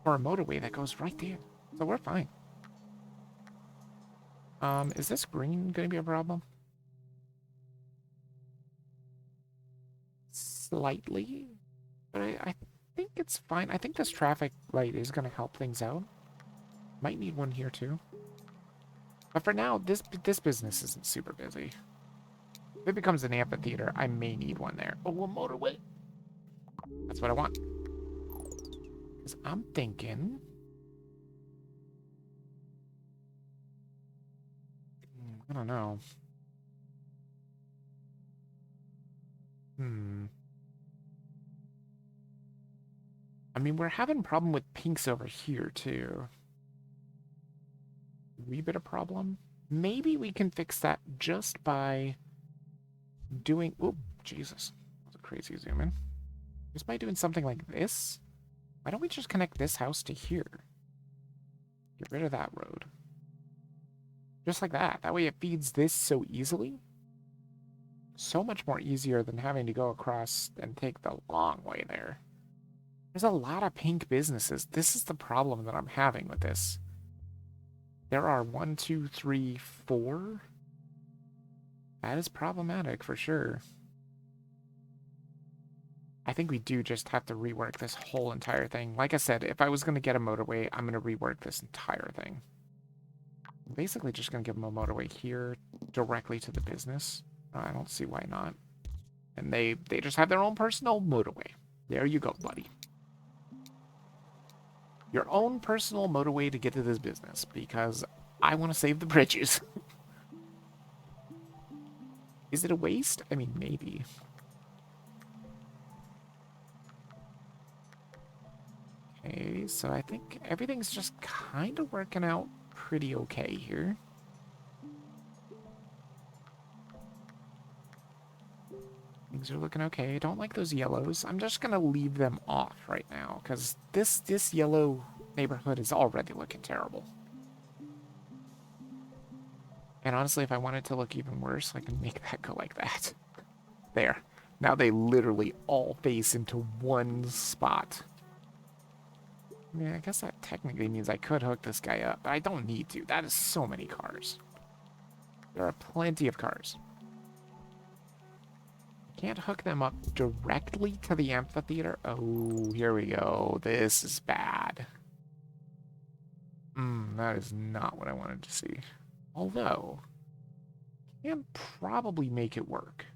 or a motorway that goes right there. So we're fine. Is this green going to be a problem? Slightly. But I think it's fine. I think this traffic light is going to help things out. Might need one here, too. But for now, this business isn't super busy. If it becomes an amphitheater, I may need one there. Oh, a motorway. That's what I want. Because I'm thinking... I don't know. I mean, we're having a problem with pinks over here, too. Wee bit of problem. Maybe we can fix that just by doing... Oh, Jesus. That's a crazy zoom in. Just by doing something like this. Why don't we just connect this house to here? Get rid of that road. Just like that. That way it feeds this so easily. So much more easier than having to go across and take the long way there. There's a lot of pink businesses. This is the problem that I'm having with this. There are 1, 2, 3, 4. That is problematic for sure. I think we do just have to rework this whole entire thing. Like I said, if I was going to get a motorway, I'm going to rework this entire thing. I'm basically just going to give them a motorway here directly to the business. I don't see why not. And they just have their own personal motorway. There you go, buddy. Your own personal motorway to get to this business, because I want to save the bridges. Is it a waste? I mean, maybe. Okay, so I think everything's just kind of working out pretty okay here. Things are looking okay. I don't like those yellows. I'm just going to leave them off right now, because this yellow neighborhood is already looking terrible. And honestly, if I want it to look even worse, I can make that go like that. There. Now they literally all face into one spot. I mean, I guess that technically means I could hook this guy up, but I don't need to. That is so many cars. There are plenty of cars. Can't hook them up directly to the amphitheater. Oh, here we go. This is bad. That is not what I wanted to see. Although, can probably make it work.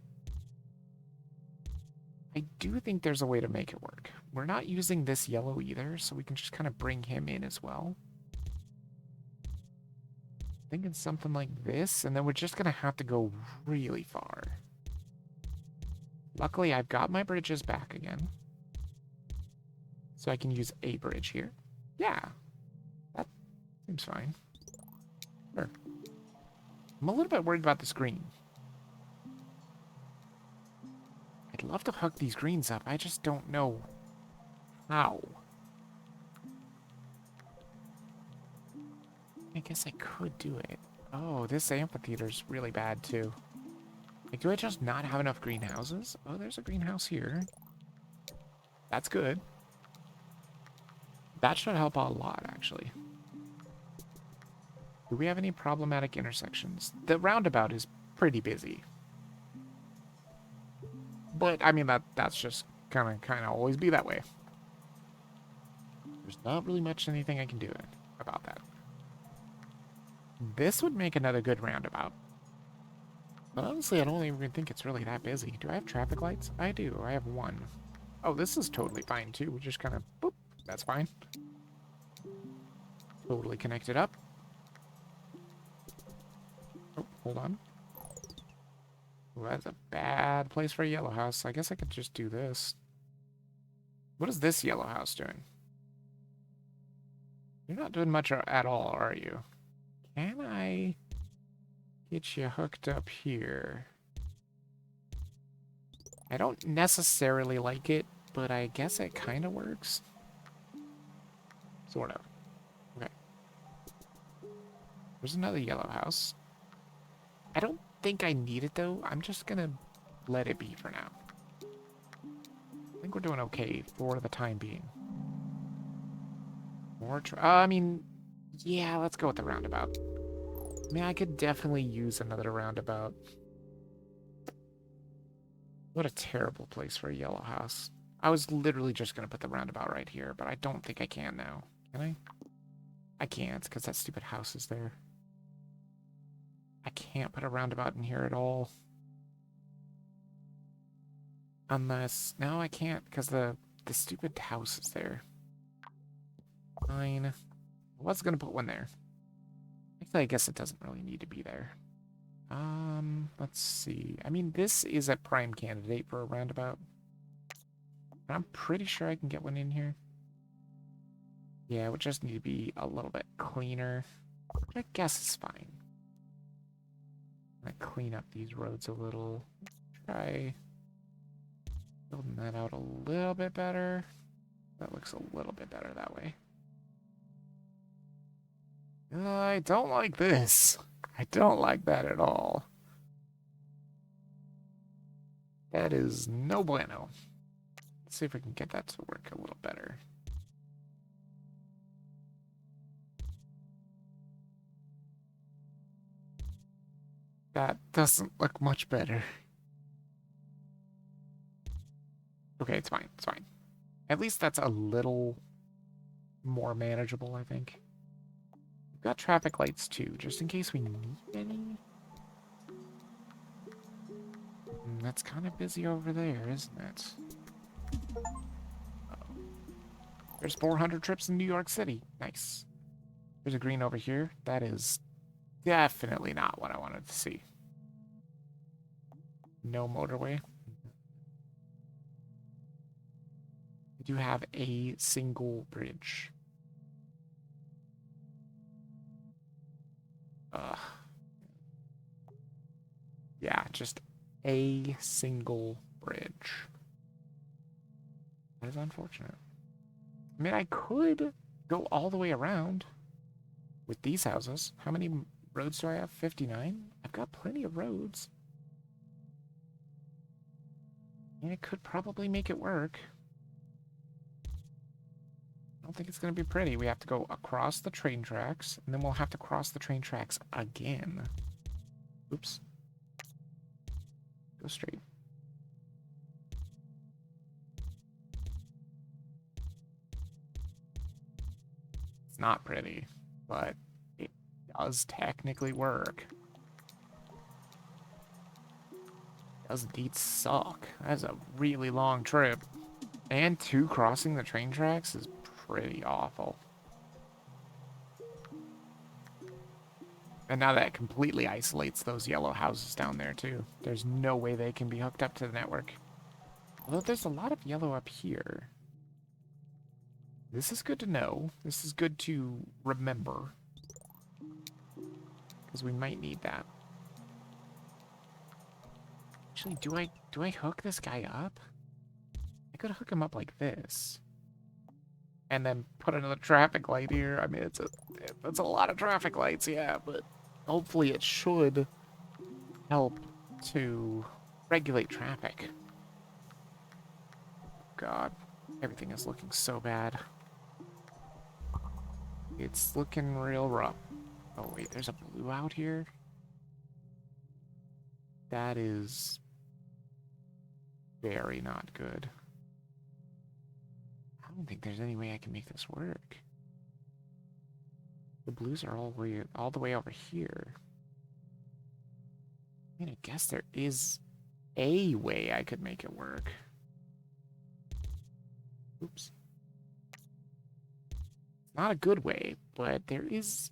I do think there's a way to make it work. We're not using this yellow either, so we can just kind of bring him in as well. Thinking something like this, and then we're just going to have to go really far. Luckily, I've got my bridges back again. So I can use a bridge here. Yeah, that seems fine. Sure. I'm a little bit worried about this green. I'd love to hook these greens up. I just don't know how. I guess I could do it. Oh, this amphitheater's really bad too. Like, do I just not have enough greenhouses? Oh, there's a greenhouse here. That's good. That should help out a lot, actually. Do we have any problematic intersections? The roundabout is pretty busy. But, I mean, that's just kind of always be that way. There's not really much anything I can do about that. This would make another good roundabout. But honestly, I don't even think it's really that busy. Do I have traffic lights? I do. I have one. Oh, this is totally fine, too. We just kind of, boop. That's fine. Totally connected up. Oh, hold on. Ooh, that's a bad place for a yellow house. I guess I could just do this. What is this yellow house doing? You're not doing much at all, are you? Can I get you hooked up here? I don't necessarily like it, but I guess it kind of works. Sort of. Okay. There's another yellow house. I don't think I need it, though. I'm just gonna let it be for now. I think we're doing okay for the time being. More I mean, yeah, let's go with the roundabout. I mean, I could definitely use another roundabout. What a terrible place for a yellow house. I was literally just gonna put the roundabout right here, but I don't think I can now. Can I? I can't, because that stupid house is there. I can't put a roundabout in here at all. Unless... No, I can't, because the stupid house is there. Fine. I was gonna put one there. Actually, I guess it doesn't really need to be there. Let's see. I mean, this is a prime candidate for a roundabout. I'm pretty sure I can get one in here. Yeah, it would just need to be a little bit cleaner. Which I guess is fine. I'm gonna clean up these roads a little. Try building that out a little bit better. That looks a little bit better that way. I don't like this. I don't like that at all. That is no bueno. Let's see if we can get that to work a little better. That doesn't look much better. Okay, it's fine. It's fine. At least that's a little more manageable, I think. We've got traffic lights too, just in case we need any. That's kind of busy over there, isn't it? Uh-oh. There's 400 trips in New York City. Nice. There's a green over here. That is definitely not what I wanted to see. No motorway. We do have a single bridge. Yeah, just a single bridge. That is unfortunate. I mean, I could go all the way around with these houses. How many roads do I have? 59? I've got plenty of roads. And it could probably make it work. I don't think it's going to be pretty. We have to go across the train tracks, and then we'll have to cross the train tracks again. Oops. Go straight. It's not pretty, but it does technically work. It does indeed suck. That's a really long trip. And 2 crossing the train tracks is pretty awful. And now that completely isolates those yellow houses down there, too. There's no way they can be hooked up to the network. Although there's a lot of yellow up here. This is good to know. This is good to remember. Because we might need that. Actually, do I hook this guy up? I could hook him up like this. And then put another traffic light here. I mean, it's a lot of traffic lights, yeah, but hopefully it should help to regulate traffic. God, everything is looking so bad. It's looking real rough. Oh wait, there's a blue out here? That is very not good. I don't think there's any way I can make this work. The blues are all the way over here. I mean, I guess there is a way I could make it work. Oops. Not a good way, but there is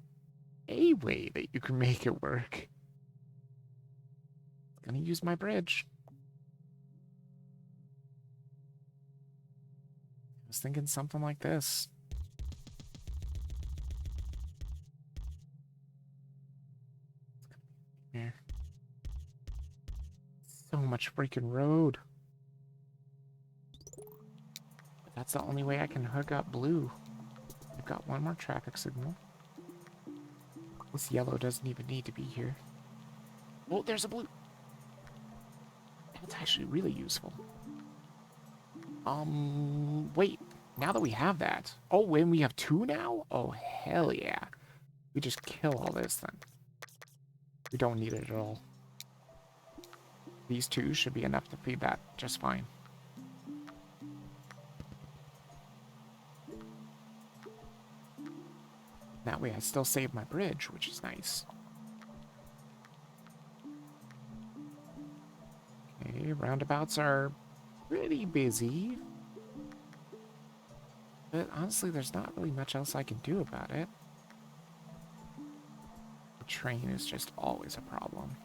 a way that you can make it work. I'm gonna use my bridge. I was thinking something like this. Here. So much freaking road. But that's the only way I can hook up blue. I've got one more traffic signal. This yellow doesn't even need to be here. Oh, there's a blue. That's actually really useful. Wait. Now that we have that. Oh, and we have two now? Oh, hell yeah. We just kill all this then. We don't need it at all. These two should be enough to feed that just fine. That way I still save my bridge, which is nice. Okay, roundabouts are pretty busy. But honestly, there's not really much else I can do about it. The train is just always a problem.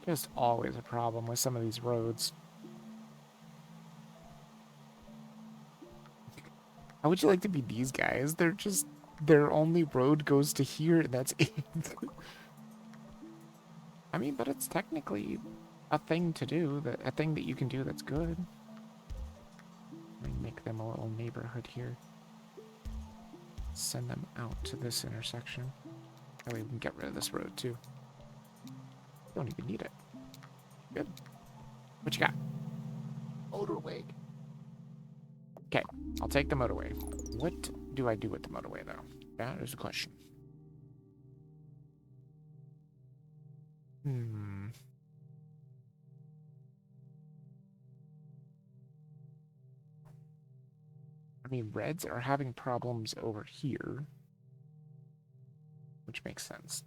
Just always a problem with some of these roads. How would you like to be these guys? They're just, their only road goes to here and that's it. I mean, but it's technically a thing to do, a thing that you can do that's good. Let me make them a little neighborhood here. Send them out to this intersection. That way we can get rid of this road too. Don't even need it. Good. What you got? Motorway. Okay, I'll take the motorway. What do I do with the motorway though? That is the question. I mean, reds are having problems over here, which makes sense.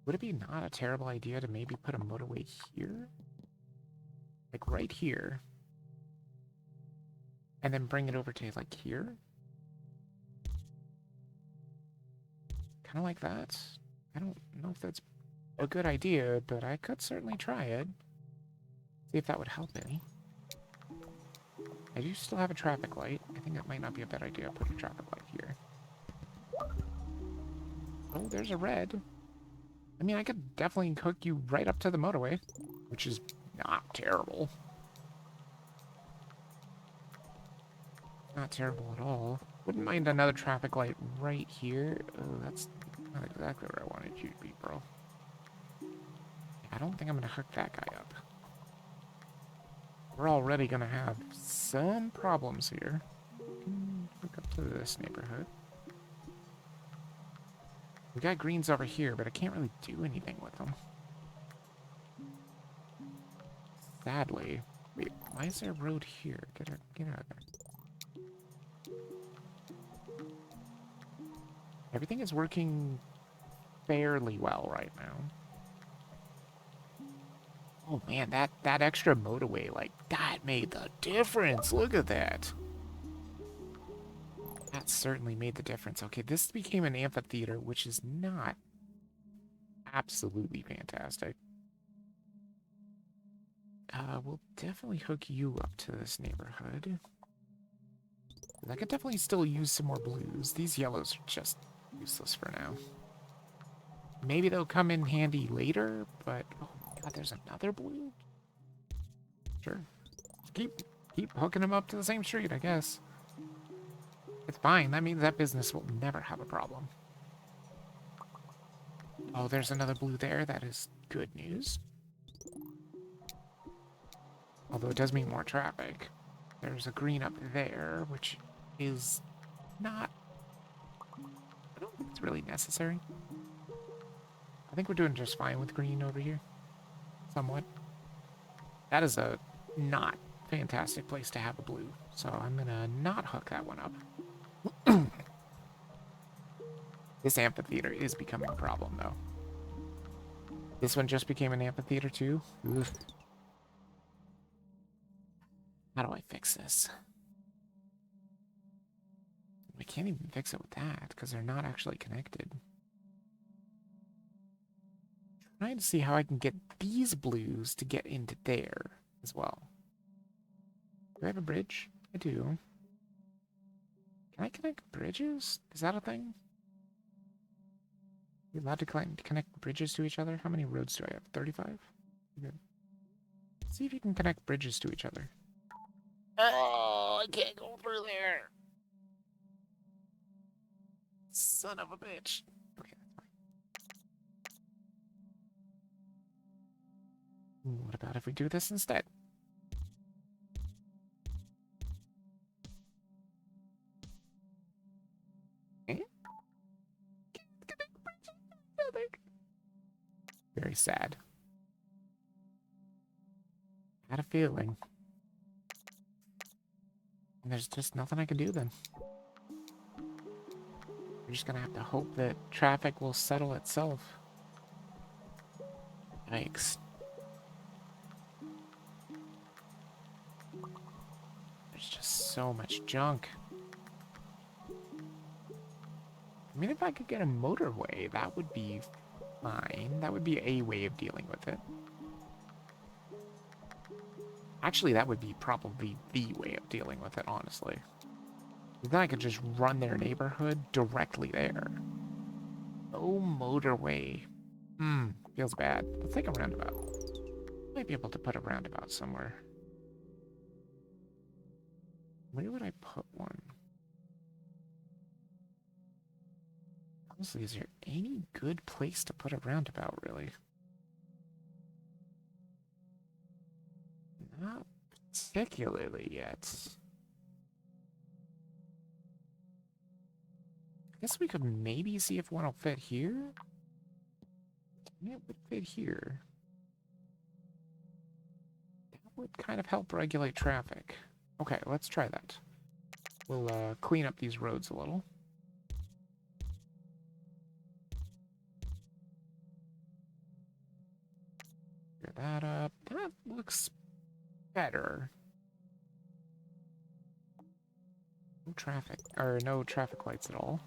Would it be not a terrible idea to maybe put a motorway here? Like right here. And then bring it over to like here? Kind of like that. I don't know if that's a good idea, but I could certainly try it. See if that would help any. I do still have a traffic light. I think that might not be a bad idea. Put a traffic light here. Oh, there's a red. I mean, I could definitely hook you right up to the motorway, which is not terrible. Not terrible at all. Wouldn't mind another traffic light right here. Oh, that's not exactly where I wanted you to be, bro. I don't think I'm gonna hook that guy up. We're already gonna have some problems here. Hook up to this neighborhood. We got greens over here, but I can't really do anything with them. Sadly. Wait, why is there a road here? Get out of there. Everything is working fairly well right now. Oh man, that extra motorway, like, that made the difference. Look at that. that certainly made the difference. Okay, this became an amphitheater, which is not absolutely fantastic. We'll definitely hook you up to this neighborhood. I could definitely still use some more blues. These yellows are just useless for now. Maybe they'll come in handy later, but oh my god, there's another blue? Sure. Keep hooking them up to the same street, I guess. It's fine. That means that business will never have a problem. Oh, there's another blue there. That is good news. Although it does mean more traffic. There's a green up there, which is not... I don't think it's really necessary. I think we're doing just fine with green over here. Somewhat. That is a not fantastic place to have a blue. So I'm gonna not hook that one up. This amphitheater is becoming a problem, though. This one just became an amphitheater, too? Oof. How do I fix this? We can't even fix it with that, because they're not actually connected. Trying to see how I can get these blues to get into there as well. Do I have a bridge? I do. Can I connect bridges? Is that a thing? Are you allowed to connect bridges to each other? How many roads do I have? 35? Good. See if you can connect bridges to each other. Oh, I can't go through there. Son of a bitch. Okay, that's fine. What about if we do this instead? Eh? Very sad. Had a feeling. And there's just nothing I can do then. We're just gonna have to hope that traffic will settle itself. Yikes. There's just so much junk. I mean, if I could get a motorway, that would be fine. That would be a way of dealing with it. Actually, that would be probably the way of dealing with it, honestly. Then I could just run their neighborhood directly there. No motorway. Feels bad. Let's take a roundabout. Might be able to put a roundabout somewhere. Where would I put one? Honestly, is there any good place to put a roundabout, really? Not particularly yet. I guess we could maybe see if one will fit here. It would fit here. That would kind of help regulate traffic. Okay, let's try that. We'll clean up these roads a little. Clear that up. That looks better. No traffic, or no traffic lights at all.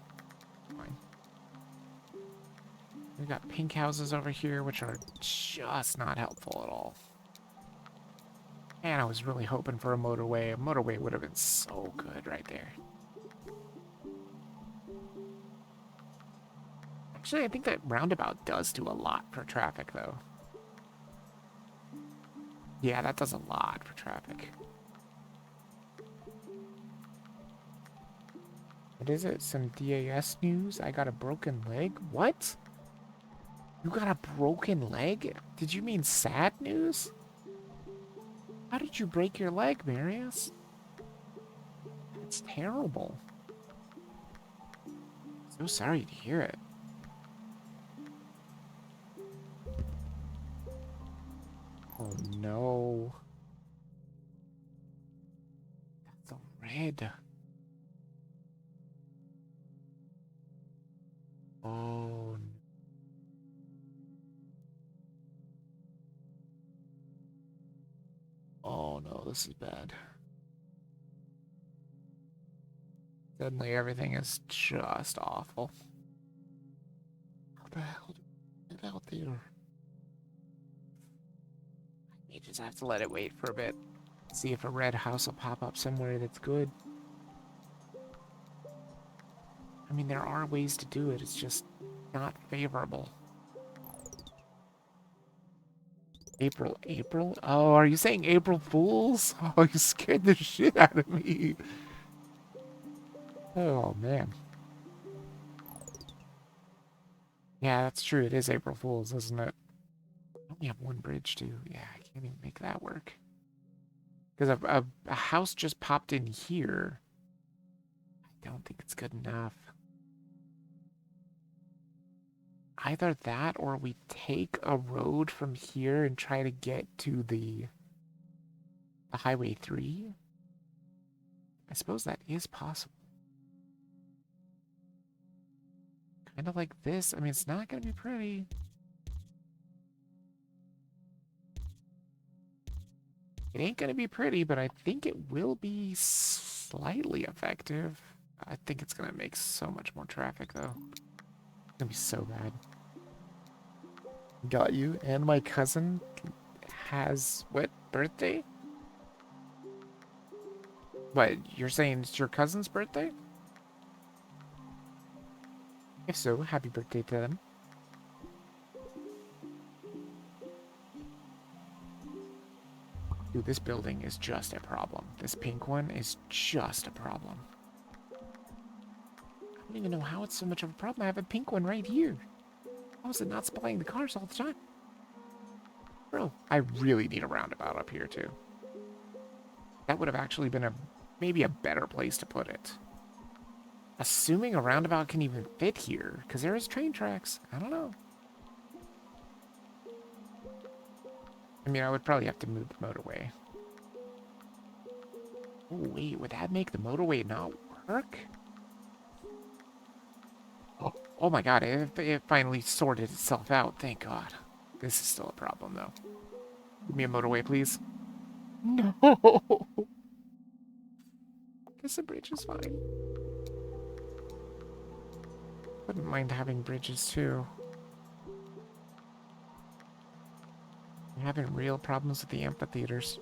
Fine. We've got pink houses over here, which are just not helpful at all. Man, I was really hoping for a motorway. A motorway would have been so good right there. Actually, I think that roundabout does do a lot for traffic, though. Yeah, that does a lot for traffic. What is it? Some DAS news? I got a broken leg? What? You got a broken leg? Did you mean sad news? How did you break your leg, Marius? That's terrible. So sorry to hear it. Oh no. That's a red. Oh no. Oh no, this is bad. Suddenly everything is just awful. How the hell do we get out there? You just have to let it wait for a bit. See if a red house will pop up somewhere that's good. I mean, there are ways to do it. It's just not favorable. April? Oh, are you saying April Fools? Oh, you scared the shit out of me. Oh, man. Yeah, that's true. It is April Fools, isn't it? I only have one bridge, too. Yeah, I can't even make that work. Because a house just popped in here. I don't think it's good enough. Either that or we take a road from here and try to get to the Highway 3. I suppose that is possible. Kind of like this. I mean, it's not going to be pretty. It ain't going to be pretty, but I think it will be slightly effective. I think it's going to make so much more traffic, though. It's going to be so bad. Got you. And my cousin has, what, birthday? What, you're saying it's your cousin's birthday? If so, happy birthday to them. Dude, this building is just a problem. This pink one is just a problem. I don't even know how it's so much of a problem. I have a pink one right here. How is it not supplying the cars all the time? Bro, I really need a roundabout up here, too. That would have actually been maybe a better place to put it. Assuming a roundabout can even fit here, because there is train tracks. I don't know. I mean, I would probably have to move the motorway. Oh, wait, would that make the motorway not work? Oh my god, it finally sorted itself out, thank god. This is still a problem, though. Give me a motorway, please. No! Guess the bridge is fine. Wouldn't mind having bridges, too. I'm having real problems with the amphitheaters.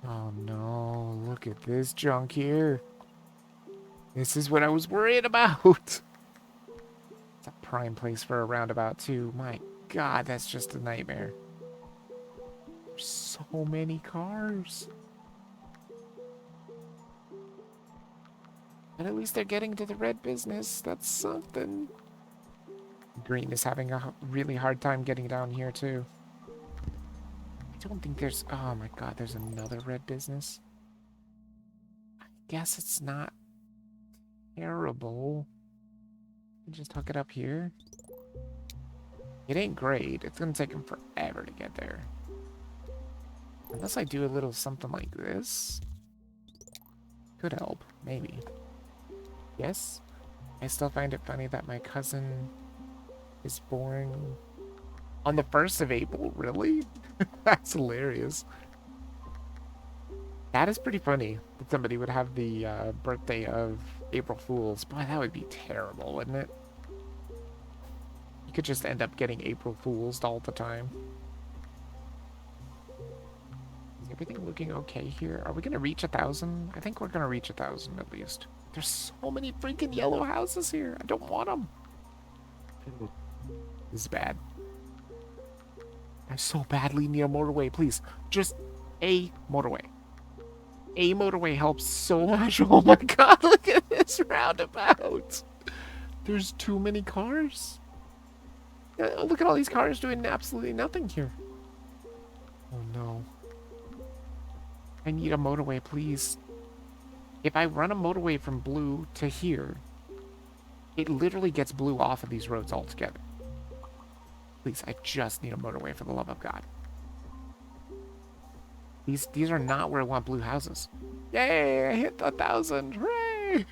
Oh no, look at this junk here. This is what I was worried about. It's a prime place for a roundabout, too. My god, that's just a nightmare. There's so many cars. But at least they're getting to the red business. That's something. Green is having a really hard time getting down here, too. I don't think there's... Oh my god, there's another red business. I guess it's not terrible. Just hook it up here. It ain't great. It's gonna take him forever to get there. Unless I do a little something like this. Could help, maybe. Yes? I still find it funny that my cousin is born on the 1st of April. Really? That's hilarious. That is pretty funny that somebody would have the birthday of April Fools. Boy, that would be terrible, wouldn't it? You could just end up getting April Fools all the time. Is everything looking okay here? Are we going to reach 1,000? I think we're going to reach 1,000 at least. There's so many freaking yellow houses here. I don't want them. This is bad. I so badly need a motorway, please. Just a motorway. A motorway helps so much. Oh my god, look at this roundabout. There's too many cars. Look at all these cars doing absolutely nothing here. Oh no. I need a motorway, please. If I run a motorway from Blue to here, it literally gets Blue off of these roads altogether. Please, I just need a motorway for the love of God. These are not where I want blue houses. Yay, I hit 1,000. Hooray!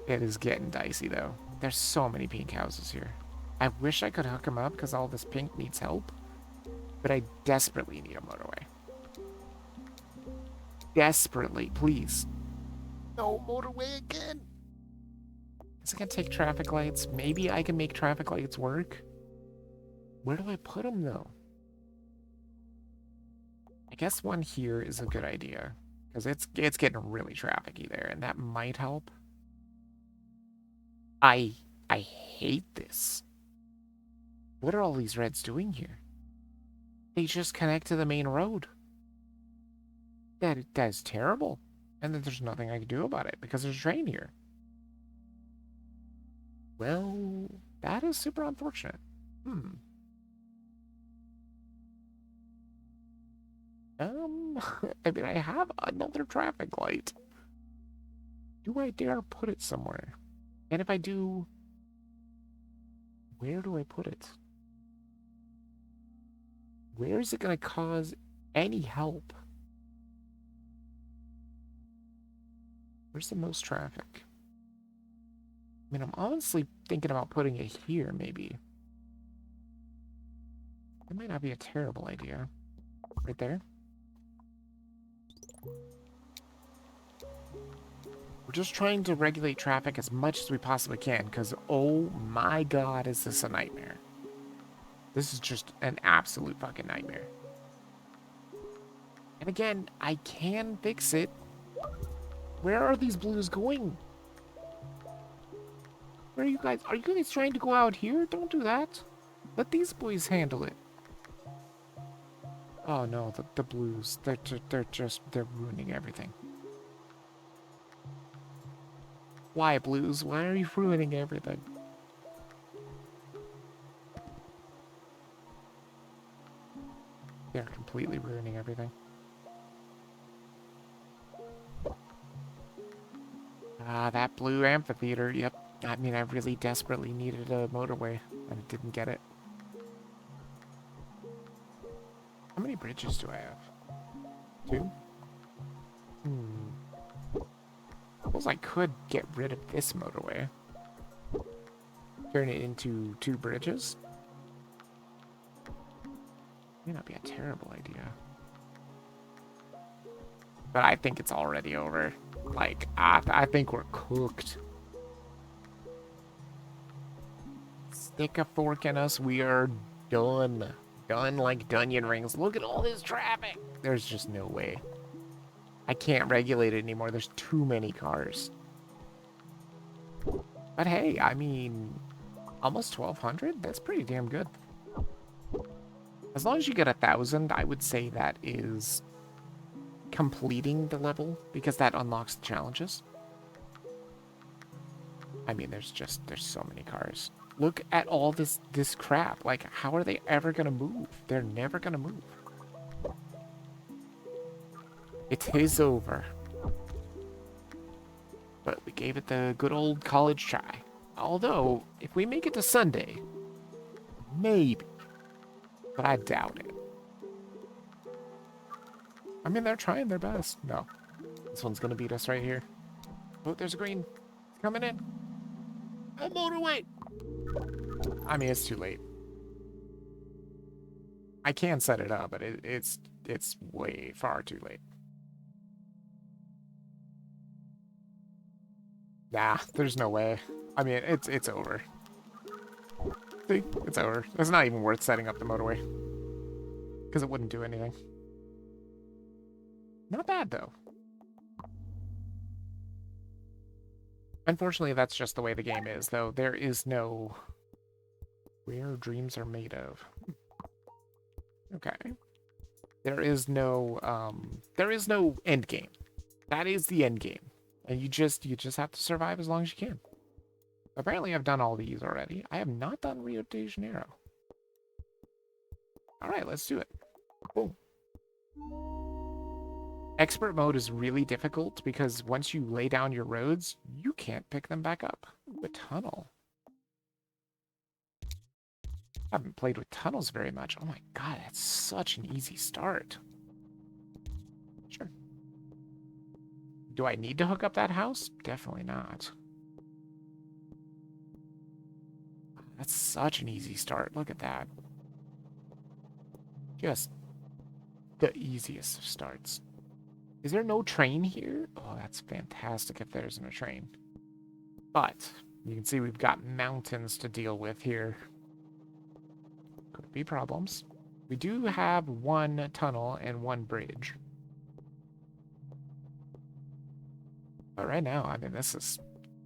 It is getting dicey, though. There's so many pink houses here. I wish I could hook them up because all this pink needs help. But I desperately need a motorway. desperately, please. No motorway again. Is it gonna take traffic lights? Maybe I can make traffic lights work. Where do I put them though? I guess one here is a good idea because it's getting really trafficy there, and that might help. I hate this. What are all these reds doing here? They just connect to the main road. That's terrible. And then there's nothing I can do about it because there's a train here. Well, that is super unfortunate. I mean, I have another traffic light. Do I dare put it somewhere? And if I do, where do I put it? Where is it going to cause any help? Where's the most traffic? I mean, I'm honestly thinking about putting it here, maybe. That might not be a terrible idea. Right there. We're just trying to regulate traffic as much as we possibly can, because oh my god, is this a nightmare. This is just an absolute fucking nightmare. And again, I can fix it. Where are these blues going? Where are you guys? Are you guys trying to go out here? Don't do that. Let these boys handle it. Oh no, the blues. They're ruining everything. Why, blues? Why are you ruining everything? They're completely ruining everything. Ah, that blue amphitheater. Yep. I mean, I really desperately needed a motorway, and I didn't get it. How many bridges do I have? 2? Suppose I could get rid of this motorway. Turn it into 2 bridges. May not be a terrible idea. But I think it's already over. Like, I think we're cooked. Stick a fork in us, we are done. Done like Dunyan rings. Look at all this traffic. There's just no way. I can't regulate it anymore. There's too many cars. But hey, I mean, almost 1,200? That's pretty damn good. As long as you get 1,000, I would say that is completing the level, because that unlocks the challenges. I mean, there's so many cars. Look at all this crap. Like, how are they ever gonna move? They're never gonna move. It is over. But we gave it the good old college try. Although, if we make it to Sunday, maybe. But I doubt it. I mean, they're trying their best. No. This one's gonna beat us right here. Oh, there's a green. It's coming in. A motorway! I mean, it's too late. I can set it up, but it's way far too late. Nah, there's no way. I mean, it's over. See? It's over. It's not even worth setting up the motorway. Because it wouldn't do anything. Not bad, though. Unfortunately, that's just the way the game is, though. There is no... Where dreams are made of. Okay. There is no end game. That is the end game. And you just have to survive as long as you can. Apparently, I've done all these already. I have not done Rio de Janeiro. All right, let's do it. Boom. Expert mode is really difficult because once you lay down your roads, you can't pick them back up. Ooh, a tunnel. I haven't played with tunnels very much. Oh my god, that's such an easy start. Sure. Do I need to hook up that house? Definitely not. That's such an easy start. Look at that. Just the easiest of starts. Is there no train here? Oh, that's fantastic if there isn't a train. But you can see we've got mountains to deal with here. Could be problems. We do have one tunnel and one bridge. But right now, I mean, this is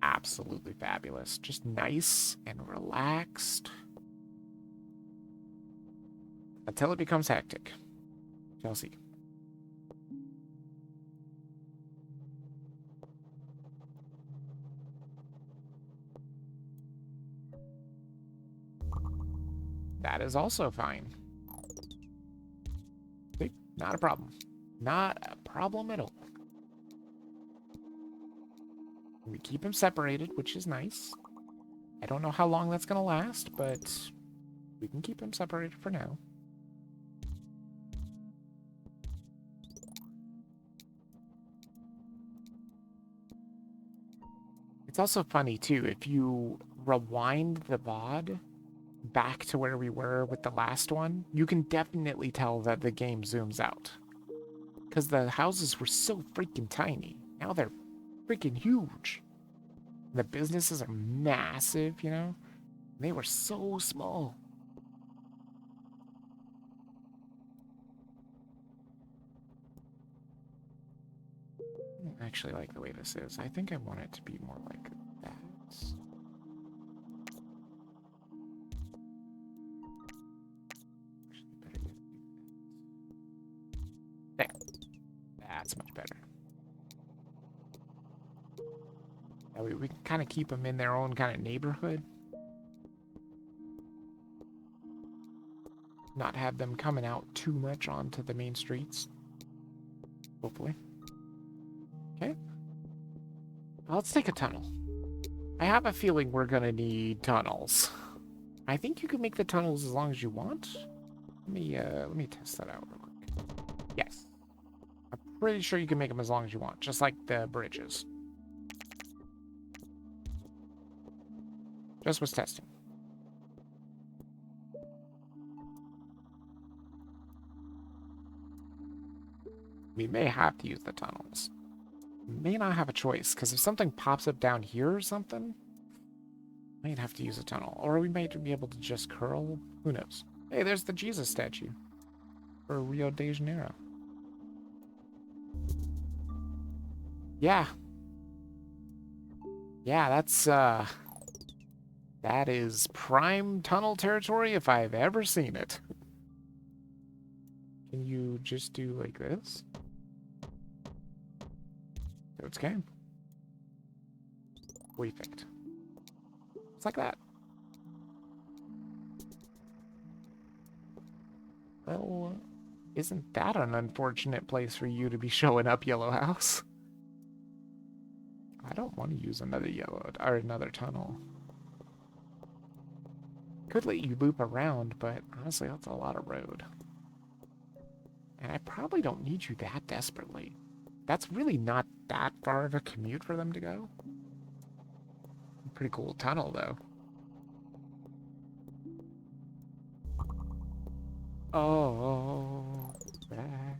absolutely fabulous. Just nice and relaxed. Until it becomes hectic. Shall see. That is also fine. See? Not a problem. Not a problem at all. We keep them separated, which is nice. I don't know how long that's going to last, but we can keep them separated for now. It's also funny, too, if you rewind the VOD back to where we were with the last one, you can definitely tell that the game zooms out. Because the houses were so freaking tiny. Now they're freaking huge. The businesses are massive, you know? They were so small. I don't actually like the way this is. I think I want it to be more like that. There. That's much better. That way we can kind of keep them in their own kind of neighborhood. Not have them coming out too much onto the main streets. Hopefully. Okay. Well, let's take a tunnel. I have a feeling we're gonna need tunnels. I think you can make the tunnels as long as you want. Let me test that out real quick. Yes. I'm pretty sure you can make them as long as you want, just like the bridges. Just was testing. We may have to use the tunnels. We may not have a choice, because if something pops up down here or something, we might have to use a tunnel. Or we might be able to just curl. Who knows? Hey, there's the Jesus statue for Rio de Janeiro. Yeah. Yeah, that is prime tunnel territory if I've ever seen it. Can you just do like this? So it's game. Perfect. It's like that. Well, isn't that an unfortunate place for you to be showing up, Yellow House? I don't want to use another another tunnel. Could let you loop around, but honestly, that's a lot of road. And I probably don't need you that desperately. That's really not that far of a commute for them to go. Pretty cool tunnel, though. Oh, bad.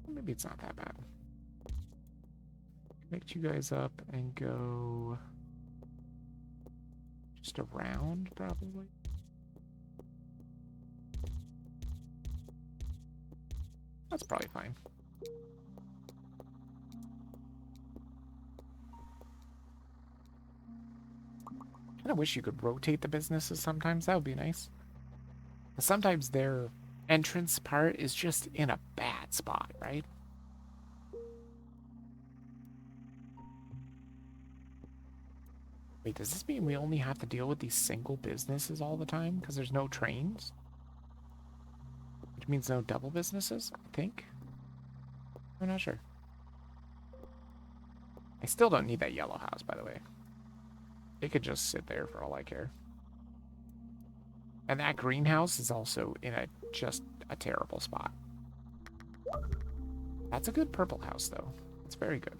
Maybe it's not that bad. Connect you guys up and go just around, probably. That's probably fine. I wish you could rotate the businesses sometimes. That would be nice. Sometimes their entrance part is just in a bad spot, right? Wait, does this mean we only have to deal with these single businesses all the time because there's no trains? Which means no double businesses, I think? I'm not sure. I still don't need that yellow house, by the way. It could just sit there for all I care. And that greenhouse is also in just a terrible spot. That's a good purple house, though. It's very good.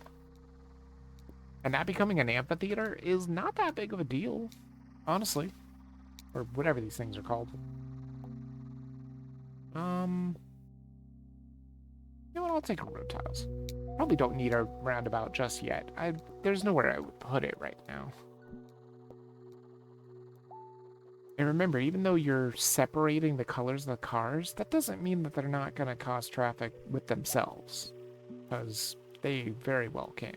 And that becoming an amphitheater is not that big of a deal, honestly. Or whatever these things are called. You know what? I'll take road tiles. Probably don't need a roundabout just yet. There's nowhere I would put it right now. And remember, even though you're separating the colors of the cars, that doesn't mean that they're not going to cause traffic with themselves. Because they very well can.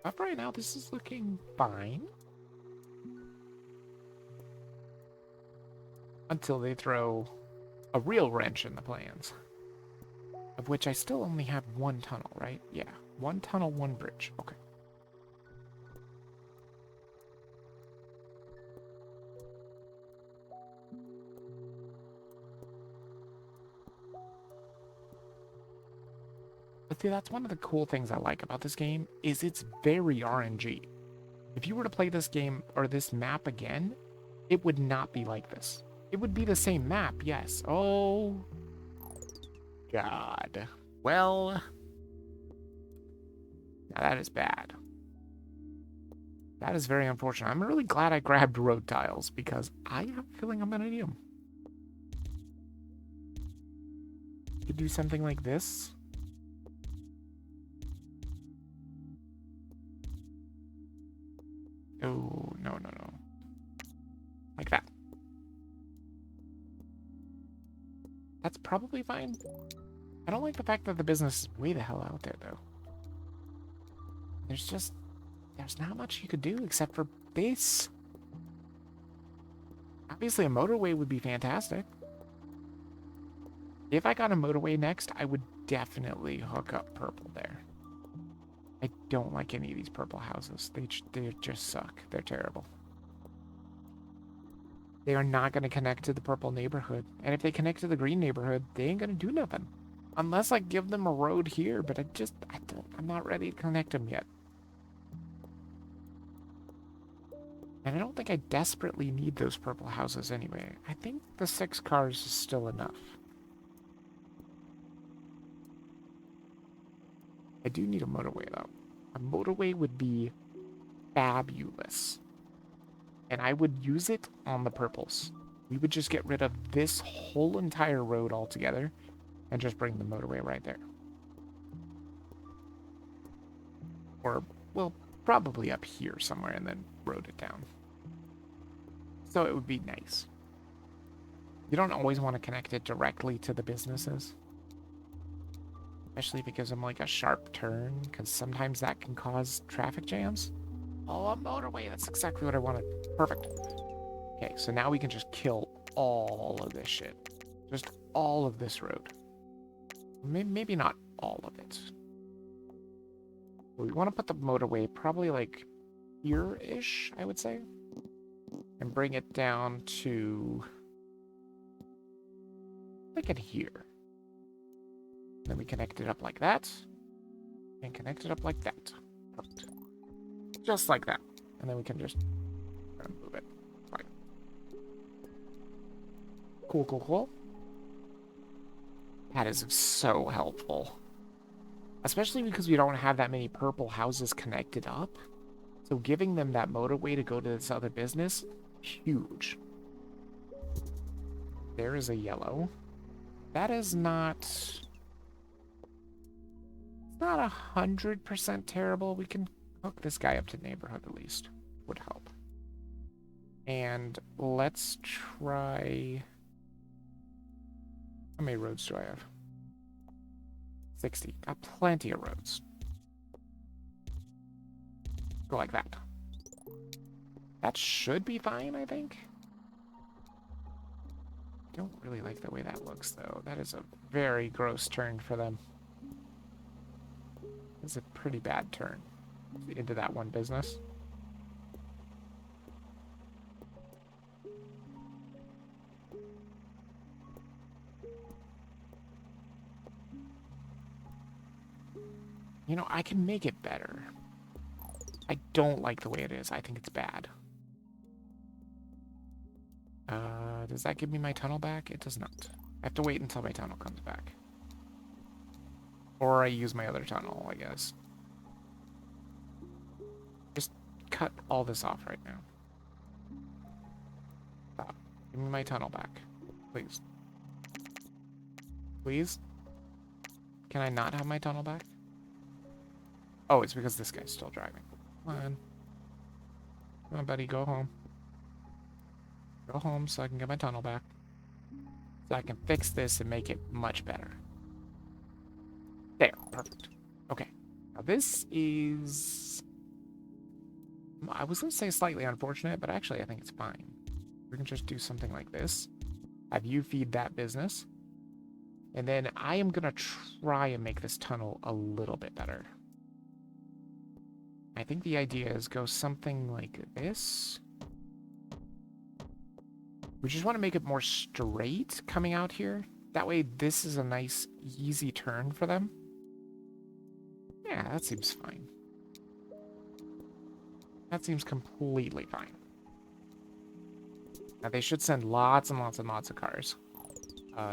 But right now, this is looking fine. Until they throw a real wrench in the plans. Of which I still only have one tunnel, right? Yeah, one tunnel, one bridge. Okay. But see, that's one of the cool things I like about this game, is it's very RNG. If you were to play this game, or this map again, it would not be like this. It would be the same map, yes. Oh, God. Well, now that is bad. That is very unfortunate. I'm really glad I grabbed road tiles, because I have a feeling I'm going to need them. You could do something like this. Oh, no, no, no. Like that. That's probably fine. I don't like the fact that the business is way the hell out there, though. There's not much you could do except for this. Obviously, a motorway would be fantastic. If I got a motorway next, I would definitely hook up purple there. I don't like any of these purple houses. They just suck. They're terrible. They are not going to connect to the purple neighborhood. And if they connect to the green neighborhood, they ain't going to do nothing. Unless I give them a road here, but I'm not ready to connect them yet. And I don't think I desperately need those purple houses anyway. I think the 6 cars is still enough. I do need a motorway, though. A motorway would be fabulous. And I would use it on the purples. We would just get rid of this whole entire road altogether and just bring the motorway right there. Or, well, probably up here somewhere and then road it down. So it would be nice. You don't always want to connect it directly to the businesses. Especially if it gives them like a sharp turn, because sometimes that can cause traffic jams. Oh, a motorway, that's exactly what I wanted. Perfect. Okay, so now we can just kill all of this shit. Just all of this road. Maybe not all of it. But we want to put the motorway probably like here-ish, I would say. And bring it down to like at here. Then we connect it up like that. And connect it up like that. Perfect. Just like that. And then we can just move it. Fine. Cool, cool, cool. That is so helpful. Especially because we don't have that many purple houses connected up. So giving them that motorway to go to this other business, huge. There is a yellow. That is not... It's not 100% terrible. We can hook this guy up to neighborhood at least. Would help. And let's try... How many roads do I have? 60. Got plenty of roads. Go like that. That should be fine, I think. Don't really like the way that looks, though. That is a very gross turn for them. It's a pretty bad turn into that one business. You know, I can make it better. I don't like the way it is. I think it's bad. Does that give me my tunnel back? It does not. I have to wait until my tunnel comes back. Or I use my other tunnel, I guess. Just cut all this off right now. Stop. Give me my tunnel back, please. Please? Can I not have my tunnel back? Oh, it's because this guy's still driving. Come on. Come on, buddy, go home. Go home so I can get my tunnel back. So I can fix this and make it much better. There, perfect. Okay. Now this is... I was going to say slightly unfortunate, but actually I think it's fine. We can just do something like this. Have you feed that business. And then I am going to try and make this tunnel a little bit better. I think the idea is go something like this. We just want to make it more straight coming out here. That way this is a nice, easy turn for them. Yeah, that seems fine. That seems completely fine. Now they should send lots and lots and lots of cars.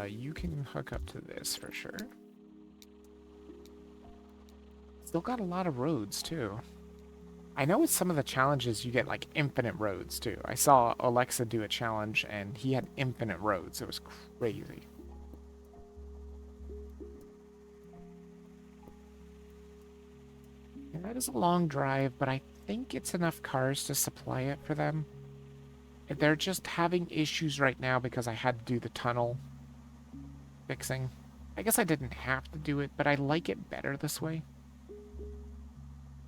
You can hook up to this for sure. Still got a lot of roads too. I know with some of the challenges you get like infinite roads too. I saw Alexa do a challenge and he had infinite roads. It was crazy. And that is a long drive, but I think it's enough cars to supply it for them. They're just having issues right now because I had to do the tunnel fixing. I guess I didn't have to do it, but I like it better this way.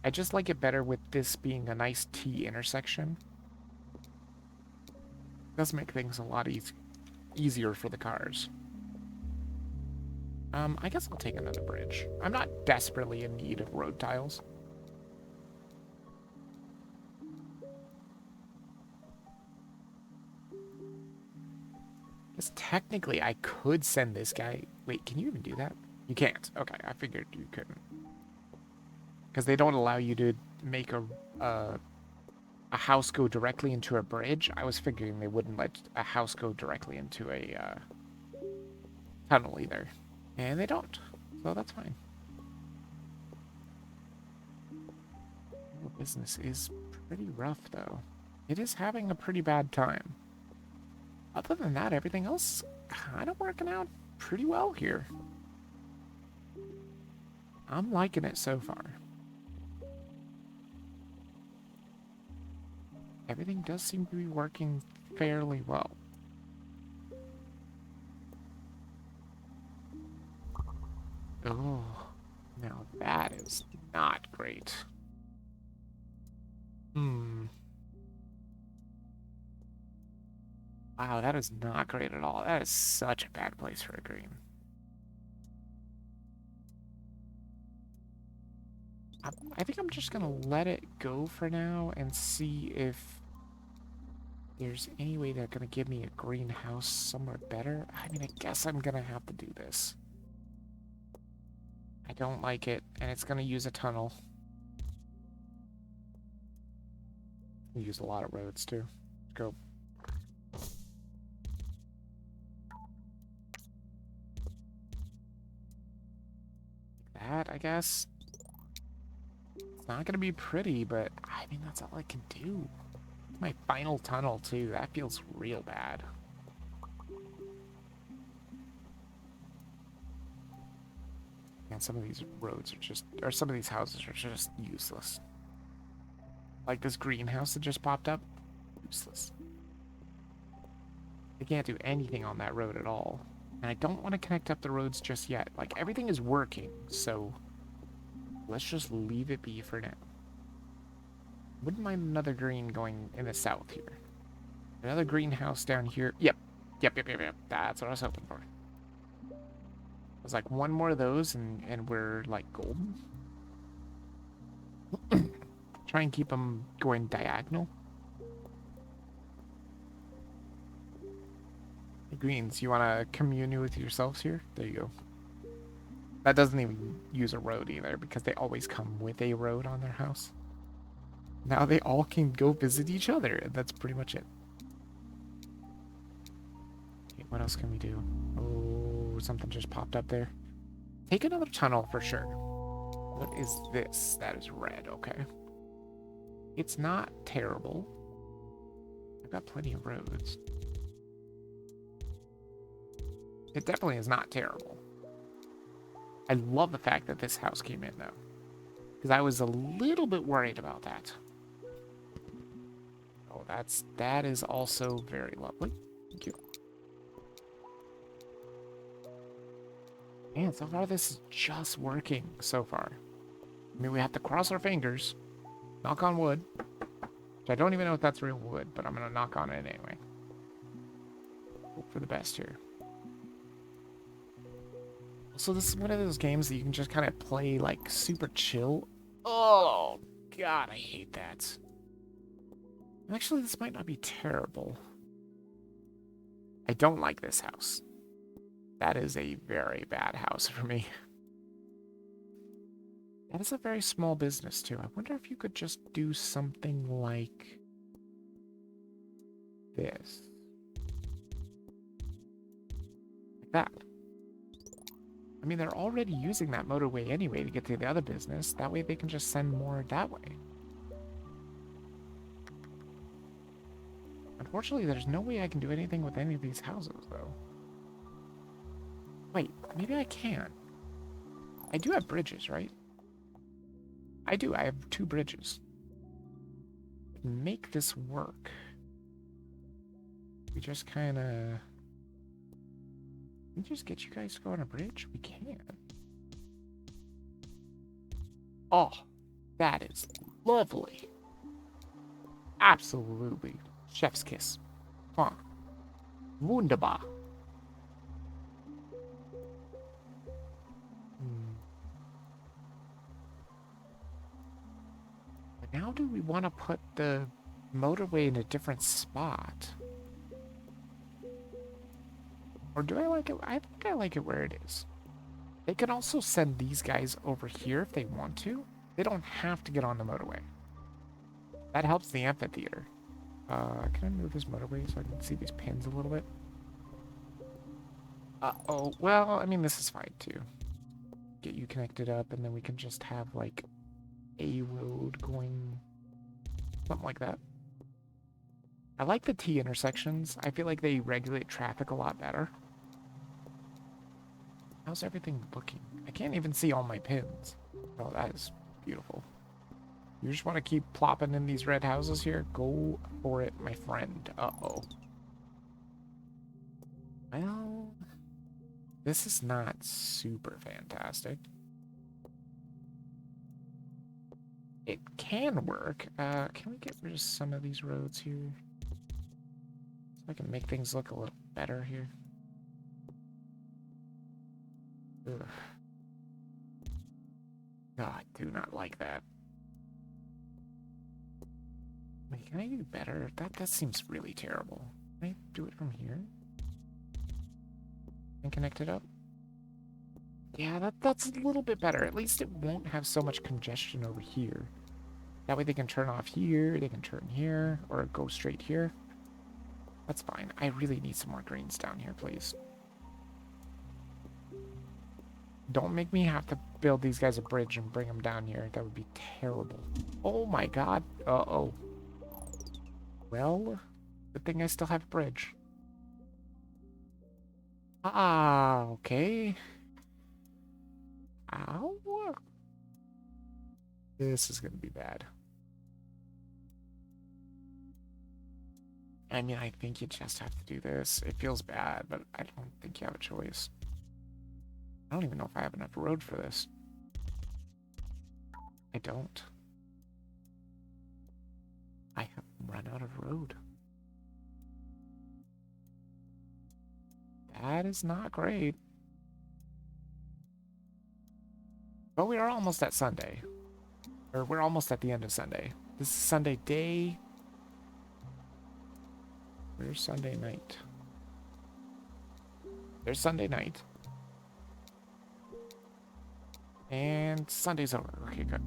I just like it better with this being a nice T intersection. It does make things a lot easier for the cars. I guess I'll take another bridge. I'm not desperately in need of road tiles. Because technically I could send this guy... Wait, can you even do that? You can't. Okay, I figured you couldn't. Because they don't allow you to make a house go directly into a bridge. I was figuring they wouldn't let a house go directly into a tunnel either. And they don't. So that's fine. The business is pretty rough, though. It is having a pretty bad time. Other than that, everything else is kind of working out pretty well here. I'm liking it so far. Everything does seem to be working fairly well. Oh, now that is not great. Wow, that is not great at all. That is such a bad place for a green. I think I'm just gonna let it go for now and see if there's any way they're gonna give me a greenhouse somewhere better. I mean, I guess I'm gonna have to do this. I don't like it, and it's gonna use a tunnel. We use a lot of roads too. Let's go. Like that, I guess. It's not gonna be pretty, but I mean, that's all I can do. My final tunnel too. That feels real bad. And some of these roads are just, or some of these houses are just useless. Like this greenhouse that just popped up, useless. They can't do anything on that road at all. And I don't want to connect up the roads just yet. Like, everything is working, so let's just leave it be for now. Wouldn't mind another green going in the south here. Another greenhouse down here. Yep. That's what I was hoping for. It was like one more of those and we're like golden. Try and keep them going diagonal. Hey, greens, you want to commune with yourselves here? There you go. That doesn't even use a road either because they always come with a road on their house. Now they all can go visit each other, and that's pretty much it. Okay, what else can we do? Oh, something just popped up there. Take another tunnel for sure. What is this? That is red, okay. It's not terrible. I've got plenty of roads. It definitely is not terrible. I love the fact that this house came in, though. Because I was a little bit worried about that. Oh, that is also very lovely. Thank you. Man, so far this is just working so far. I mean, we have to cross our fingers, knock on wood, which I don't even know if that's real wood, but I'm going to knock on it anyway. Hope for the best here. So this is one of those games that you can just kind of play, like, super chill. Oh, God, I hate that. Actually, this might not be terrible. I don't like this house. That is a very bad house for me. That is a very small business, too. I wonder if you could just do something like this. Like that. I mean, they're already using that motorway anyway to get to the other business. That way they can just send more that way. Unfortunately, there's no way I can do anything with any of these houses, though. Wait, maybe I can. I do have bridges, right? I do. I have 2 bridges. Make this work. We just kind of... Can we just get you guys to go on a bridge? We can. Oh, that is lovely. Absolutely. Chef's kiss. Huh. Wunderbar. But now do we want to put the motorway in a different spot? Or do I like it? I think I like it where it is. They can also send these guys over here if they want to. They don't have to get on the motorway. That helps the amphitheater. Can I move this motorway so I can see these pins a little bit? Uh-oh. Well, I mean, this is fine, too. Get you connected up, and then we can just have, like, a road going... Something like that. I like the T intersections. I feel like they regulate traffic a lot better. How's everything looking? I can't even see all my pins. Oh, that is beautiful. You just want to keep plopping in these red houses here? Go for it, my friend. Uh-oh. Well, this is not super fantastic. It can work. Can we get rid of some of these roads here? So I can make things look a little better here. Ugh. God, I do not like that. Wait, can I do better? That seems really terrible. Can I do it from here? And connect it up? Yeah, that's a little bit better. At least it won't have so much congestion over here. That way they can turn off here, they can turn here, or go straight here. That's fine. I really need some more greens down here, please. Don't make me have to build these guys a bridge and bring them down here. That would be terrible. Oh my god. Uh-oh. Well, good thing I still have a bridge. Ah, okay. Ow. This is gonna be bad. I mean, I think you just have to do this. It feels bad, but I don't think you have a choice. I don't even know if I have enough road for this. I don't. I have run out of road. That is not great. But we are almost at Sunday. Or we're almost at the end of Sunday. This is Sunday day. Where's Sunday night? There's Sunday night. And Sunday's over. Okay, good.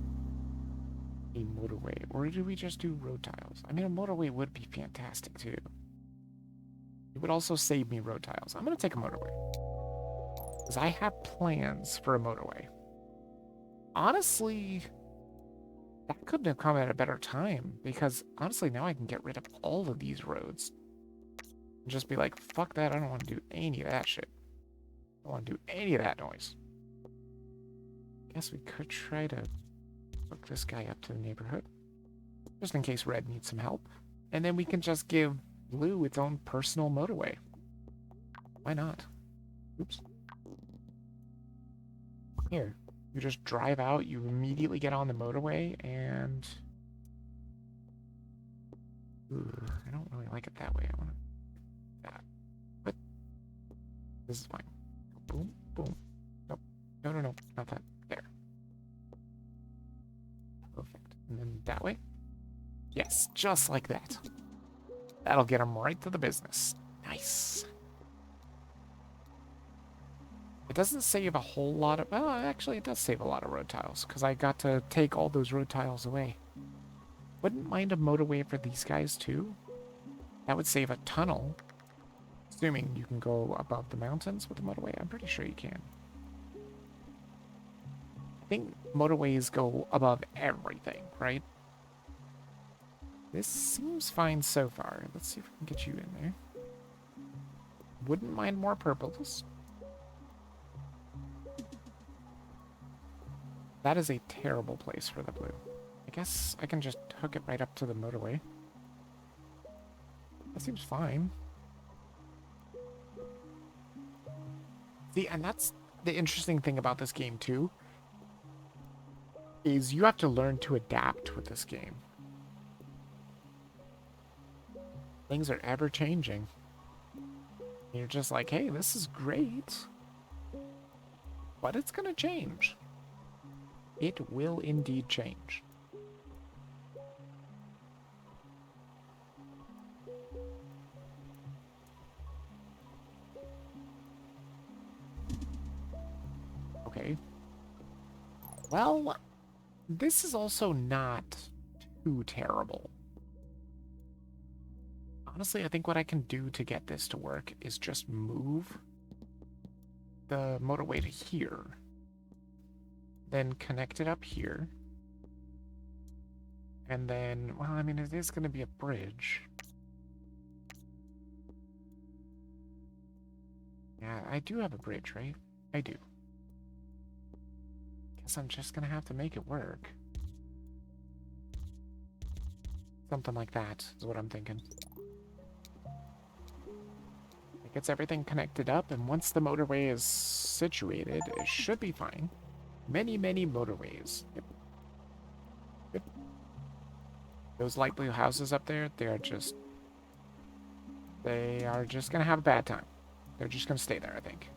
A motorway. Or do we just do road tiles? I mean, a motorway would be fantastic, too. It would also save me road tiles. I'm going to take a motorway. Because I have plans for a motorway. Honestly, that couldn't have come at a better time. Because, honestly, now I can get rid of all of these roads. And just be like, fuck that. I don't want to do any of that shit. I don't want to do any of that noise. Guess we could try to hook this guy up to the neighborhood, just in case Red needs some help. And then we can just give Blue its own personal motorway. Why not? Oops. Here, you just drive out, you immediately get on the motorway, and... Ooh, I don't really like it that way. I want that. But this is fine. Boom, boom. Nope. No, no, no. Not that. There. Perfect. And then that way? Yes, just like that. That'll get him right to the business. Nice. It doesn't save a whole lot of... Well, actually, it does save a lot of road tiles, because I got to take all those road tiles away. Wouldn't mind a motorway for these guys, too. That would save a tunnel. Assuming you can go above the mountains with the motorway. I'm pretty sure you can. I think motorways go above everything, right? This seems fine so far. Let's see if we can get you in there. Wouldn't mind more purples. That is a terrible place for the blue. I guess I can just hook it right up to the motorway. That seems fine. See, and that's the interesting thing about this game too, is you have to learn to adapt with this game. Things are ever changing. You're just like, hey, this is great, but it's gonna change. It will indeed change. Okay. Well, this is also not too terrible. Honestly, I think what I can do to get this to work is just move the motorway to here. Then connect it up here. And then, well, I mean, it is going to be a bridge. Yeah, I do have a bridge, right? I do. Guess I'm just going to have to make it work. Something like that is what I'm thinking. It gets everything connected up, and once the motorway is situated, it should be fine. Many, many motorways. Yep. Yep. Those light blue houses up there, they are just gonna have a bad time. They're just gonna stay there, I think.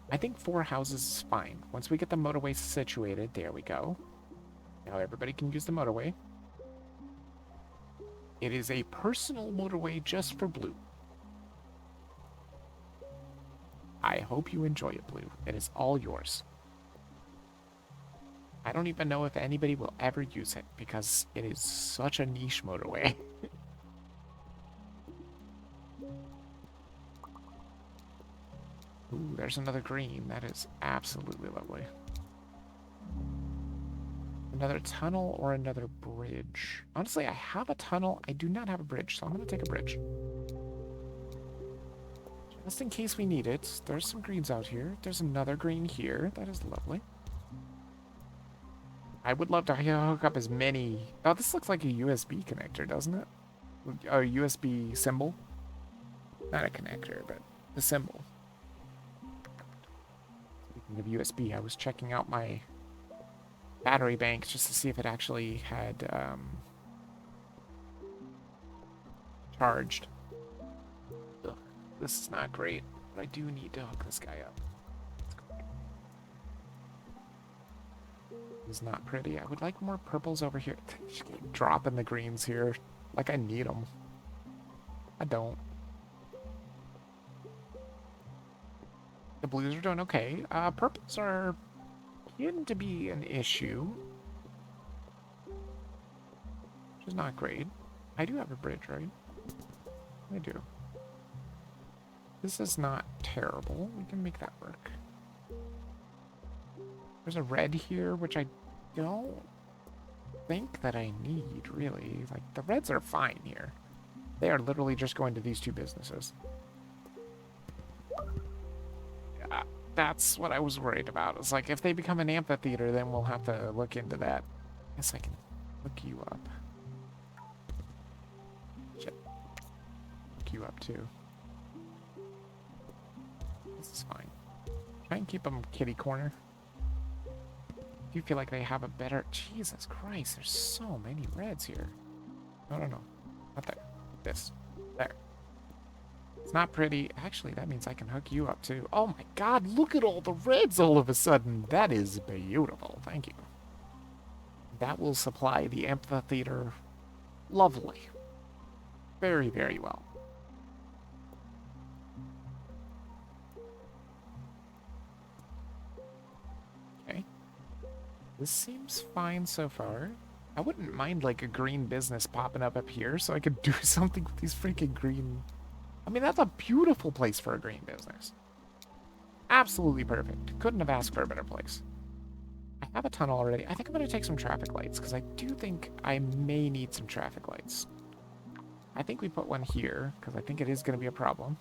I think 4 houses is fine. Once we get the motorway situated, there we go. Now everybody can use the motorway. It is a personal motorway just for Blue. I hope you enjoy it, Blue. It is all yours. I don't even know if anybody will ever use it because it is such a niche motorway. Ooh, there's another green. That is absolutely lovely. Another tunnel or another bridge? Honestly, I have a tunnel. I do not have a bridge, so I'm going to take a bridge. Just in case we need it. There's some greens out here. There's another green here. That is lovely. I would love to hook up as many... Oh, this looks like a USB connector, doesn't it? A USB symbol? Not a connector, but the symbol. Speaking of USB, I was checking out my battery bank just to see if it actually had charged. Ugh, this is not great, but I do need to hook this guy up. Is not pretty. I would like more purples over here. Dropping the greens here like I need them. I don't. The blues are doing okay. Purples are getting to be an issue, which is not great. I do have a bridge, right? I do. This is not terrible. We can make that work. There's a red here, which I don't think that I need, really. Like, the reds are fine here. They are literally just going to these 2 businesses. Yeah. That's what I was worried about. It's like, if they become an amphitheater, then we'll have to look into that. I guess I can hook you up. Shit. Hook you up, too. This is fine. Try and keep them kitty corner. Do you feel like they have a better... Jesus Christ, there's so many reds here. No, no, no. Not there. This. There. It's not pretty. Actually, that means I can hook you up too. Oh my god, look at all the reds all of a sudden. That is beautiful. Thank you. That will supply the amphitheater lovely. Very, very well. Okay. This seems fine so far. I wouldn't mind like a green business popping up here so I could do something with these freaking green... I mean, that's a beautiful place for a green business. Absolutely perfect. Couldn't have asked for a better place. I have a tunnel already. I think I'm going to take some traffic lights, because I do think I may need some traffic lights. I think we put one here, because I think it is going to be a problem.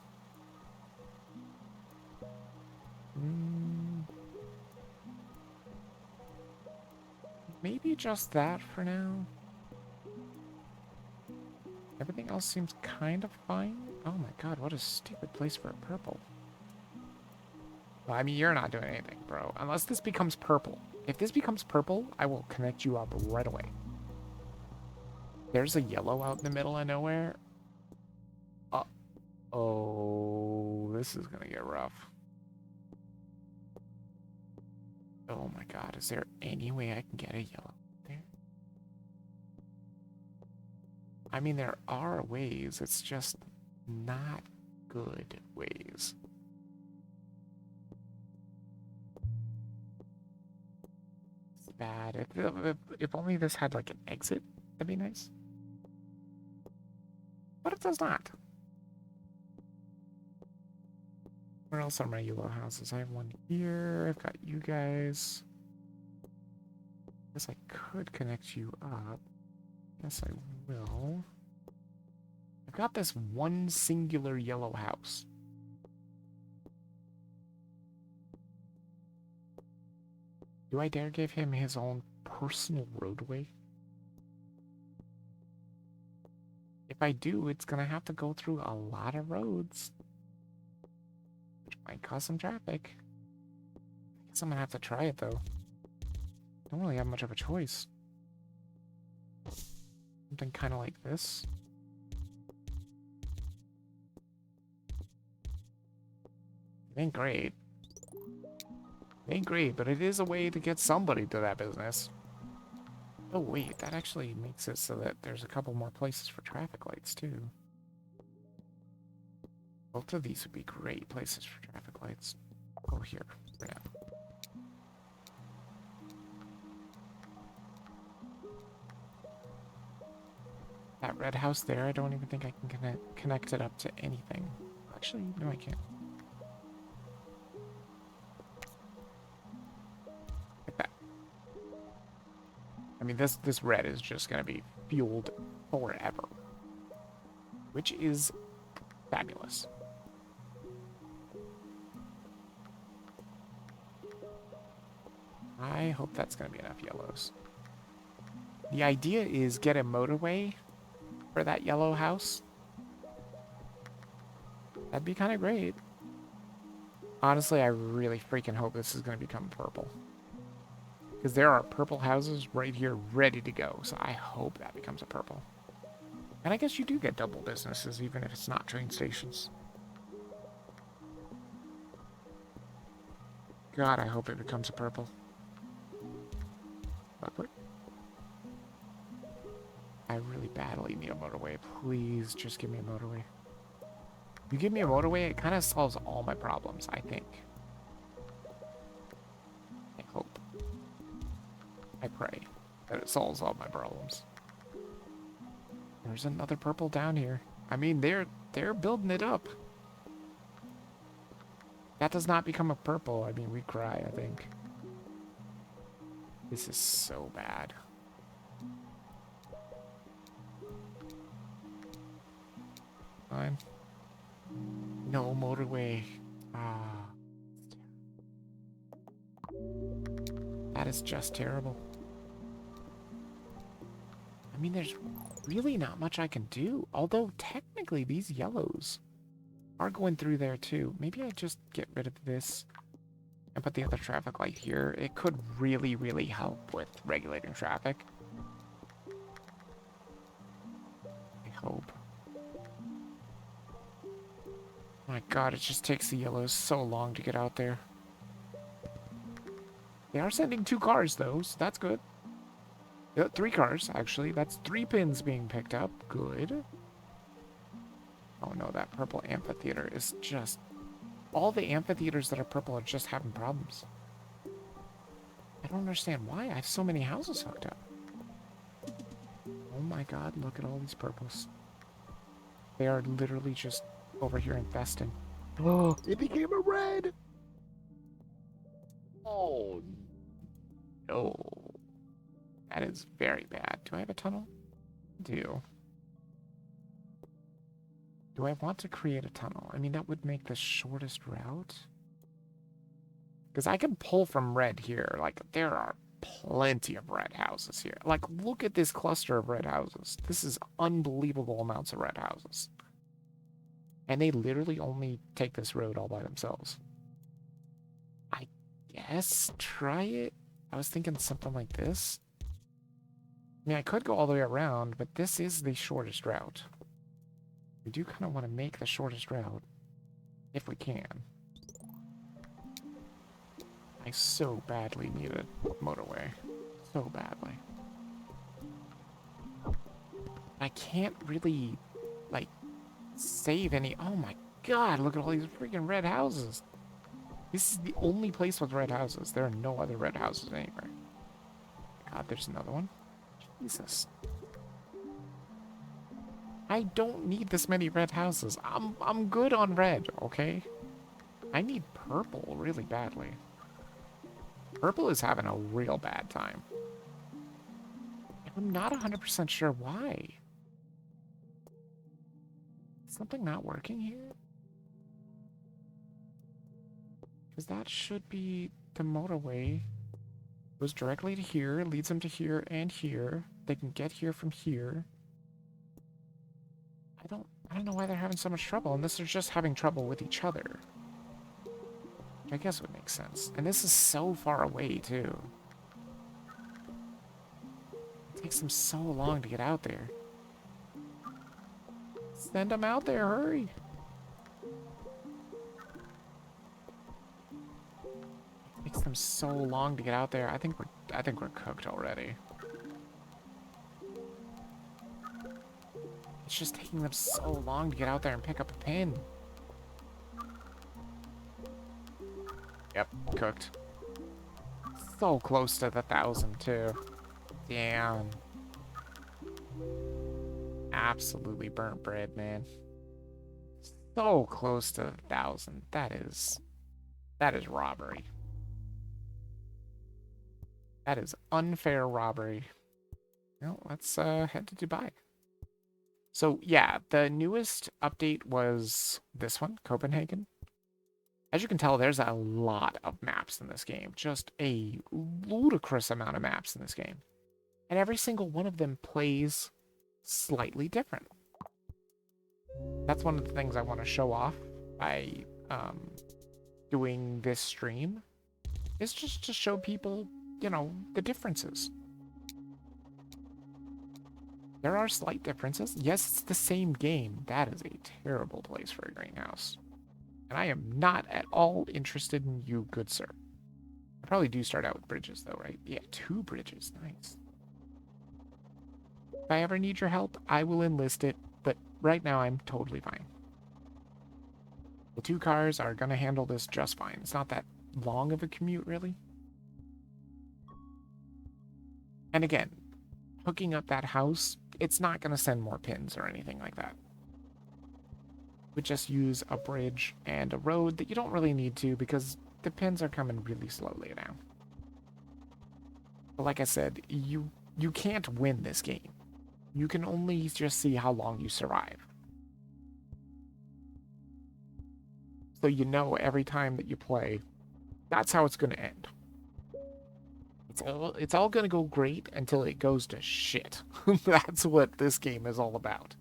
Maybe just that for now. Everything else seems kind of fine. Oh my god, what a stupid place for a purple. Well, I mean, you're not doing anything, bro. Unless this becomes purple. If this becomes purple, I will connect you up right away. There's a yellow out in the middle of nowhere. Oh, this is gonna get rough. Oh my god, is there any way I can get a yellow there? I mean, there are ways, it's just not good ways. It's bad. If only this had like an exit, that'd be nice. But it does not. Where else are my yellow houses? I have one here. I've got you guys. Guess I could connect you up. Yes, I will. I've got this one singular yellow house. Do I dare give him his own personal roadway? If I do, it's gonna have to go through a lot of roads, which might cause some traffic. I guess I'm gonna have to try it, though. Don't really have much of a choice. Something kind of like this. It ain't great. It ain't great, but it is a way to get somebody to that business. Oh wait, that actually makes it so that there's a couple more places for traffic lights too. Both of these would be great places for traffic lights. Go here for now. That red house there, I don't even think I can connect it up to anything. Actually, no, I can't. Like that. I mean, this red is just gonna be fueled forever, which is fabulous. I hope that's gonna be enough yellows. The idea is get a motorway for that yellow house. That'd be kind of great. Honestly, I really freaking hope this is going to become purple. Because there are purple houses right here ready to go. So I hope that becomes a purple. And I guess you do get double businesses even if it's not train stations. God, I hope it becomes a purple. But I really badly need a motorway. Please just give me a motorway. You give me a motorway, it kind of solves all my problems, I think. I hope. I pray that it solves all my problems. There's another purple down here. I mean, they're building it up. That does not become a purple. I mean, we cry, I think. This is so bad. Fine. No motorway. Ah. That is just terrible. I mean, there's really not much I can do. Although, technically, these yellows are going through there, too. Maybe I just get rid of this and put the other traffic light here. It could really, really help with regulating traffic. I hope. My god, it just takes the yellows so long to get out there. They are sending 2 cars, though, so that's good. 3 cars, actually. That's 3 pins being picked up. Good. Oh no, that purple amphitheater is just... All the amphitheaters that are purple are just having problems. I don't understand why. I have so many houses hooked up. Oh my god, look at all these purples. They are literally just over here infesting. Oh, it became a red! Oh, no. That is very bad. Do I have a tunnel? I do. Do I want to create a tunnel? I mean, that would make the shortest route. Because I can pull from red here. Like, there are plenty of red houses here. Like, look at this cluster of red houses. This is unbelievable amounts of red houses. And they literally only take this road all by themselves. I guess try it. I was thinking something like this. I mean, I could go all the way around, but this is the shortest route. We do kind of want to make the shortest route, if we can. I so badly need a motorway. So badly. I can't really, like, save any... Oh my god, look at all these freaking red houses. This is the only place with red houses. There are no other red houses anywhere. God, there's another one. Jesus. I don't need this many red houses. I'm good on red, okay? I need purple really badly. Purple is having a real bad time. I'm not 100% sure why. Something not working here? Because that should be the motorway. Goes directly to here, leads them to here and here. They can get here from here. I don't know why they're having so much trouble, unless they're just having trouble with each other. I guess would make sense. And this is so far away, too. It takes them so long to get out there. Send them out there, hurry! It takes them so long to get out there. I think we're cooked already. It's just taking them so long to get out there and pick up a pin. Yep, cooked. So close to the 1,000 too. Damn. Absolutely burnt bread, man. So close to 1,000. That is robbery. That is unfair robbery. Well, let's head to Dubai. So yeah, the newest update was this one, Copenhagen. As you can tell, there's a lot of maps in this game. Just a ludicrous amount of maps in this game. And every single one of them plays slightly different. That's one of the things I want to show off by doing this stream. Is just to show people, you know, the differences. There are slight differences. Yes, it's the same game. That is a terrible place for a greenhouse. And I am not at all interested in you, good sir. I probably do start out with bridges, though, right? Yeah, 2 bridges. Nice. If I ever need your help, I will enlist it. But right now, I'm totally fine. The 2 cars are going to handle this just fine. It's not that long of a commute, really. And again, hooking up that house, it's not going to send more pins or anything like that. Would just use a bridge and a road that you don't really need to because the pins are coming really slowly now. But like I said, you can't win this game. You can only just see how long you survive. So you know every time that you play, that's how it's going to end. It's all gonna go great until it goes to shit. That's what this game is all about.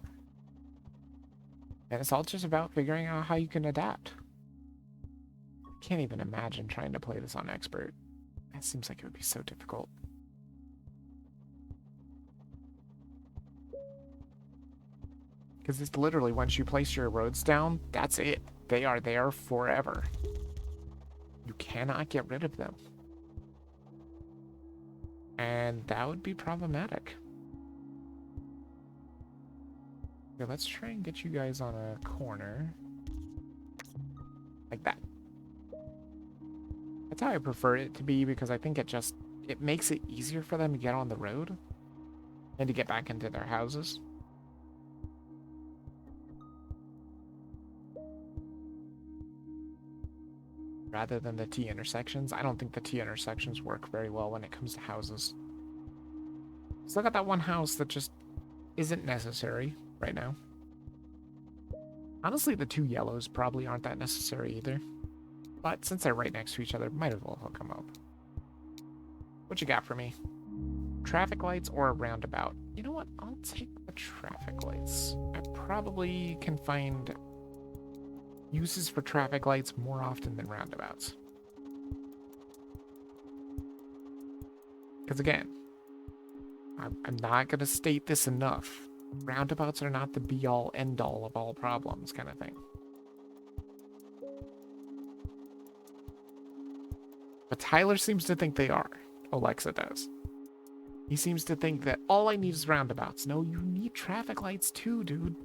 And it's all just about figuring out how you can adapt. Can't even imagine trying to play this on expert. That seems like it would be so difficult. Because it's literally, once you place your roads down, that's it. They are there forever. You cannot get rid of them. And that would be problematic. Okay, let's try and get you guys on a corner. Like that. That's how I prefer it to be, because I think it makes it easier for them to get on the road and to get back into their houses. Rather than the T intersections. I don't think the T intersections work very well when it comes to houses. Still got that one house that just isn't necessary right now. Honestly, the two yellows probably aren't that necessary either. But since they're right next to each other, might as well hook them up. What you got for me? Traffic lights or a roundabout? You know what? I'll take the traffic lights. I probably can find uses for traffic lights more often than roundabouts. Because again, I'm not going to state this enough. Roundabouts are not the be-all, end-all of all problems kind of thing. But Tyler seems to think they are. Alexa does. He seems to think that all I need is roundabouts. No, you need traffic lights too, dude.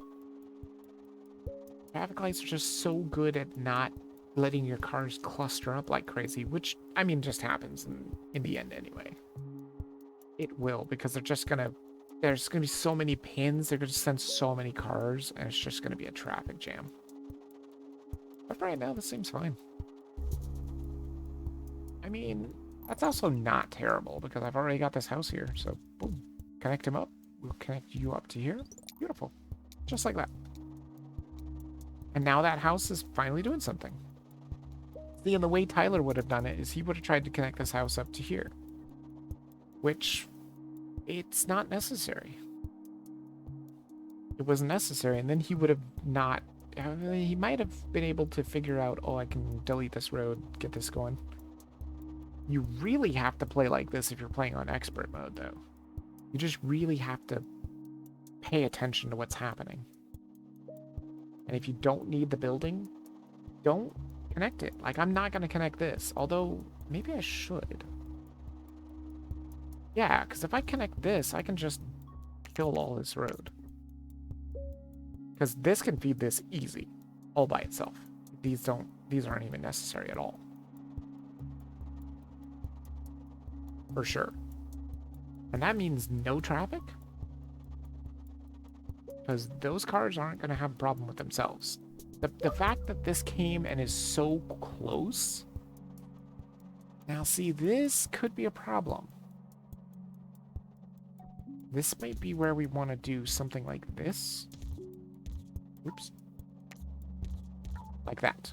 Traffic lights are just so good at not letting your cars cluster up like crazy, which, I mean, just happens in the end anyway. It will, because there's gonna be so many pins, they're gonna send so many cars, and it's just gonna be a traffic jam. But right now, this seems fine. I mean, that's also not terrible, because I've already got this house here, so boom, connect him up. We'll connect you up to here. Beautiful. Just like that. And now that house is finally doing something. See, and the way Tyler would have done it is he would have tried to connect this house up to here. Which, it's not necessary. It wasn't necessary, and then he would have not... he might have been able to figure out, oh, I can delete this road, get this going. You really have to play like this if you're playing on expert mode, though. You just really have to pay attention to what's happening. And if you don't need the building, don't connect it. Like, I'm not going to connect this, although maybe I should. Yeah, because if I connect this, I can just kill all this road. Because this can feed this easy, all by itself. These aren't even necessary at all. For sure. And that means no traffic? Because those cars aren't going to have a problem with themselves. The fact that this came and is so close... Now, see, this could be a problem. This might be where we want to do something like this. Oops. Like that.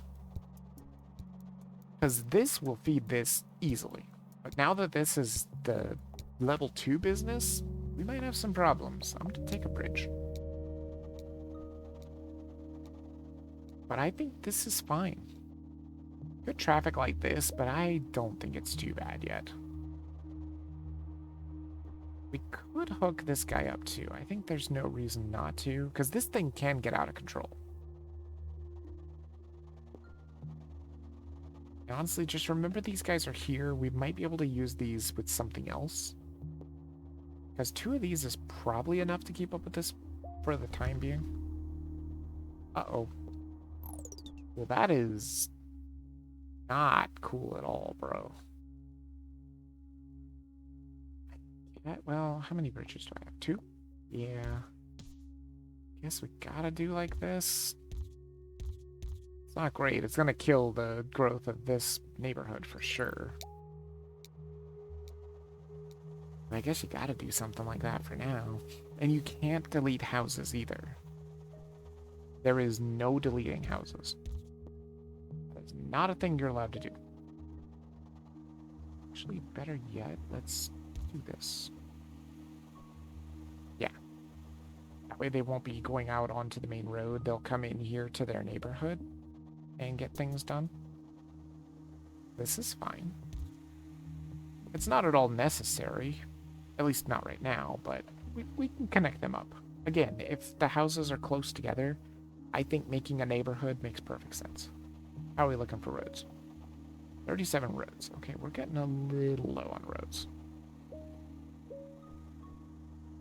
Because this will feed this easily. But now that this is the level 2 business, we might have some problems. I'm going to take a bridge. But I think this is fine. Good traffic like this, but I don't think it's too bad yet. We could hook this guy up too. I think there's no reason not to, because this thing can get out of control. And honestly, just remember these guys are here. We might be able to use these with something else. Because 2 of these is probably enough to keep up with this for the time being. Uh-oh. Well, that is not cool at all, bro. Well, how many bridges do I have? 2? Yeah. Guess we gotta do like this. It's not great. It's gonna kill the growth of this neighborhood for sure. I guess you gotta do something like that for now. And you can't delete houses either. There is no deleting houses. That's not a thing you're allowed to do. Actually, better yet, let's do this. Yeah. That way they won't be going out onto the main road. They'll come in here to their neighborhood and get things done. This is fine. It's not at all necessary. At least not right now, but we can connect them up. Again, if the houses are close together, I think making a neighborhood makes perfect sense. How are we looking for roads? 37 roads. Okay, we're getting a little low on roads.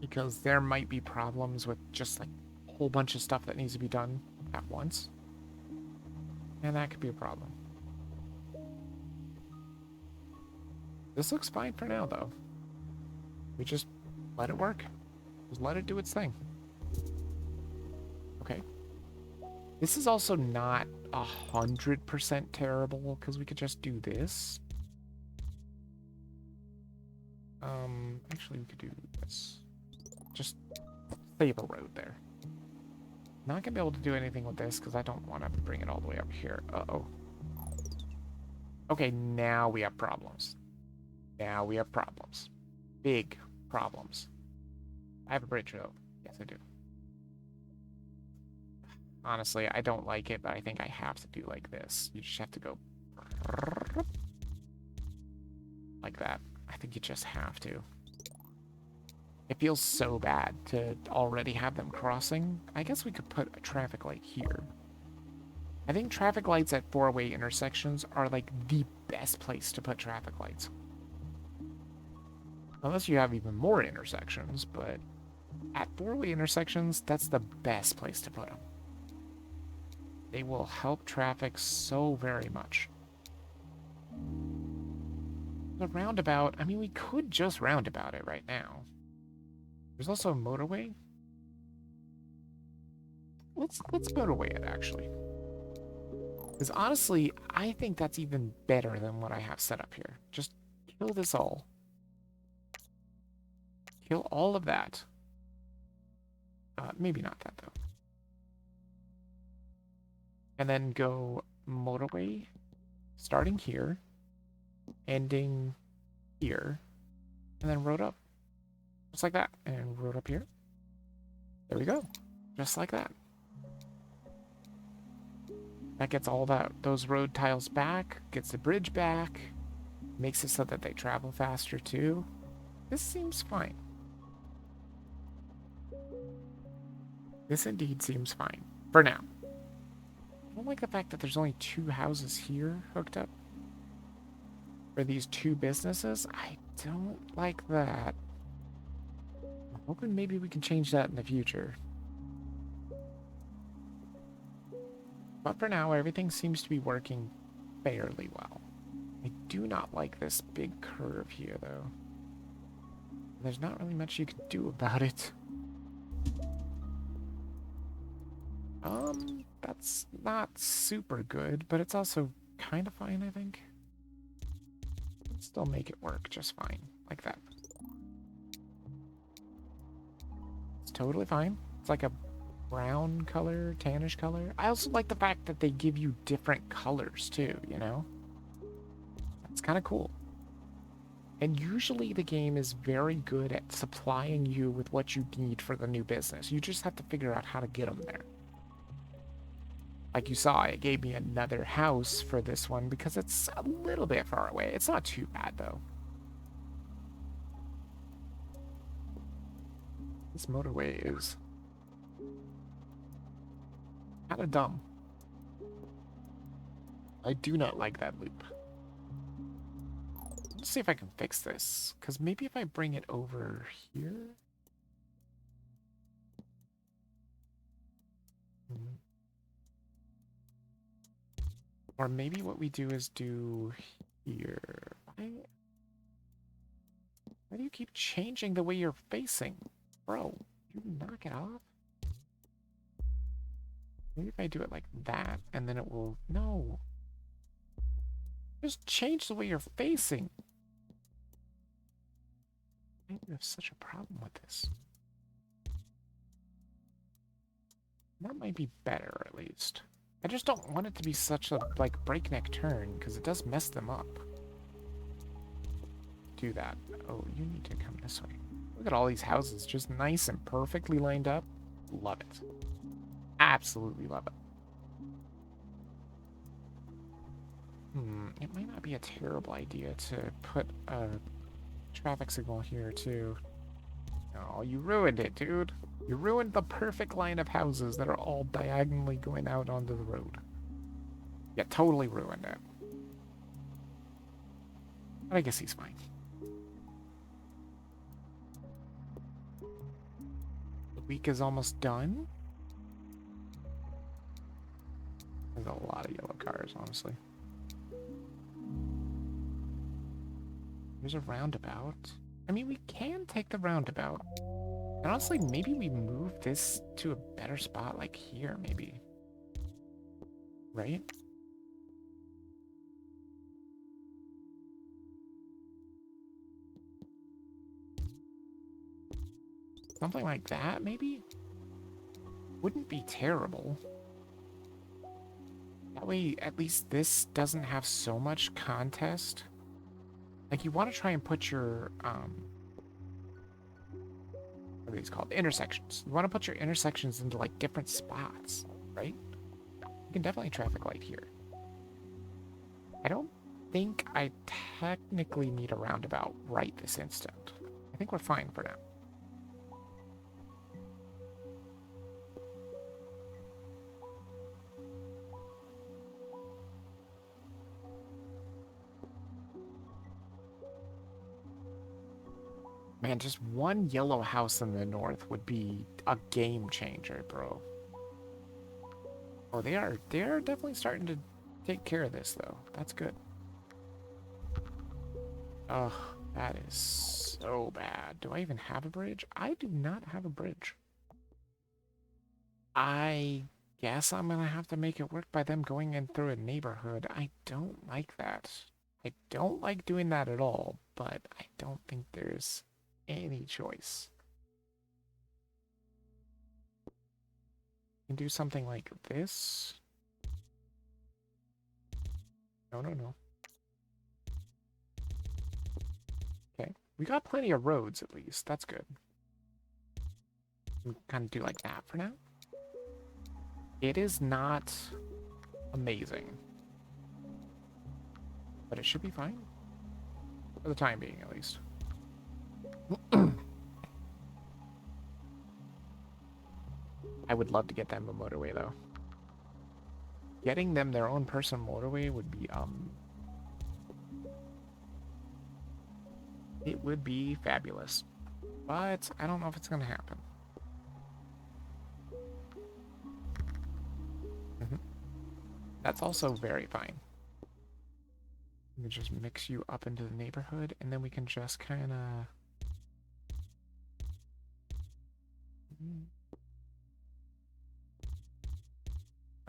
Because there might be problems with just like a whole bunch of stuff that needs to be done at once. And that could be a problem. This looks fine for now, though. We just let it work. Just let it do its thing. Okay. This is also not 100% terrible, because we could just do this. Actually, we could do this. Just save a road there. Not gonna be able to do anything with this, because I don't want to bring it all the way up here. Uh-oh. Okay, now we have problems. Now we have problems. Big problems. I have a bridge, though. Yes, I do. Honestly, I don't like it, but I think I have to do like this. You just have to go like that. I think you just have to. It feels so bad to already have them crossing. I guess we could put a traffic light here. I think traffic lights at four-way intersections are like the best place to put traffic lights. Unless you have even more intersections, but at four-way intersections, that's the best place to put them. They will help traffic so very much. The roundabout, I mean, we could just roundabout it right now. There's also a motorway. Let's motorway it, actually. Because honestly, I think that's even better than what I have set up here. Just kill this all. Kill all of that. Maybe not that, though. And then go motorway, starting here, ending here, and then road up. Just like that. And road up here. There we go. Just like that. That gets all those road tiles back, gets the bridge back, makes it so that they travel faster too. This seems fine. This indeed seems fine. For now. I don't like the fact that there's only 2 houses here hooked up. For these 2 businesses. I don't like that. I'm hoping maybe we can change that in the future. But for now, everything seems to be working fairly well. I do not like this big curve here, though. There's not really much you can do about it. That's not super good, but it's also kind of fine, I think. Still make it work just fine, like that. It's totally fine. It's like a brown color, tannish color. I also like the fact that they give you different colors too, you know? That's kind of cool. And usually the game is very good at supplying you with what you need for the new business. You just have to figure out how to get them there. Like you saw, it gave me another house for this one because it's a little bit far away. It's not too bad, though. This motorway is kind of dumb. I do not like that loop. Let's see if I can fix this, because maybe if I bring it over here... Or maybe what we do is do here. Why do you keep changing the way you're facing? Bro, you knock it off? Maybe if I do it like that, and then it will... No. Just change the way you're facing. I have such a problem with this. That might be better, at least. I just don't want it to be such a, like, breakneck turn, because it does mess them up. do that. Oh, you need to come this way. Look at all these houses, just nice and perfectly lined up. Love it. Absolutely love it. It might not be a terrible idea to put a traffic signal here, too. Oh, you ruined it, dude. You ruined the perfect line of houses that are all diagonally going out onto the road. Yeah, totally ruined it. But I guess he's fine. The week is almost done. There's a lot of yellow cars, honestly. There's a roundabout. I mean, we can take the roundabout. And honestly, maybe we move this to a better spot, like here, maybe. Right? Something like that, maybe? Wouldn't be terrible. That way, at least this doesn't have so much contest. Like, you want to try and put your, what are these called? Intersections. You want to put your intersections into, like, different spots, right? You can definitely traffic light here. I don't think I technically need a roundabout right this instant. I think we're fine for now. Man, just one yellow house in the north would be a game changer, bro. Oh, they're definitely starting to take care of this, though. That's good. Ugh, that is so bad. Do I even have a bridge? I do not have a bridge. I guess I'm gonna have to make it work by them going in through a neighborhood. I don't like that. I don't like doing that at all, but I don't think there's any choice. You can do something like this. No, no, no. Okay. We got plenty of roads, at least. That's good. We can kind of do like that for now. It is not amazing. But it should be fine. For the time being, at least. I would love to get them a motorway, though. Getting them their own personal motorway would be, it would be fabulous. But I don't know if it's gonna happen. That's also very fine. We can just mix you up into the neighborhood, and then we can just kind of...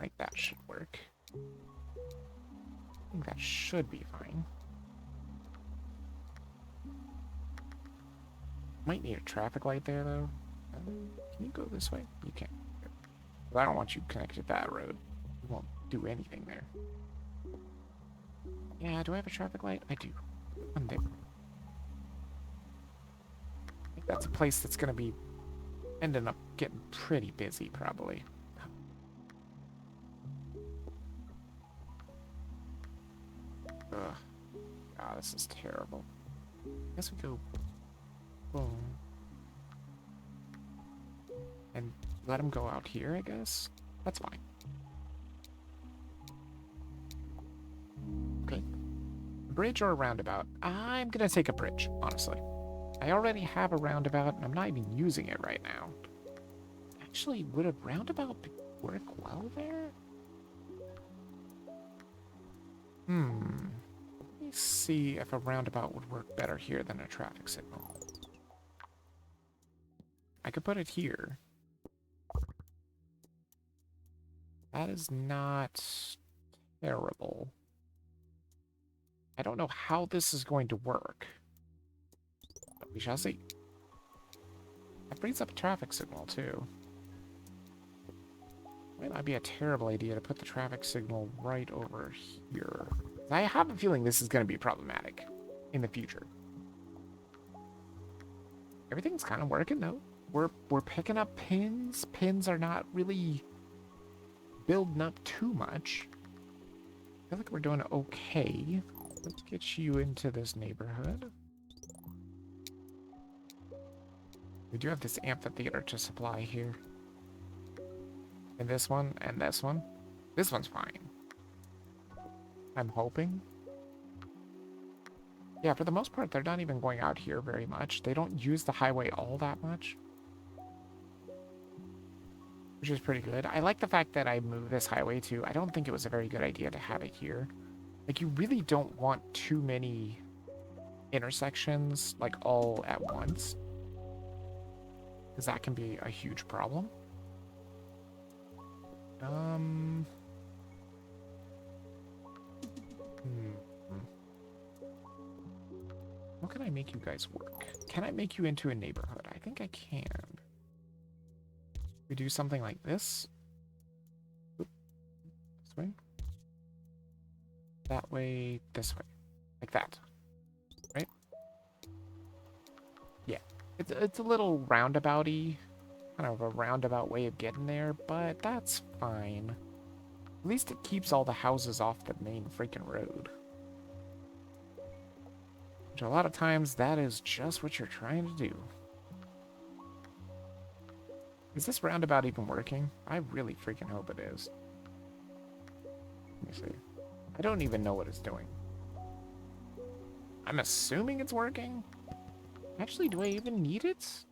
Like that should work. I think that should be fine. Might need a traffic light there, though. Can you go this way? You can. But I don't want you connected to that road. You won't do anything there. Yeah, do I have a traffic light? I do. One there. I think that's a place that's going to be ending up getting pretty busy, probably. Ugh. God, this is terrible. I guess we go... Boom. And let him go out here, I guess? That's fine. Okay. A bridge or a roundabout? I'm gonna take a bridge, honestly. I already have a roundabout, and I'm not even using it right now. Actually, would a roundabout work well there? Let me see if a roundabout would work better here than a traffic signal. I could put it here. That is not terrible. I don't know how this is going to work. But we shall see. That brings up a traffic signal, too. Might not be a terrible idea to put the traffic signal right over here. I have a feeling this is going to be problematic in the future. Everything's kind of working though. We're picking up pins. Pins are not really building up too much. I feel like we're doing okay. Let's get you into this neighborhood. We do have this amphitheater to supply here. And this one, and this one. This one's fine. I'm hoping. Yeah, for the most part, they're not even going out here very much. They don't use the highway all that much. Which is pretty good. I like the fact that I moved this highway too. I don't think it was a very good idea to have it here. Like, you really don't want too many intersections, like, all at once. Because that can be a huge problem. How can I make you guys work? Can I make you into a neighborhood? I think I can. We do something like this. Oop. This way. That way, this way. Like that. Right? Yeah. It's a little roundabouty. Kind of a roundabout way of getting there, but that's fine. At least it keeps all the houses off the main freaking road. Which a lot of times, that is just what you're trying to do. Is this roundabout even working? I really freaking hope it is. Let me see. I don't even know what it's doing. I'm assuming it's working. Actually, do I even need it?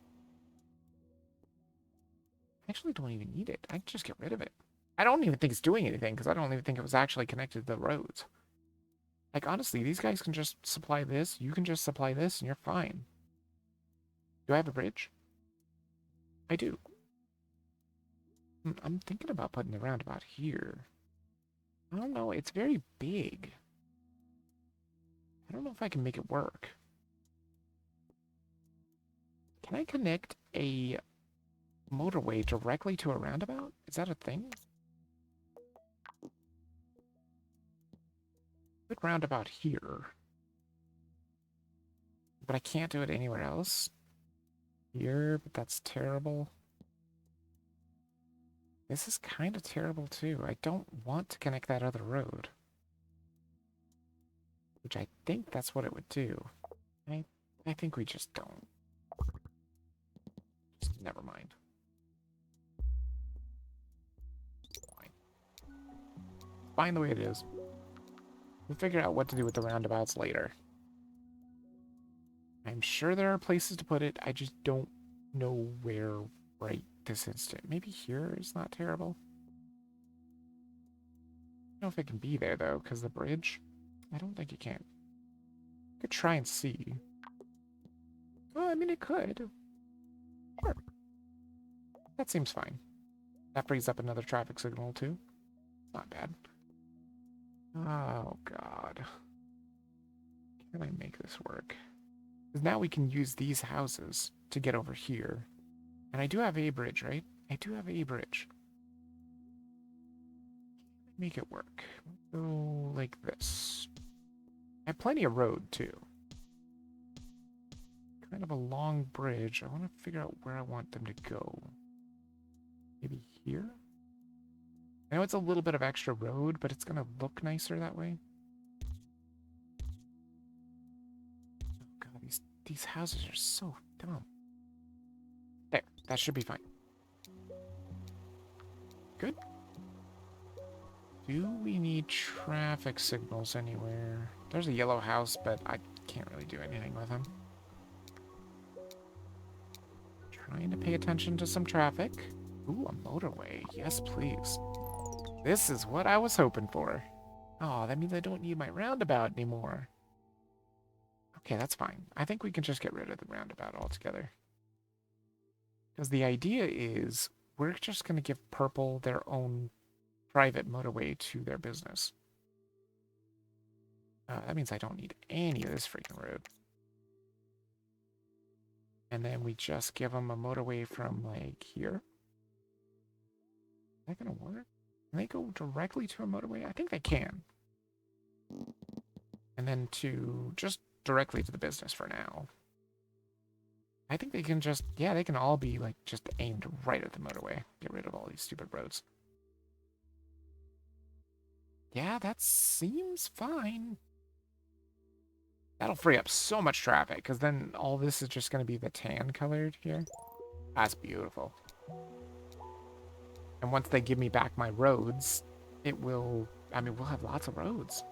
Actually, don't even need it. I can just get rid of it. I don't even think it's doing anything because I don't even think it was actually connected to the roads. Like, honestly, these guys can just supply this. You can just supply this and you're fine. Do I have a bridge? I do. I'm thinking about putting the roundabout here. I don't know. It's very big. I don't know if I can make it work. Can I connect a motorway directly to a roundabout? Is that a thing? Good roundabout here. But I can't do it anywhere else. Here, but that's terrible. This is kind of terrible too. I don't want to connect that other road. Which I think that's what it would do. I think we just don't. Just never mind. Fine. Fine the way it is. We'll figure out what to do with the roundabouts later. I'm sure there are places to put it. I just don't know where right this instant. Maybe here is not terrible. I don't know if it can be there though, because the bridge. I don't think it can. Could try and see. Oh, I mean, it could. Sure. That seems fine. That brings up another traffic signal, too. Not bad. Oh, God. Can I make this work? Because now we can use these houses to get over here. And I do have a bridge, right? I do have a bridge. Make it work. Go like this. I have plenty of road, too. Kind of a long bridge. I want to figure out where I want them to go. Maybe here? I know it's a little bit of extra road, but it's going to look nicer that way. Oh god, these houses are so dumb. There, that should be fine. Good. Do we need traffic signals anywhere? There's a yellow house, but I can't really do anything with them. Trying to pay attention to some traffic. Ooh, a motorway. Yes, please. This is what I was hoping for. Oh, that means I don't need my roundabout anymore. Okay, that's fine. I think we can just get rid of the roundabout altogether. Because the idea is we're just going to give Purple their own private motorway to their business. That means I don't need any of this freaking road. And then we just give them a motorway from, like, here. Is that going to work? Can they go directly to a motorway? I think they can. And then to just directly to the business for now. I think they can just, yeah, they can all be like just aimed right at the motorway. Get rid of all these stupid roads. Yeah, that seems fine. That'll free up so much traffic, because then all this is just going to be the tan colored here. That's beautiful. And once they give me back my roads, it will, I mean, we'll have lots of roads.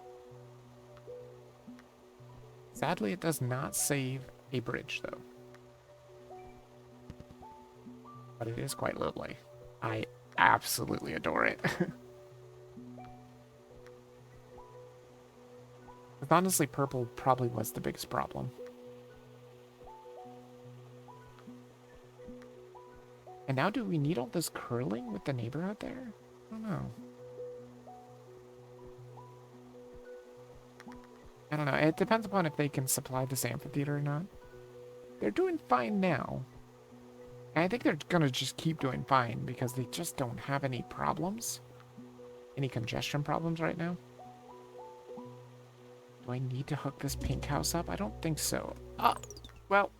Sadly, it does not save a bridge, though. But it is quite lovely. I absolutely adore it. Honestly, purple probably was the biggest problem. And now do we need all this curling with the neighborhood there? I don't know. I don't know. It depends upon if they can supply this amphitheater or not. They're doing fine now. And I think they're gonna just keep doing fine because they just don't have any problems. Any congestion problems right now. Do I need to hook this pink house up? I don't think so. Well.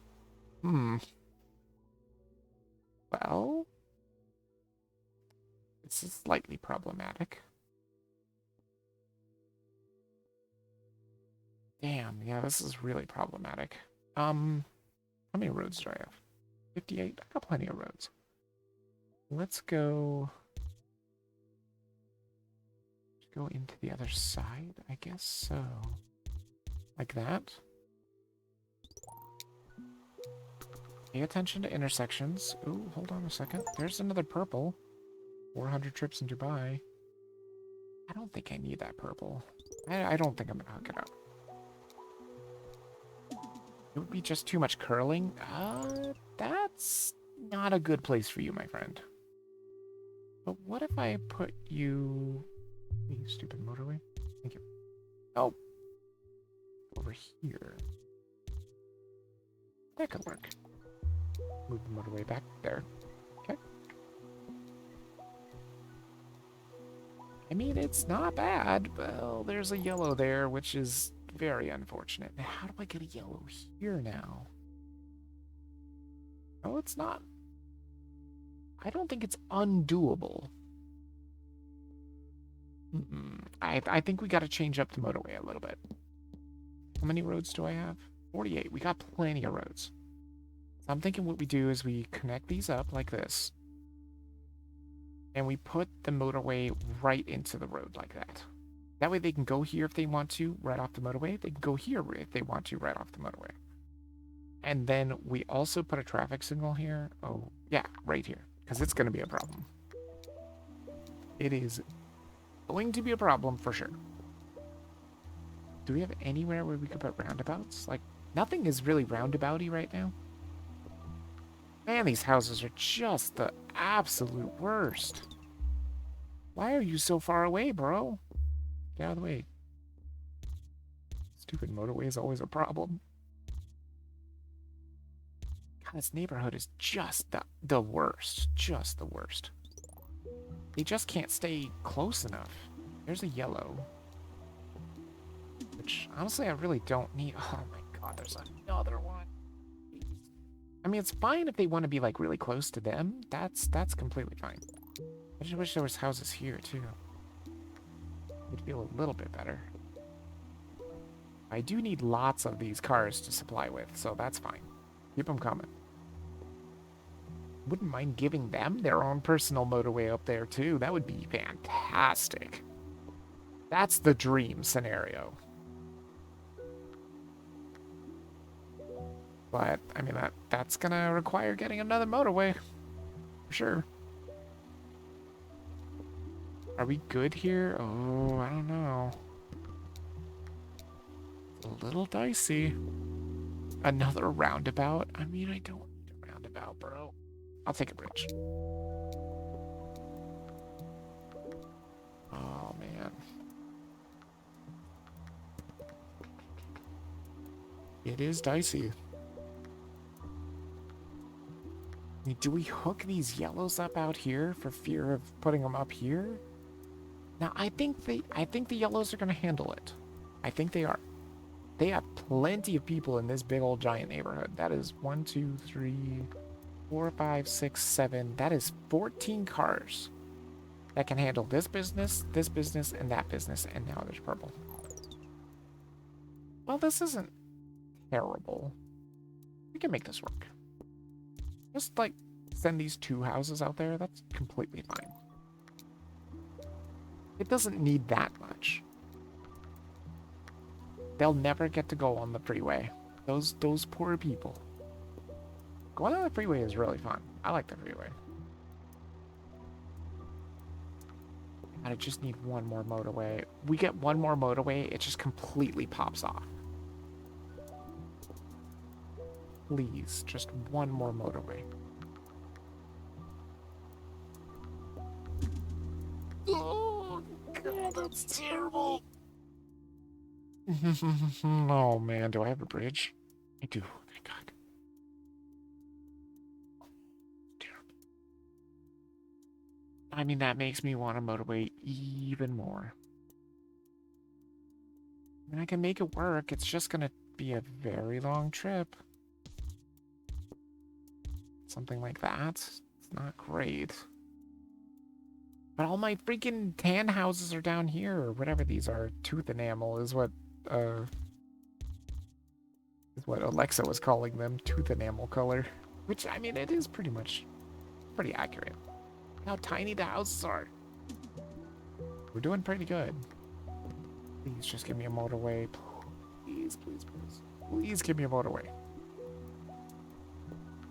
Well. This is slightly problematic. Damn, yeah, this is really problematic. How many roads do I have? 58? I got plenty of roads. Let's go into the other side, I guess so. Like that. Pay attention to intersections. Ooh, hold on a second. There's another purple. 400 trips in Dubai. I don't think I need that purple. I don't think I'm gonna hook it up. It would be just too much curling. That's not a good place for you, my friend. But what if I put you... You stupid motorway. Thank you. Oh. Over here. That could work. Move the motorway back there. Okay. I mean, it's not bad. Well, there's a yellow there, which is very unfortunate. Now, how do I get a yellow here now? Oh, it's not. I don't think it's undoable. I think we got to change up the motorway a little bit. How many roads do I have? 48. We got plenty of roads. So I'm thinking what we do is we connect these up like this. And we put the motorway right into the road like that. That way they can go here if they want to, right off the motorway. They can go here if they want to, right off the motorway. And then we also put a traffic signal here. Oh, yeah, right here. Because it's going to be a problem. It is going to be a problem for sure. Do we have anywhere where we could put roundabouts? Like, nothing is really roundabouty right now. Man, these houses are just the absolute worst. Why are you so far away, bro? Get out of the way. Stupid motorway is always a problem. God, this neighborhood is just the worst. Just the worst. They just can't stay close enough. There's a yellow. Which, honestly, I really don't need. Oh my god, there's another one. I mean, it's fine if they want to be, like, really close to them. That's completely fine. I just wish there was houses here, too. It'd feel a little bit better. I do need lots of these cars to supply with, so that's fine. Keep them coming. Wouldn't mind giving them their own personal motorway up there, too. That would be fantastic. That's the dream scenario. But, I mean, that's gonna require getting another motorway. For sure. Are we good here? Oh, I don't know. It's a little dicey. Another roundabout? I mean, I don't need a roundabout, bro. I'll take a bridge. Oh, man. It is dicey. Do we hook these yellows up out here for fear of putting them up here? Now, I think the yellows are going to handle it. I think they are. They have plenty of people in this big old giant neighborhood. That is 1, 2, 3, 4, 5, 6, 7. That is 14 cars that can handle this business, and that business, and now there's purple. Well, this isn't terrible. We can make this work. Just like send these 2 houses out there. That's completely fine. It doesn't need that much. They'll never get to go on the freeway. Those poor people. Going on the freeway is really fun. I like the freeway. And I just need one more motorway. We get one more motorway, it just completely pops off. Please, just one more motorway. Oh, God, that's terrible. Oh, man, do I have a bridge? I do, thank God. Terrible. I mean, that makes me want a motorway even more. I mean, I can make it work. It's just gonna be a very long trip. Something like that. It's not great. But all my freaking tan houses are down here, or whatever these are. Tooth enamel is what Alexa was calling them. Tooth enamel color. Which, I mean, it is pretty accurate. How tiny the houses are. We're doing pretty good. Please just give me a motorway. Please, please, please. Please give me a motorway.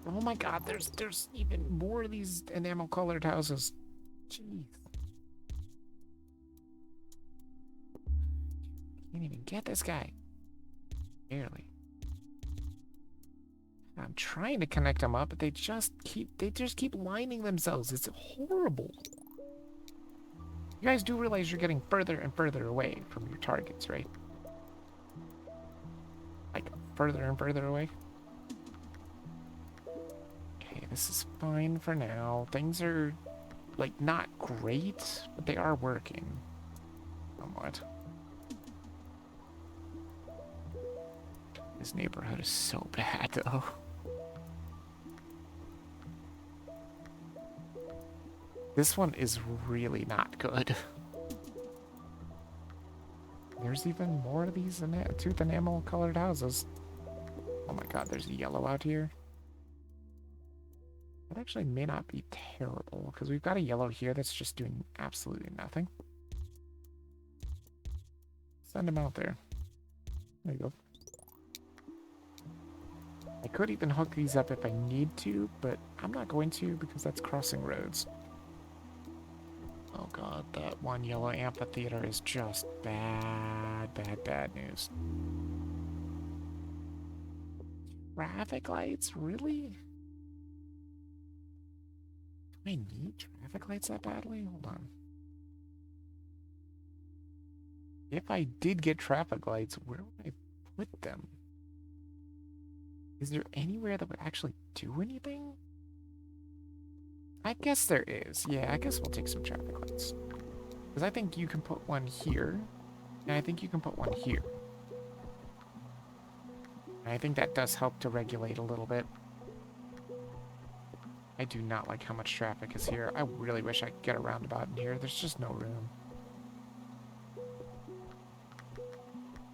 Oh my God, there's even more of these enamel colored houses. Jeez. Can't even get this guy. Barely. I'm trying to connect them up, but they just keep lining themselves. It's horrible. You guys do realize you're getting further and further away from your targets, right? Like, further and further away? Okay, this is fine for now. Things are, like, not great, but they are working. Somewhat. This neighborhood is so bad, though. This one is really not good. There's even more of these tooth enamel colored houses. Oh my God, there's a yellow out here. That actually may not be terrible, because we've got a yellow here that's just doing absolutely nothing. Send him out there. There you go. I could even hook these up if I need to, but I'm not going to because that's crossing roads. Oh God, that one yellow amphitheater is just bad, bad, bad news. Traffic lights? Really? Do I need traffic lights that badly? Hold on. If I did get traffic lights, where would I put them? Is there anywhere that would actually do anything? I guess there is. Yeah, I guess we'll take some traffic lights. Because I think you can put one here, and I think you can put one here. And I think that does help to regulate a little bit. I do not like how much traffic is here. I really wish I could get a roundabout in here. There's just no room.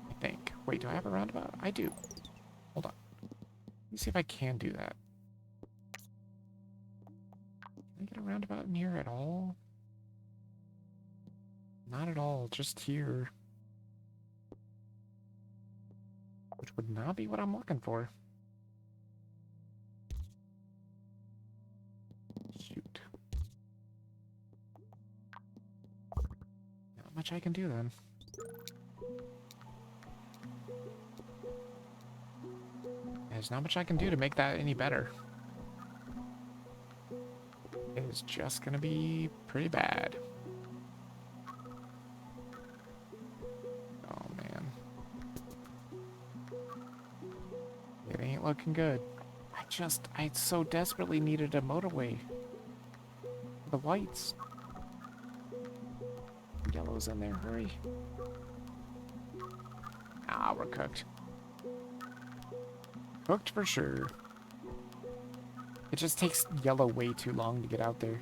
I think. Wait, do I have a roundabout? I do. Hold on. Let me see if I can do that. Can I get a roundabout in here at all? Not at all, just here. Which would not be what I'm looking for. Shoot. Not much I can do then. There's not much I can do to make that any better. It is just gonna be pretty bad. Oh man. It ain't looking good. I so desperately needed a motorway. The whites. Yellow's in there, hurry. Ah, we're cooked. Cooked for sure. It just takes yellow way too long to get out there.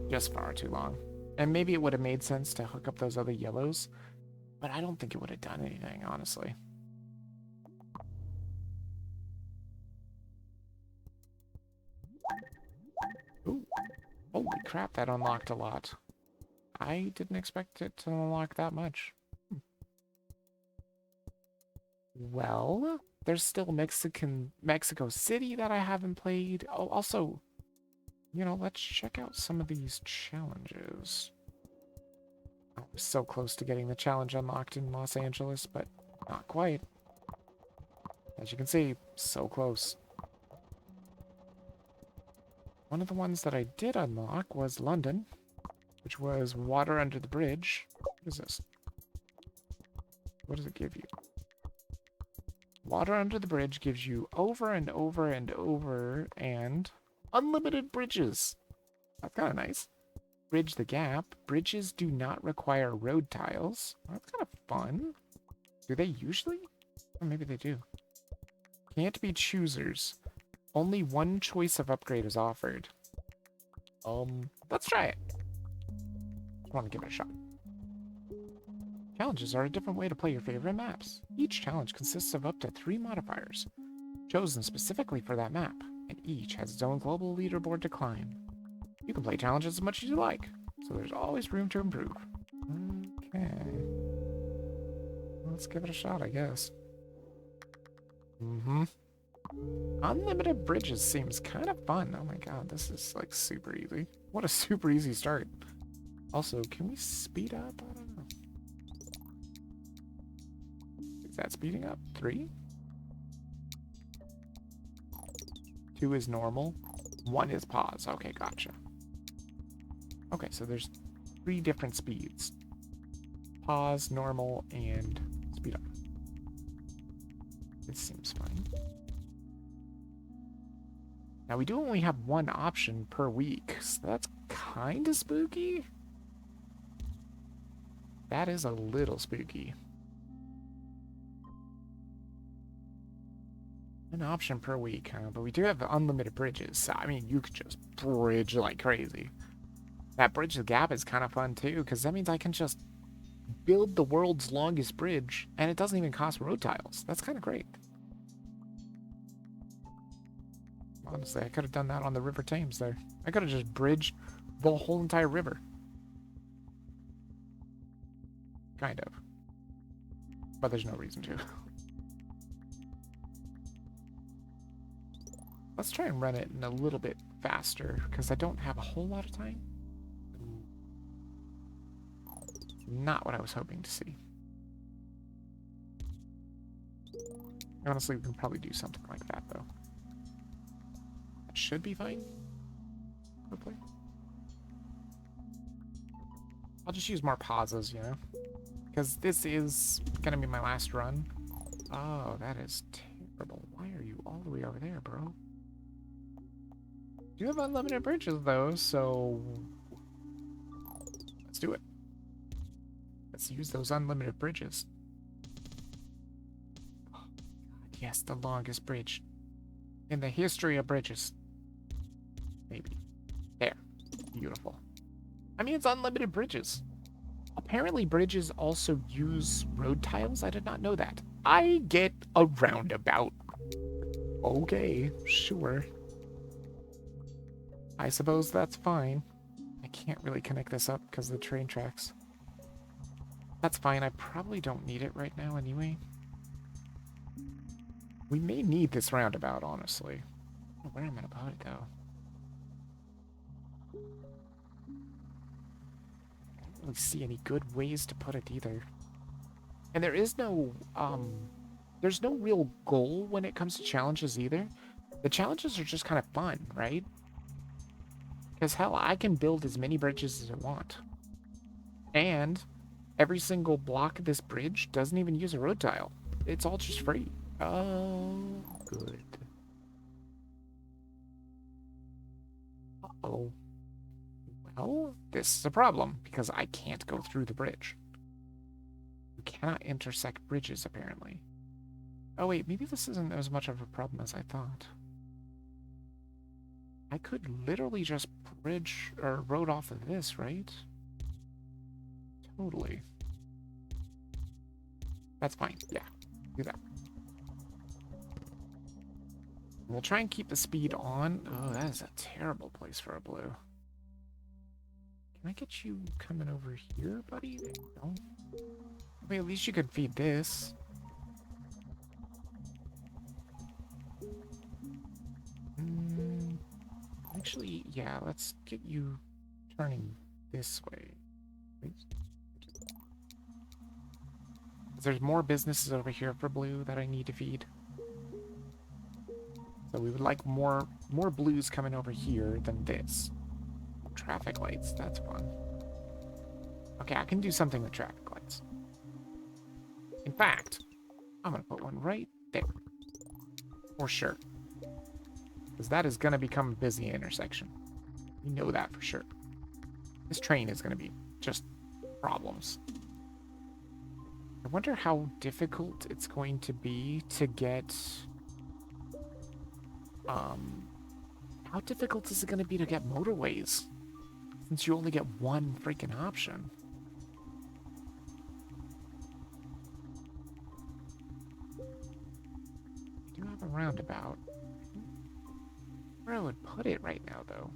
Just far too long. And maybe it would have made sense to hook up those other yellows, but I don't think it would have done anything, honestly. Ooh. Holy crap, that unlocked a lot. I didn't expect it to unlock that much. Well, there's still Mexico City that I haven't played. Oh, also, you know, let's check out some of these challenges. I was so close to getting the challenge unlocked in Los Angeles, but not quite. As you can see, so close. One of the ones that I did unlock was London, which was water under the bridge. What is this? What does it give you? Water under the bridge gives you over and over and over and unlimited bridges. That's kind of nice. Bridge the gap. Bridges do not require road tiles. That's kind of fun. Do they usually? Or maybe they do. Can't be choosers. Only one choice of upgrade is offered. Let's try it. Just want to give it a shot. Challenges are a different way to play your favorite maps. Each challenge consists of up to 3 modifiers, chosen specifically for that map, and each has its own global leaderboard to climb. You can play challenges as much as you like, so there's always room to improve. Okay. Let's give it a shot, I guess. Unlimited bridges seems kind of fun. Oh my god, this is like super easy. What a super easy start. Also, can we speed up? I don't know. Is that speeding up? 3? 2 is normal. 1 is pause. Okay, gotcha. Okay, so there's 3 different speeds. Pause, normal, and speed up. This seems fine. Now, we do only have 1 option per week, so that's kind of spooky. That is a little spooky. An option per week, huh? But we do have unlimited bridges, so I mean, you could just bridge like crazy. That bridge the gap is kind of fun too, because that means I can just build the world's longest bridge, and it doesn't even cost road tiles. That's kind of great. Honestly, I could have done that on the River Thames there. I could have just bridged the whole entire river. Kind of. But there's no reason to. Let's try and run it in a little bit faster, because I don't have a whole lot of time. Not what I was hoping to see. Honestly, we can probably do something like that, though. That should be fine. Hopefully. I'll just use more pauses, you know? Because this is gonna be my last run. Oh, that is terrible. Why are you all the way over there, bro? You have unlimited bridges, though, so... let's do it. Let's use those unlimited bridges. Oh, God, yes, the longest bridge in the history of bridges. Maybe. There. Beautiful. I mean, it's unlimited bridges. Apparently, bridges also use road tiles. I did not know that. I get a roundabout. Okay, sure. I suppose that's fine. I can't really connect this up because of the train tracks. That's fine. I probably don't need it right now anyway. We may need this roundabout, honestly. I don't know where I'm gonna put it, though. I don't really see any good ways to put it either. And there's no real goal when it comes to challenges either. The challenges are just kind of fun, right? Because hell, I can build as many bridges as I want. And every single block of this bridge doesn't even use a road tile. It's all just free. Oh, good. Uh-oh. Well, this is a problem, because I can't go through the bridge. We cannot intersect bridges, apparently. Oh wait, maybe this isn't as much of a problem as I thought. I could literally just bridge or road off of this, right? Totally. That's fine. Yeah, do that. We'll try and keep the speed on. Oh, that is a terrible place for a blue. Can I get you coming over here, buddy? There you go. Wait, at least you could feed this. Actually, yeah, let's get you turning this way, please. There's more businesses over here for blue that I need to feed. So we would like more blues coming over here than this. Traffic lights, that's fun. Okay, I can do something with traffic lights. In fact, I'm gonna put one right there. For sure. Because that is gonna become a busy intersection. We know that for sure. This train is gonna be just problems. I wonder how difficult it's going to be to get... How difficult is it going to be to get motorways? Since you only get one freaking option. I do have a roundabout. Where I would put it right now, though.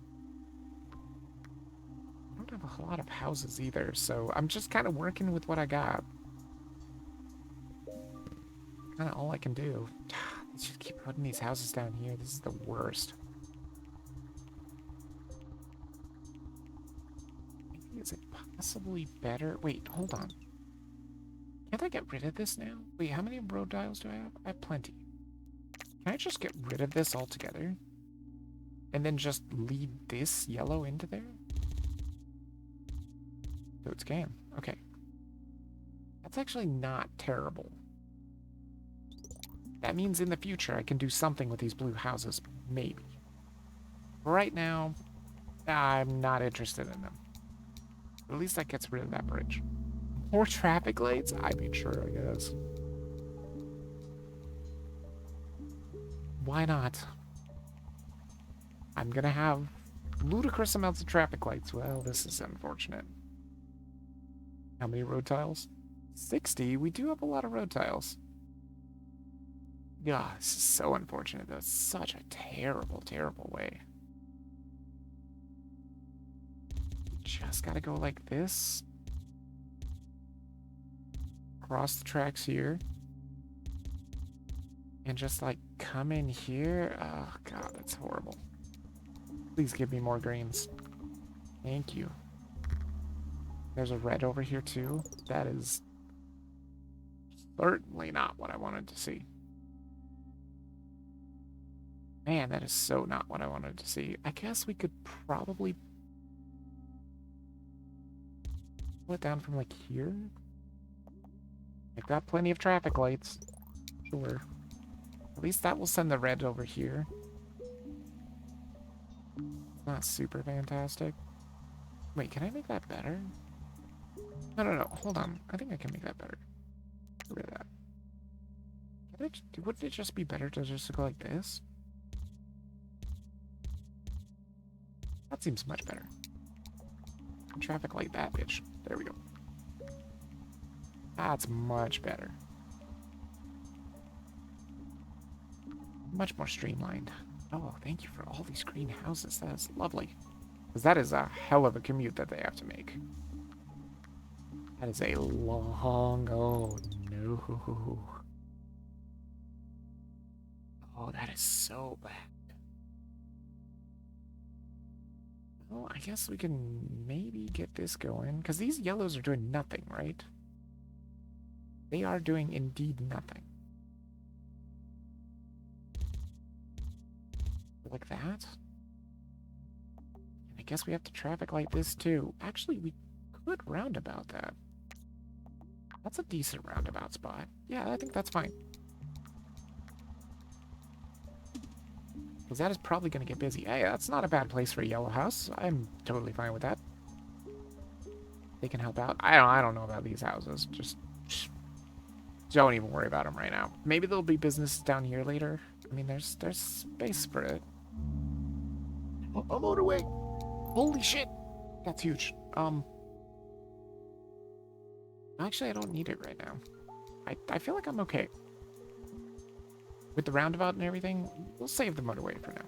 I don't have a lot of houses either, so I'm just kind of working with what I got. Kind of all I can do. Let's just keep putting these houses down here. This is the worst. Is it possibly better? Wait, hold on. Can't I get rid of this now? Wait, how many road dials do I have? I have plenty. Can I just get rid of this altogether? And then just lead this yellow into there? So it's can. Okay. That's actually not terrible. That means in the future I can do something with these blue houses, maybe. Right now, I'm not interested in them. But at least that gets rid of that bridge. More traffic lights? I mean, sure, I guess. Why not? I'm gonna have ludicrous amounts of traffic lights. Well, this is unfortunate. How many road tiles? 60? We do have a lot of road tiles. Yeah, this is so unfortunate. That's such a terrible, terrible way. Just gotta go like this. Cross the tracks here. And just like come in here. Oh god, that's horrible. Please give me more greens. Thank you. There's a red over here too. That is certainly not what I wanted to see. Man, that is so not what I wanted to see. I guess we could probably pull it down from like here. I've got plenty of traffic lights. Sure. At least that will send the red over here. Not super fantastic. Wait, can I make that better? No. Hold on. I think I can make that better. Get rid of that. Wouldn't it just be better to just go like this? That seems much better. Traffic light that bitch. There we go. That's much better. Much more streamlined. Oh, thank you for all these green houses. That is lovely. Because that is a hell of a commute that they have to make. That is a long... Oh, no. Oh, that is so bad. Well, I guess we can maybe get this going. Because these yellows are doing nothing, right? They are doing indeed nothing. Like that? And I guess we have to traffic light this too. Actually, we could roundabout that. That's a decent roundabout spot. Yeah, I think that's fine. Because that is probably going to get busy. Hey, that's not a bad place for a yellow house. I'm totally fine with that. They can help out. I don't know about these houses. Just Don't even worry about them right now. Maybe there'll be businesses down here later. I mean, there's space for it. Oh, a motorway! Holy shit! That's huge. Actually, I don't need it right now. I feel like I'm okay. With the roundabout and everything, we'll save the motorway for now.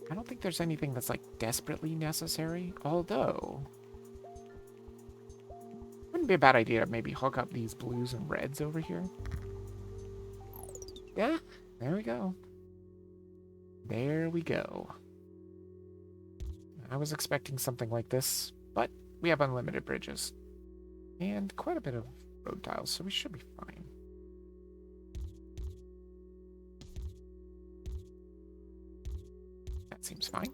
I don't think there's anything that's, like, desperately necessary. Although, wouldn't be a bad idea to maybe hook up these blues and reds over here. Yeah, there we go. There we go. I was expecting something like this, but we have unlimited bridges. And quite a bit of road tiles, so we should be fine. That seems fine.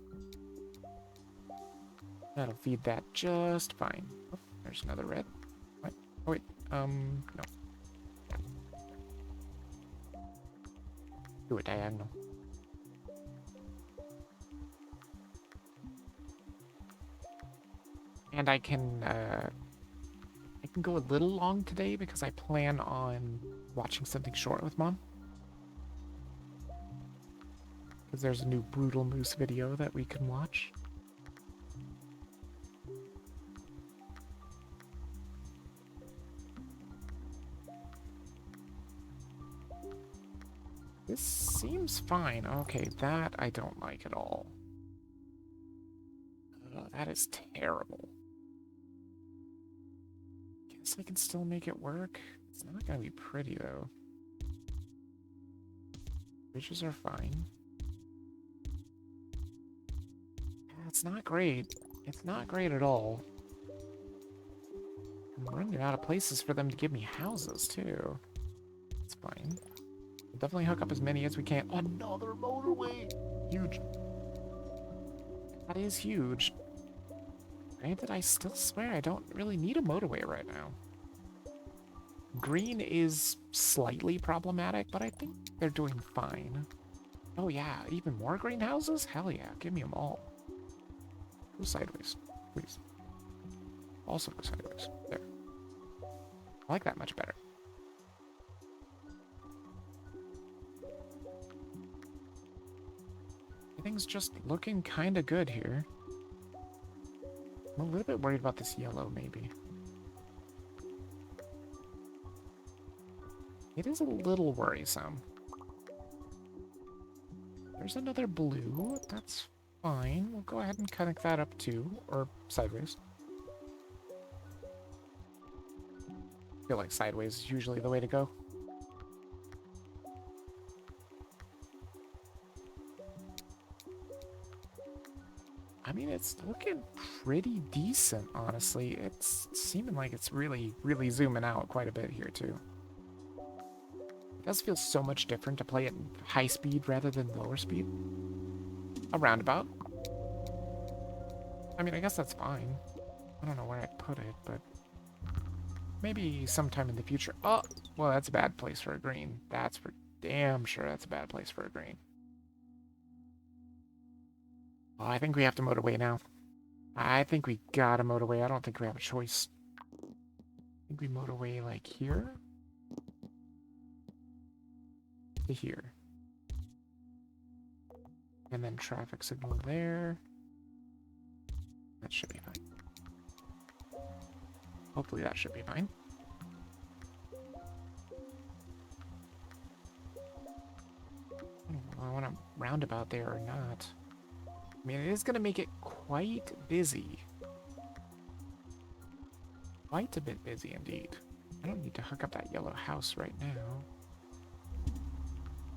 That'll feed that just fine. Oh, there's another red. What? Oh, wait. No. Do it diagonal. And I can go a little long today because I plan on watching something short with Mom. Because there's a new Brutal Moose video that we can watch. This seems fine. Okay, that I don't like at all. That is terrible. Guess I can still make it work. It's not gonna be pretty though. Bridges are fine. Yeah, it's not great. It's not great at all. I'm running out of places for them to give me houses too. It's fine. We'll definitely hook up as many as we can. Another motorway! Huge. That is huge. Granted, I still swear I don't really need a motorway right now. Green is slightly problematic, but I think they're doing fine. Oh yeah, even more greenhouses? Hell yeah, give me them all. Go sideways, please. Also go sideways. There. I like that much better. Everything's just looking kind of good here. I'm a little bit worried about this yellow, maybe. It is a little worrisome. There's another blue. That's fine. We'll go ahead and connect that up too, or sideways. I feel like sideways is usually the way to go. I mean, it's looking pretty decent, honestly. It's seeming like it's really, really zooming out quite a bit here, too. It does feel so much different to play at high speed rather than lower speed. A roundabout. I mean, I guess that's fine. I don't know where I'd put it, but maybe sometime in the future. Oh, well, that's a bad place for a green. That's for damn sure that's a bad place for a green. Oh, I think we have to motorway now. I think we gotta motorway. I don't think we have a choice. I think we motorway like here to here. And then traffic signal there. That should be fine. Hopefully that should be fine. I want a roundabout there or not. I mean, it is going to make it quite busy. Quite a bit busy indeed. I don't need to hook up that yellow house right now.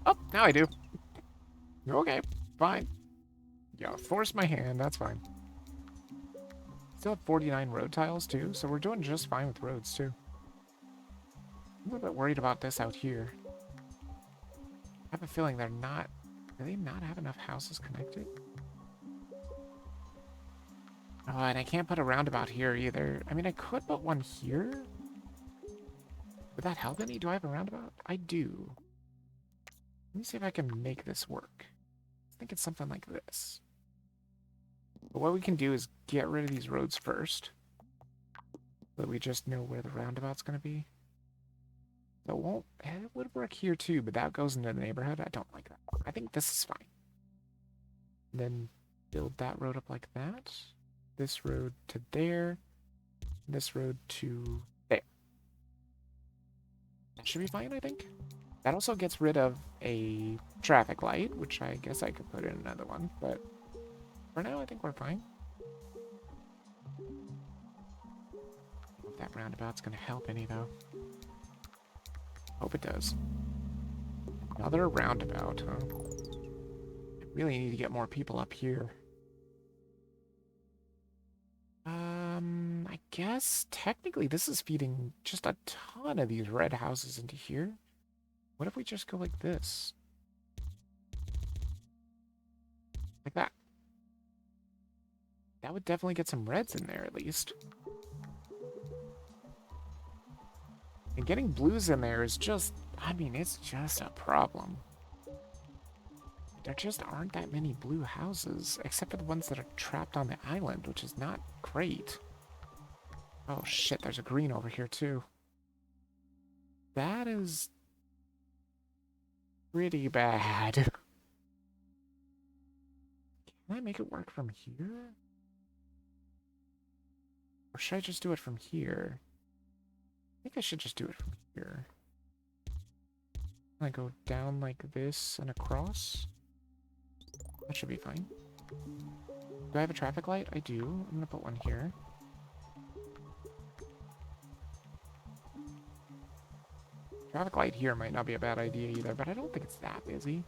Oh, now I do. Okay, fine. Yeah, force my hand, that's fine. Still have 49 road tiles too, so we're doing just fine with roads too. I'm a little bit worried about this out here. I have a feeling they're not... Do they not have enough houses connected? Oh, and I can't put a roundabout here either. I mean, I could put one here. Would that help any? Do I have a roundabout? I do. Let me see if I can make this work. I think it's something like this. But what we can do is get rid of these roads first. So that we just know where the roundabout's going to be. So it would work here too, but that goes into the neighborhood. I don't like that. I think this is fine. Then build that road up like that. This road to there. This road to there. That should be fine, I think. That also gets rid of a traffic light, which I guess I could put in another one, but for now I think we're fine. I don't know if that roundabout's gonna help any though. Hope it does. Another roundabout, huh? I really need to get more people up here. I guess technically this is feeding just a ton of these red houses into here. What if we just go like this? Like that. That would definitely get some reds in there at least. And getting blues in there is just, I mean, it's just a problem. There just aren't that many blue houses, except for the ones that are trapped on the island, which is not great. Oh shit, there's a green over here too. That is pretty bad. Can I make it work from here? Or should I just do it from here? I think I should just do it from here. I go down like this and across. That should be fine. Do I have a traffic light? I do. I'm gonna put one here. Traffic light here might not be a bad idea either, but I don't think it's that busy.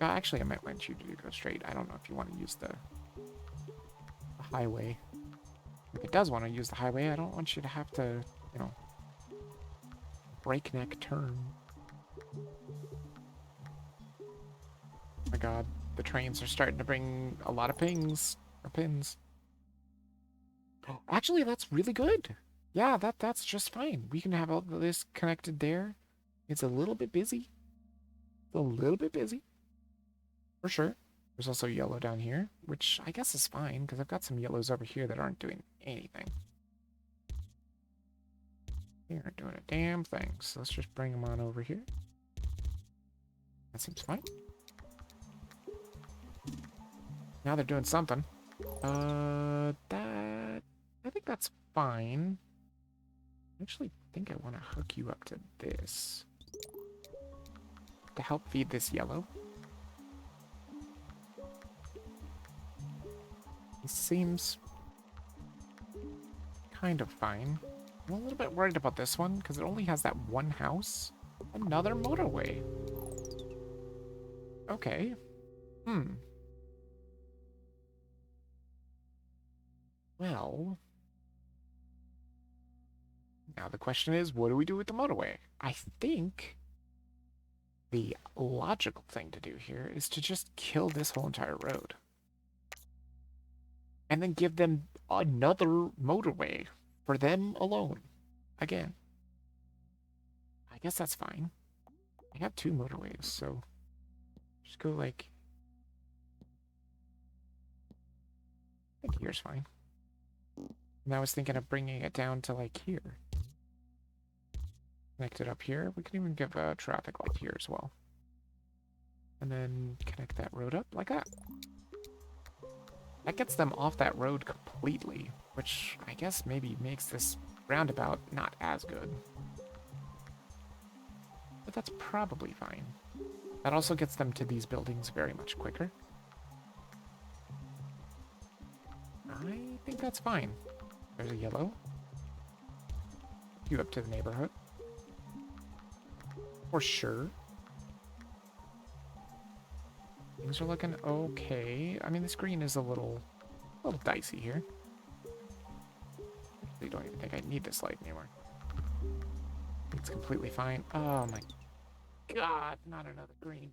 Actually, I might want you to go straight. I don't know if you want to use the highway. If it does want to use the highway, I don't want you to have to, you know, breakneck turn. Oh my god, the trains are starting to bring a lot of pings, or pins. Actually, that's really good. Yeah, that's just fine. We can have all this connected there. It's a little bit busy. It's a little bit busy. For sure. There's also yellow down here, which I guess is fine, because I've got some yellows over here that aren't doing anything. They aren't doing a damn thing, so let's just bring them on over here. That seems fine. Now they're doing something. I think that's fine. I actually think I want to hook you up to this to help feed this yellow. It seems kind of fine. I'm a little bit worried about this one because it only has that one house. Another motorway. Okay. Well, now the question is, what do we do with the motorway? I think the logical thing to do here is to just kill this whole entire road. And then give them another motorway for them alone. Again. I guess that's fine. I have 2 motorways, so just go like... I think here's fine. And I was thinking of bringing it down to like here. Connect it up here. We can even give a traffic light here as well. And then connect that road up like that. That gets them off that road completely, which I guess maybe makes this roundabout not as good. But that's probably fine. That also gets them to these buildings very much quicker. I think that's fine. There's a yellow. You up to the neighborhood. For sure. Things are looking okay. I mean, this green is a little dicey here. I don't even think I need this light anymore. It's completely fine. Oh my god, not another green.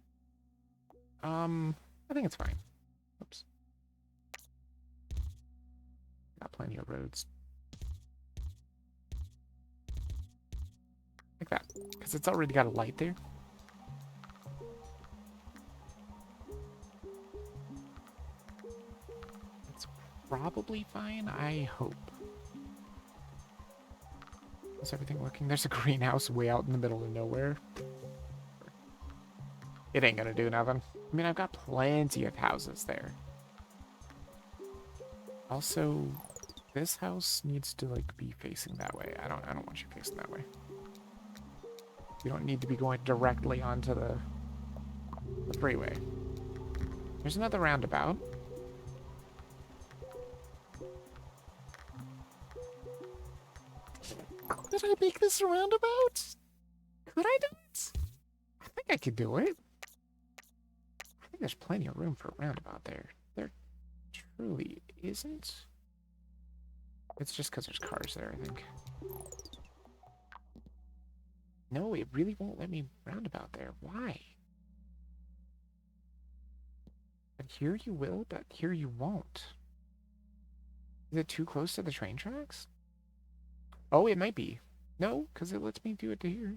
I think it's fine. Oops. Got plenty of roads. Like that. Because it's already got a light there. It's probably fine, I hope. How's everything looking? There's a greenhouse way out in the middle of nowhere. It ain't gonna do nothing. I mean, I've got plenty of houses there. Also, this house needs to like be facing that way. I don't want you facing that way. You don't need to be going directly onto the freeway. There's another roundabout. Could I make this a roundabout? Could I do it? I think I could do it. I think there's plenty of room for a roundabout there. There truly isn't. It's just because there's cars there, I think. No, it really won't let me roundabout there. Why? But here you will, but here you won't. Is it too close to the train tracks? Oh, it might be. No, because it lets me do it to here.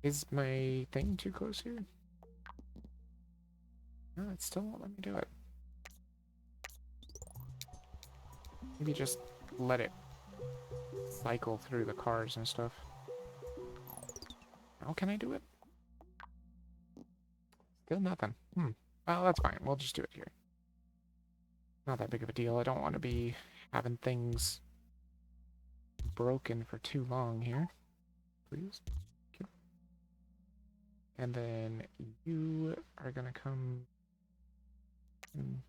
Is my thing too close here? No, it still won't let me do it. Maybe just let it cycle through the cars and stuff. How can I do it? Still nothing. Well, that's fine. We'll just do it here. Not that big of a deal. I don't want to be having things broken for too long here. Please. Okay. And then you are going to come and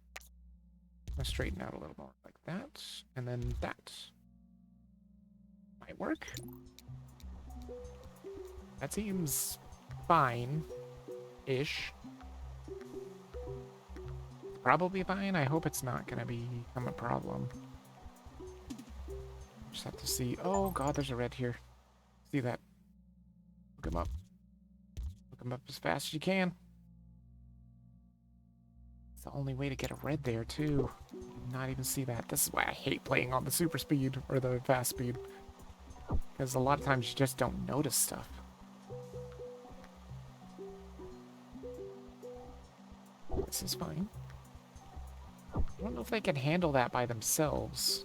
straighten out a little more like that. And then that might work. That seems fine-ish. Probably fine. I hope it's not going to become a problem. Just have to see. Oh, God, there's a red here. See that? Look him up. Look him up as fast as you can. It's the only way to get a red there, too. Not even see that. This is why I hate playing on the super speed or the fast speed. Because a lot of times you just don't notice stuff. This is fine. I don't know if they can handle that by themselves.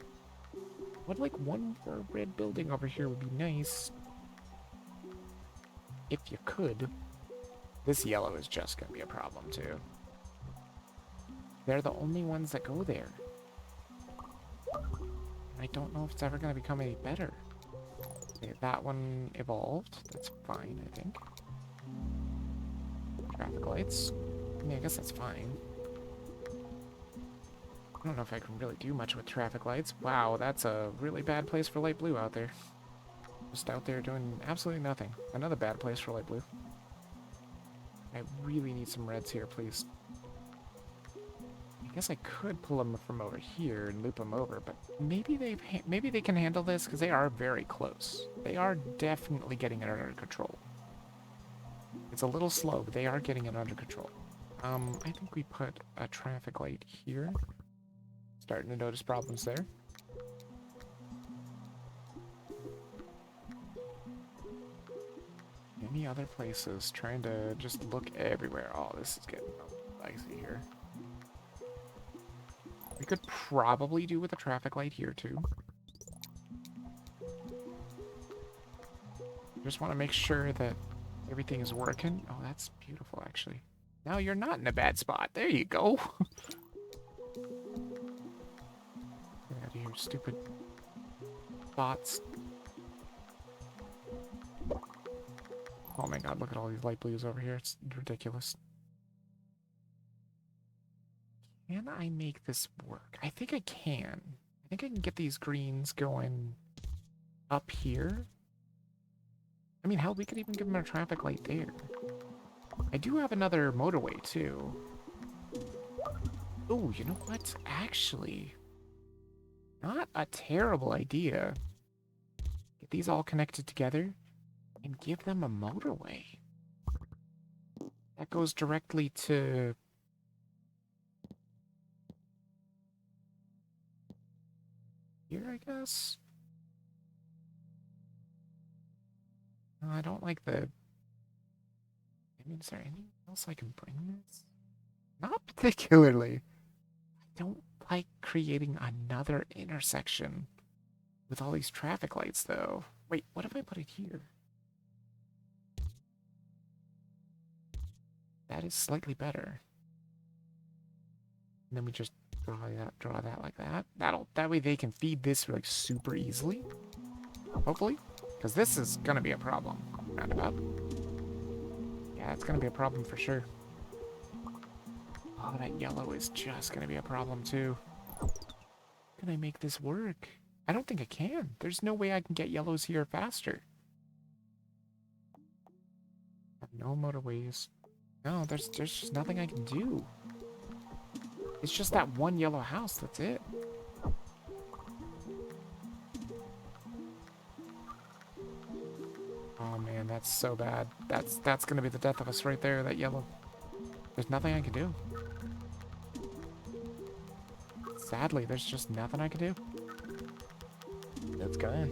Would like one more red building over here would be nice. If you could. This yellow is just going to be a problem too. They're the only ones that go there. I don't know if it's ever going to become any better. Okay, that one evolved. That's fine, I think. Traffic lights. I mean, I guess that's fine. I don't know if I can really do much with traffic lights. Wow, that's a really bad place for light blue out there. Just out there doing absolutely nothing. Another bad place for light blue. I really need some reds here, please. I guess I could pull them from over here and loop them over, but maybe they can handle this because they are very close. They are definitely getting it under control. It's a little slow, but they are getting it under control. I think we put a traffic light here. Starting to notice problems there. Any other places? Trying to just look everywhere. Oh, this is getting dicey here. We could probably do with a traffic light here too. Just want to make sure that everything is working. Oh, that's beautiful actually. Now you're not in a bad spot. There you go. Get out of here, stupid bots. Oh my god, look at all these light blues over here. It's ridiculous. Can I make this work? I think I can. I think I can get these greens going up here. I mean, hell, we could even give them a traffic light there. I do have another motorway, too. Oh, you know what? Actually, not a terrible idea. Get these all connected together and give them a motorway. That goes directly to... here, I guess? No, I don't like the... I mean, is there anything else I can bring this? Not particularly. I don't like creating another intersection with all these traffic lights, though. Wait, what if I put it here? That is slightly better. And then we just draw that like that. That way they can feed this like super easily. Hopefully. Because this is gonna be a problem. Roundabout. Yeah, it's gonna be a problem for sure. Oh, that yellow is just gonna be a problem too. Can I make this work? I don't think I can. There's no way I can get yellows here faster. No motorways. No, there's just nothing I can do. It's just that one yellow house, that's it. Oh man, that's so bad. That's gonna be the death of us right there, that yellow. There's nothing I can do. Sadly, there's just nothing I can do. That's gone.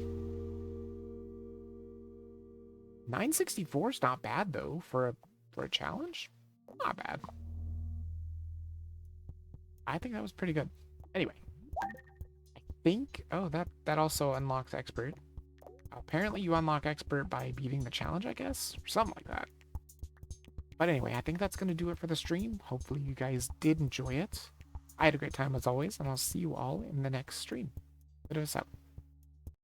964 is not bad though for a challenge. Not bad. I think that was pretty good. Anyway, I think that also unlocks expert. Apparently you unlock expert by beating the challenge, I guess, or something like that. But anyway, I think that's gonna do it for the stream. Hopefully you guys did enjoy it. I had a great time as always, and I'll see you all in the next stream. Hit us up.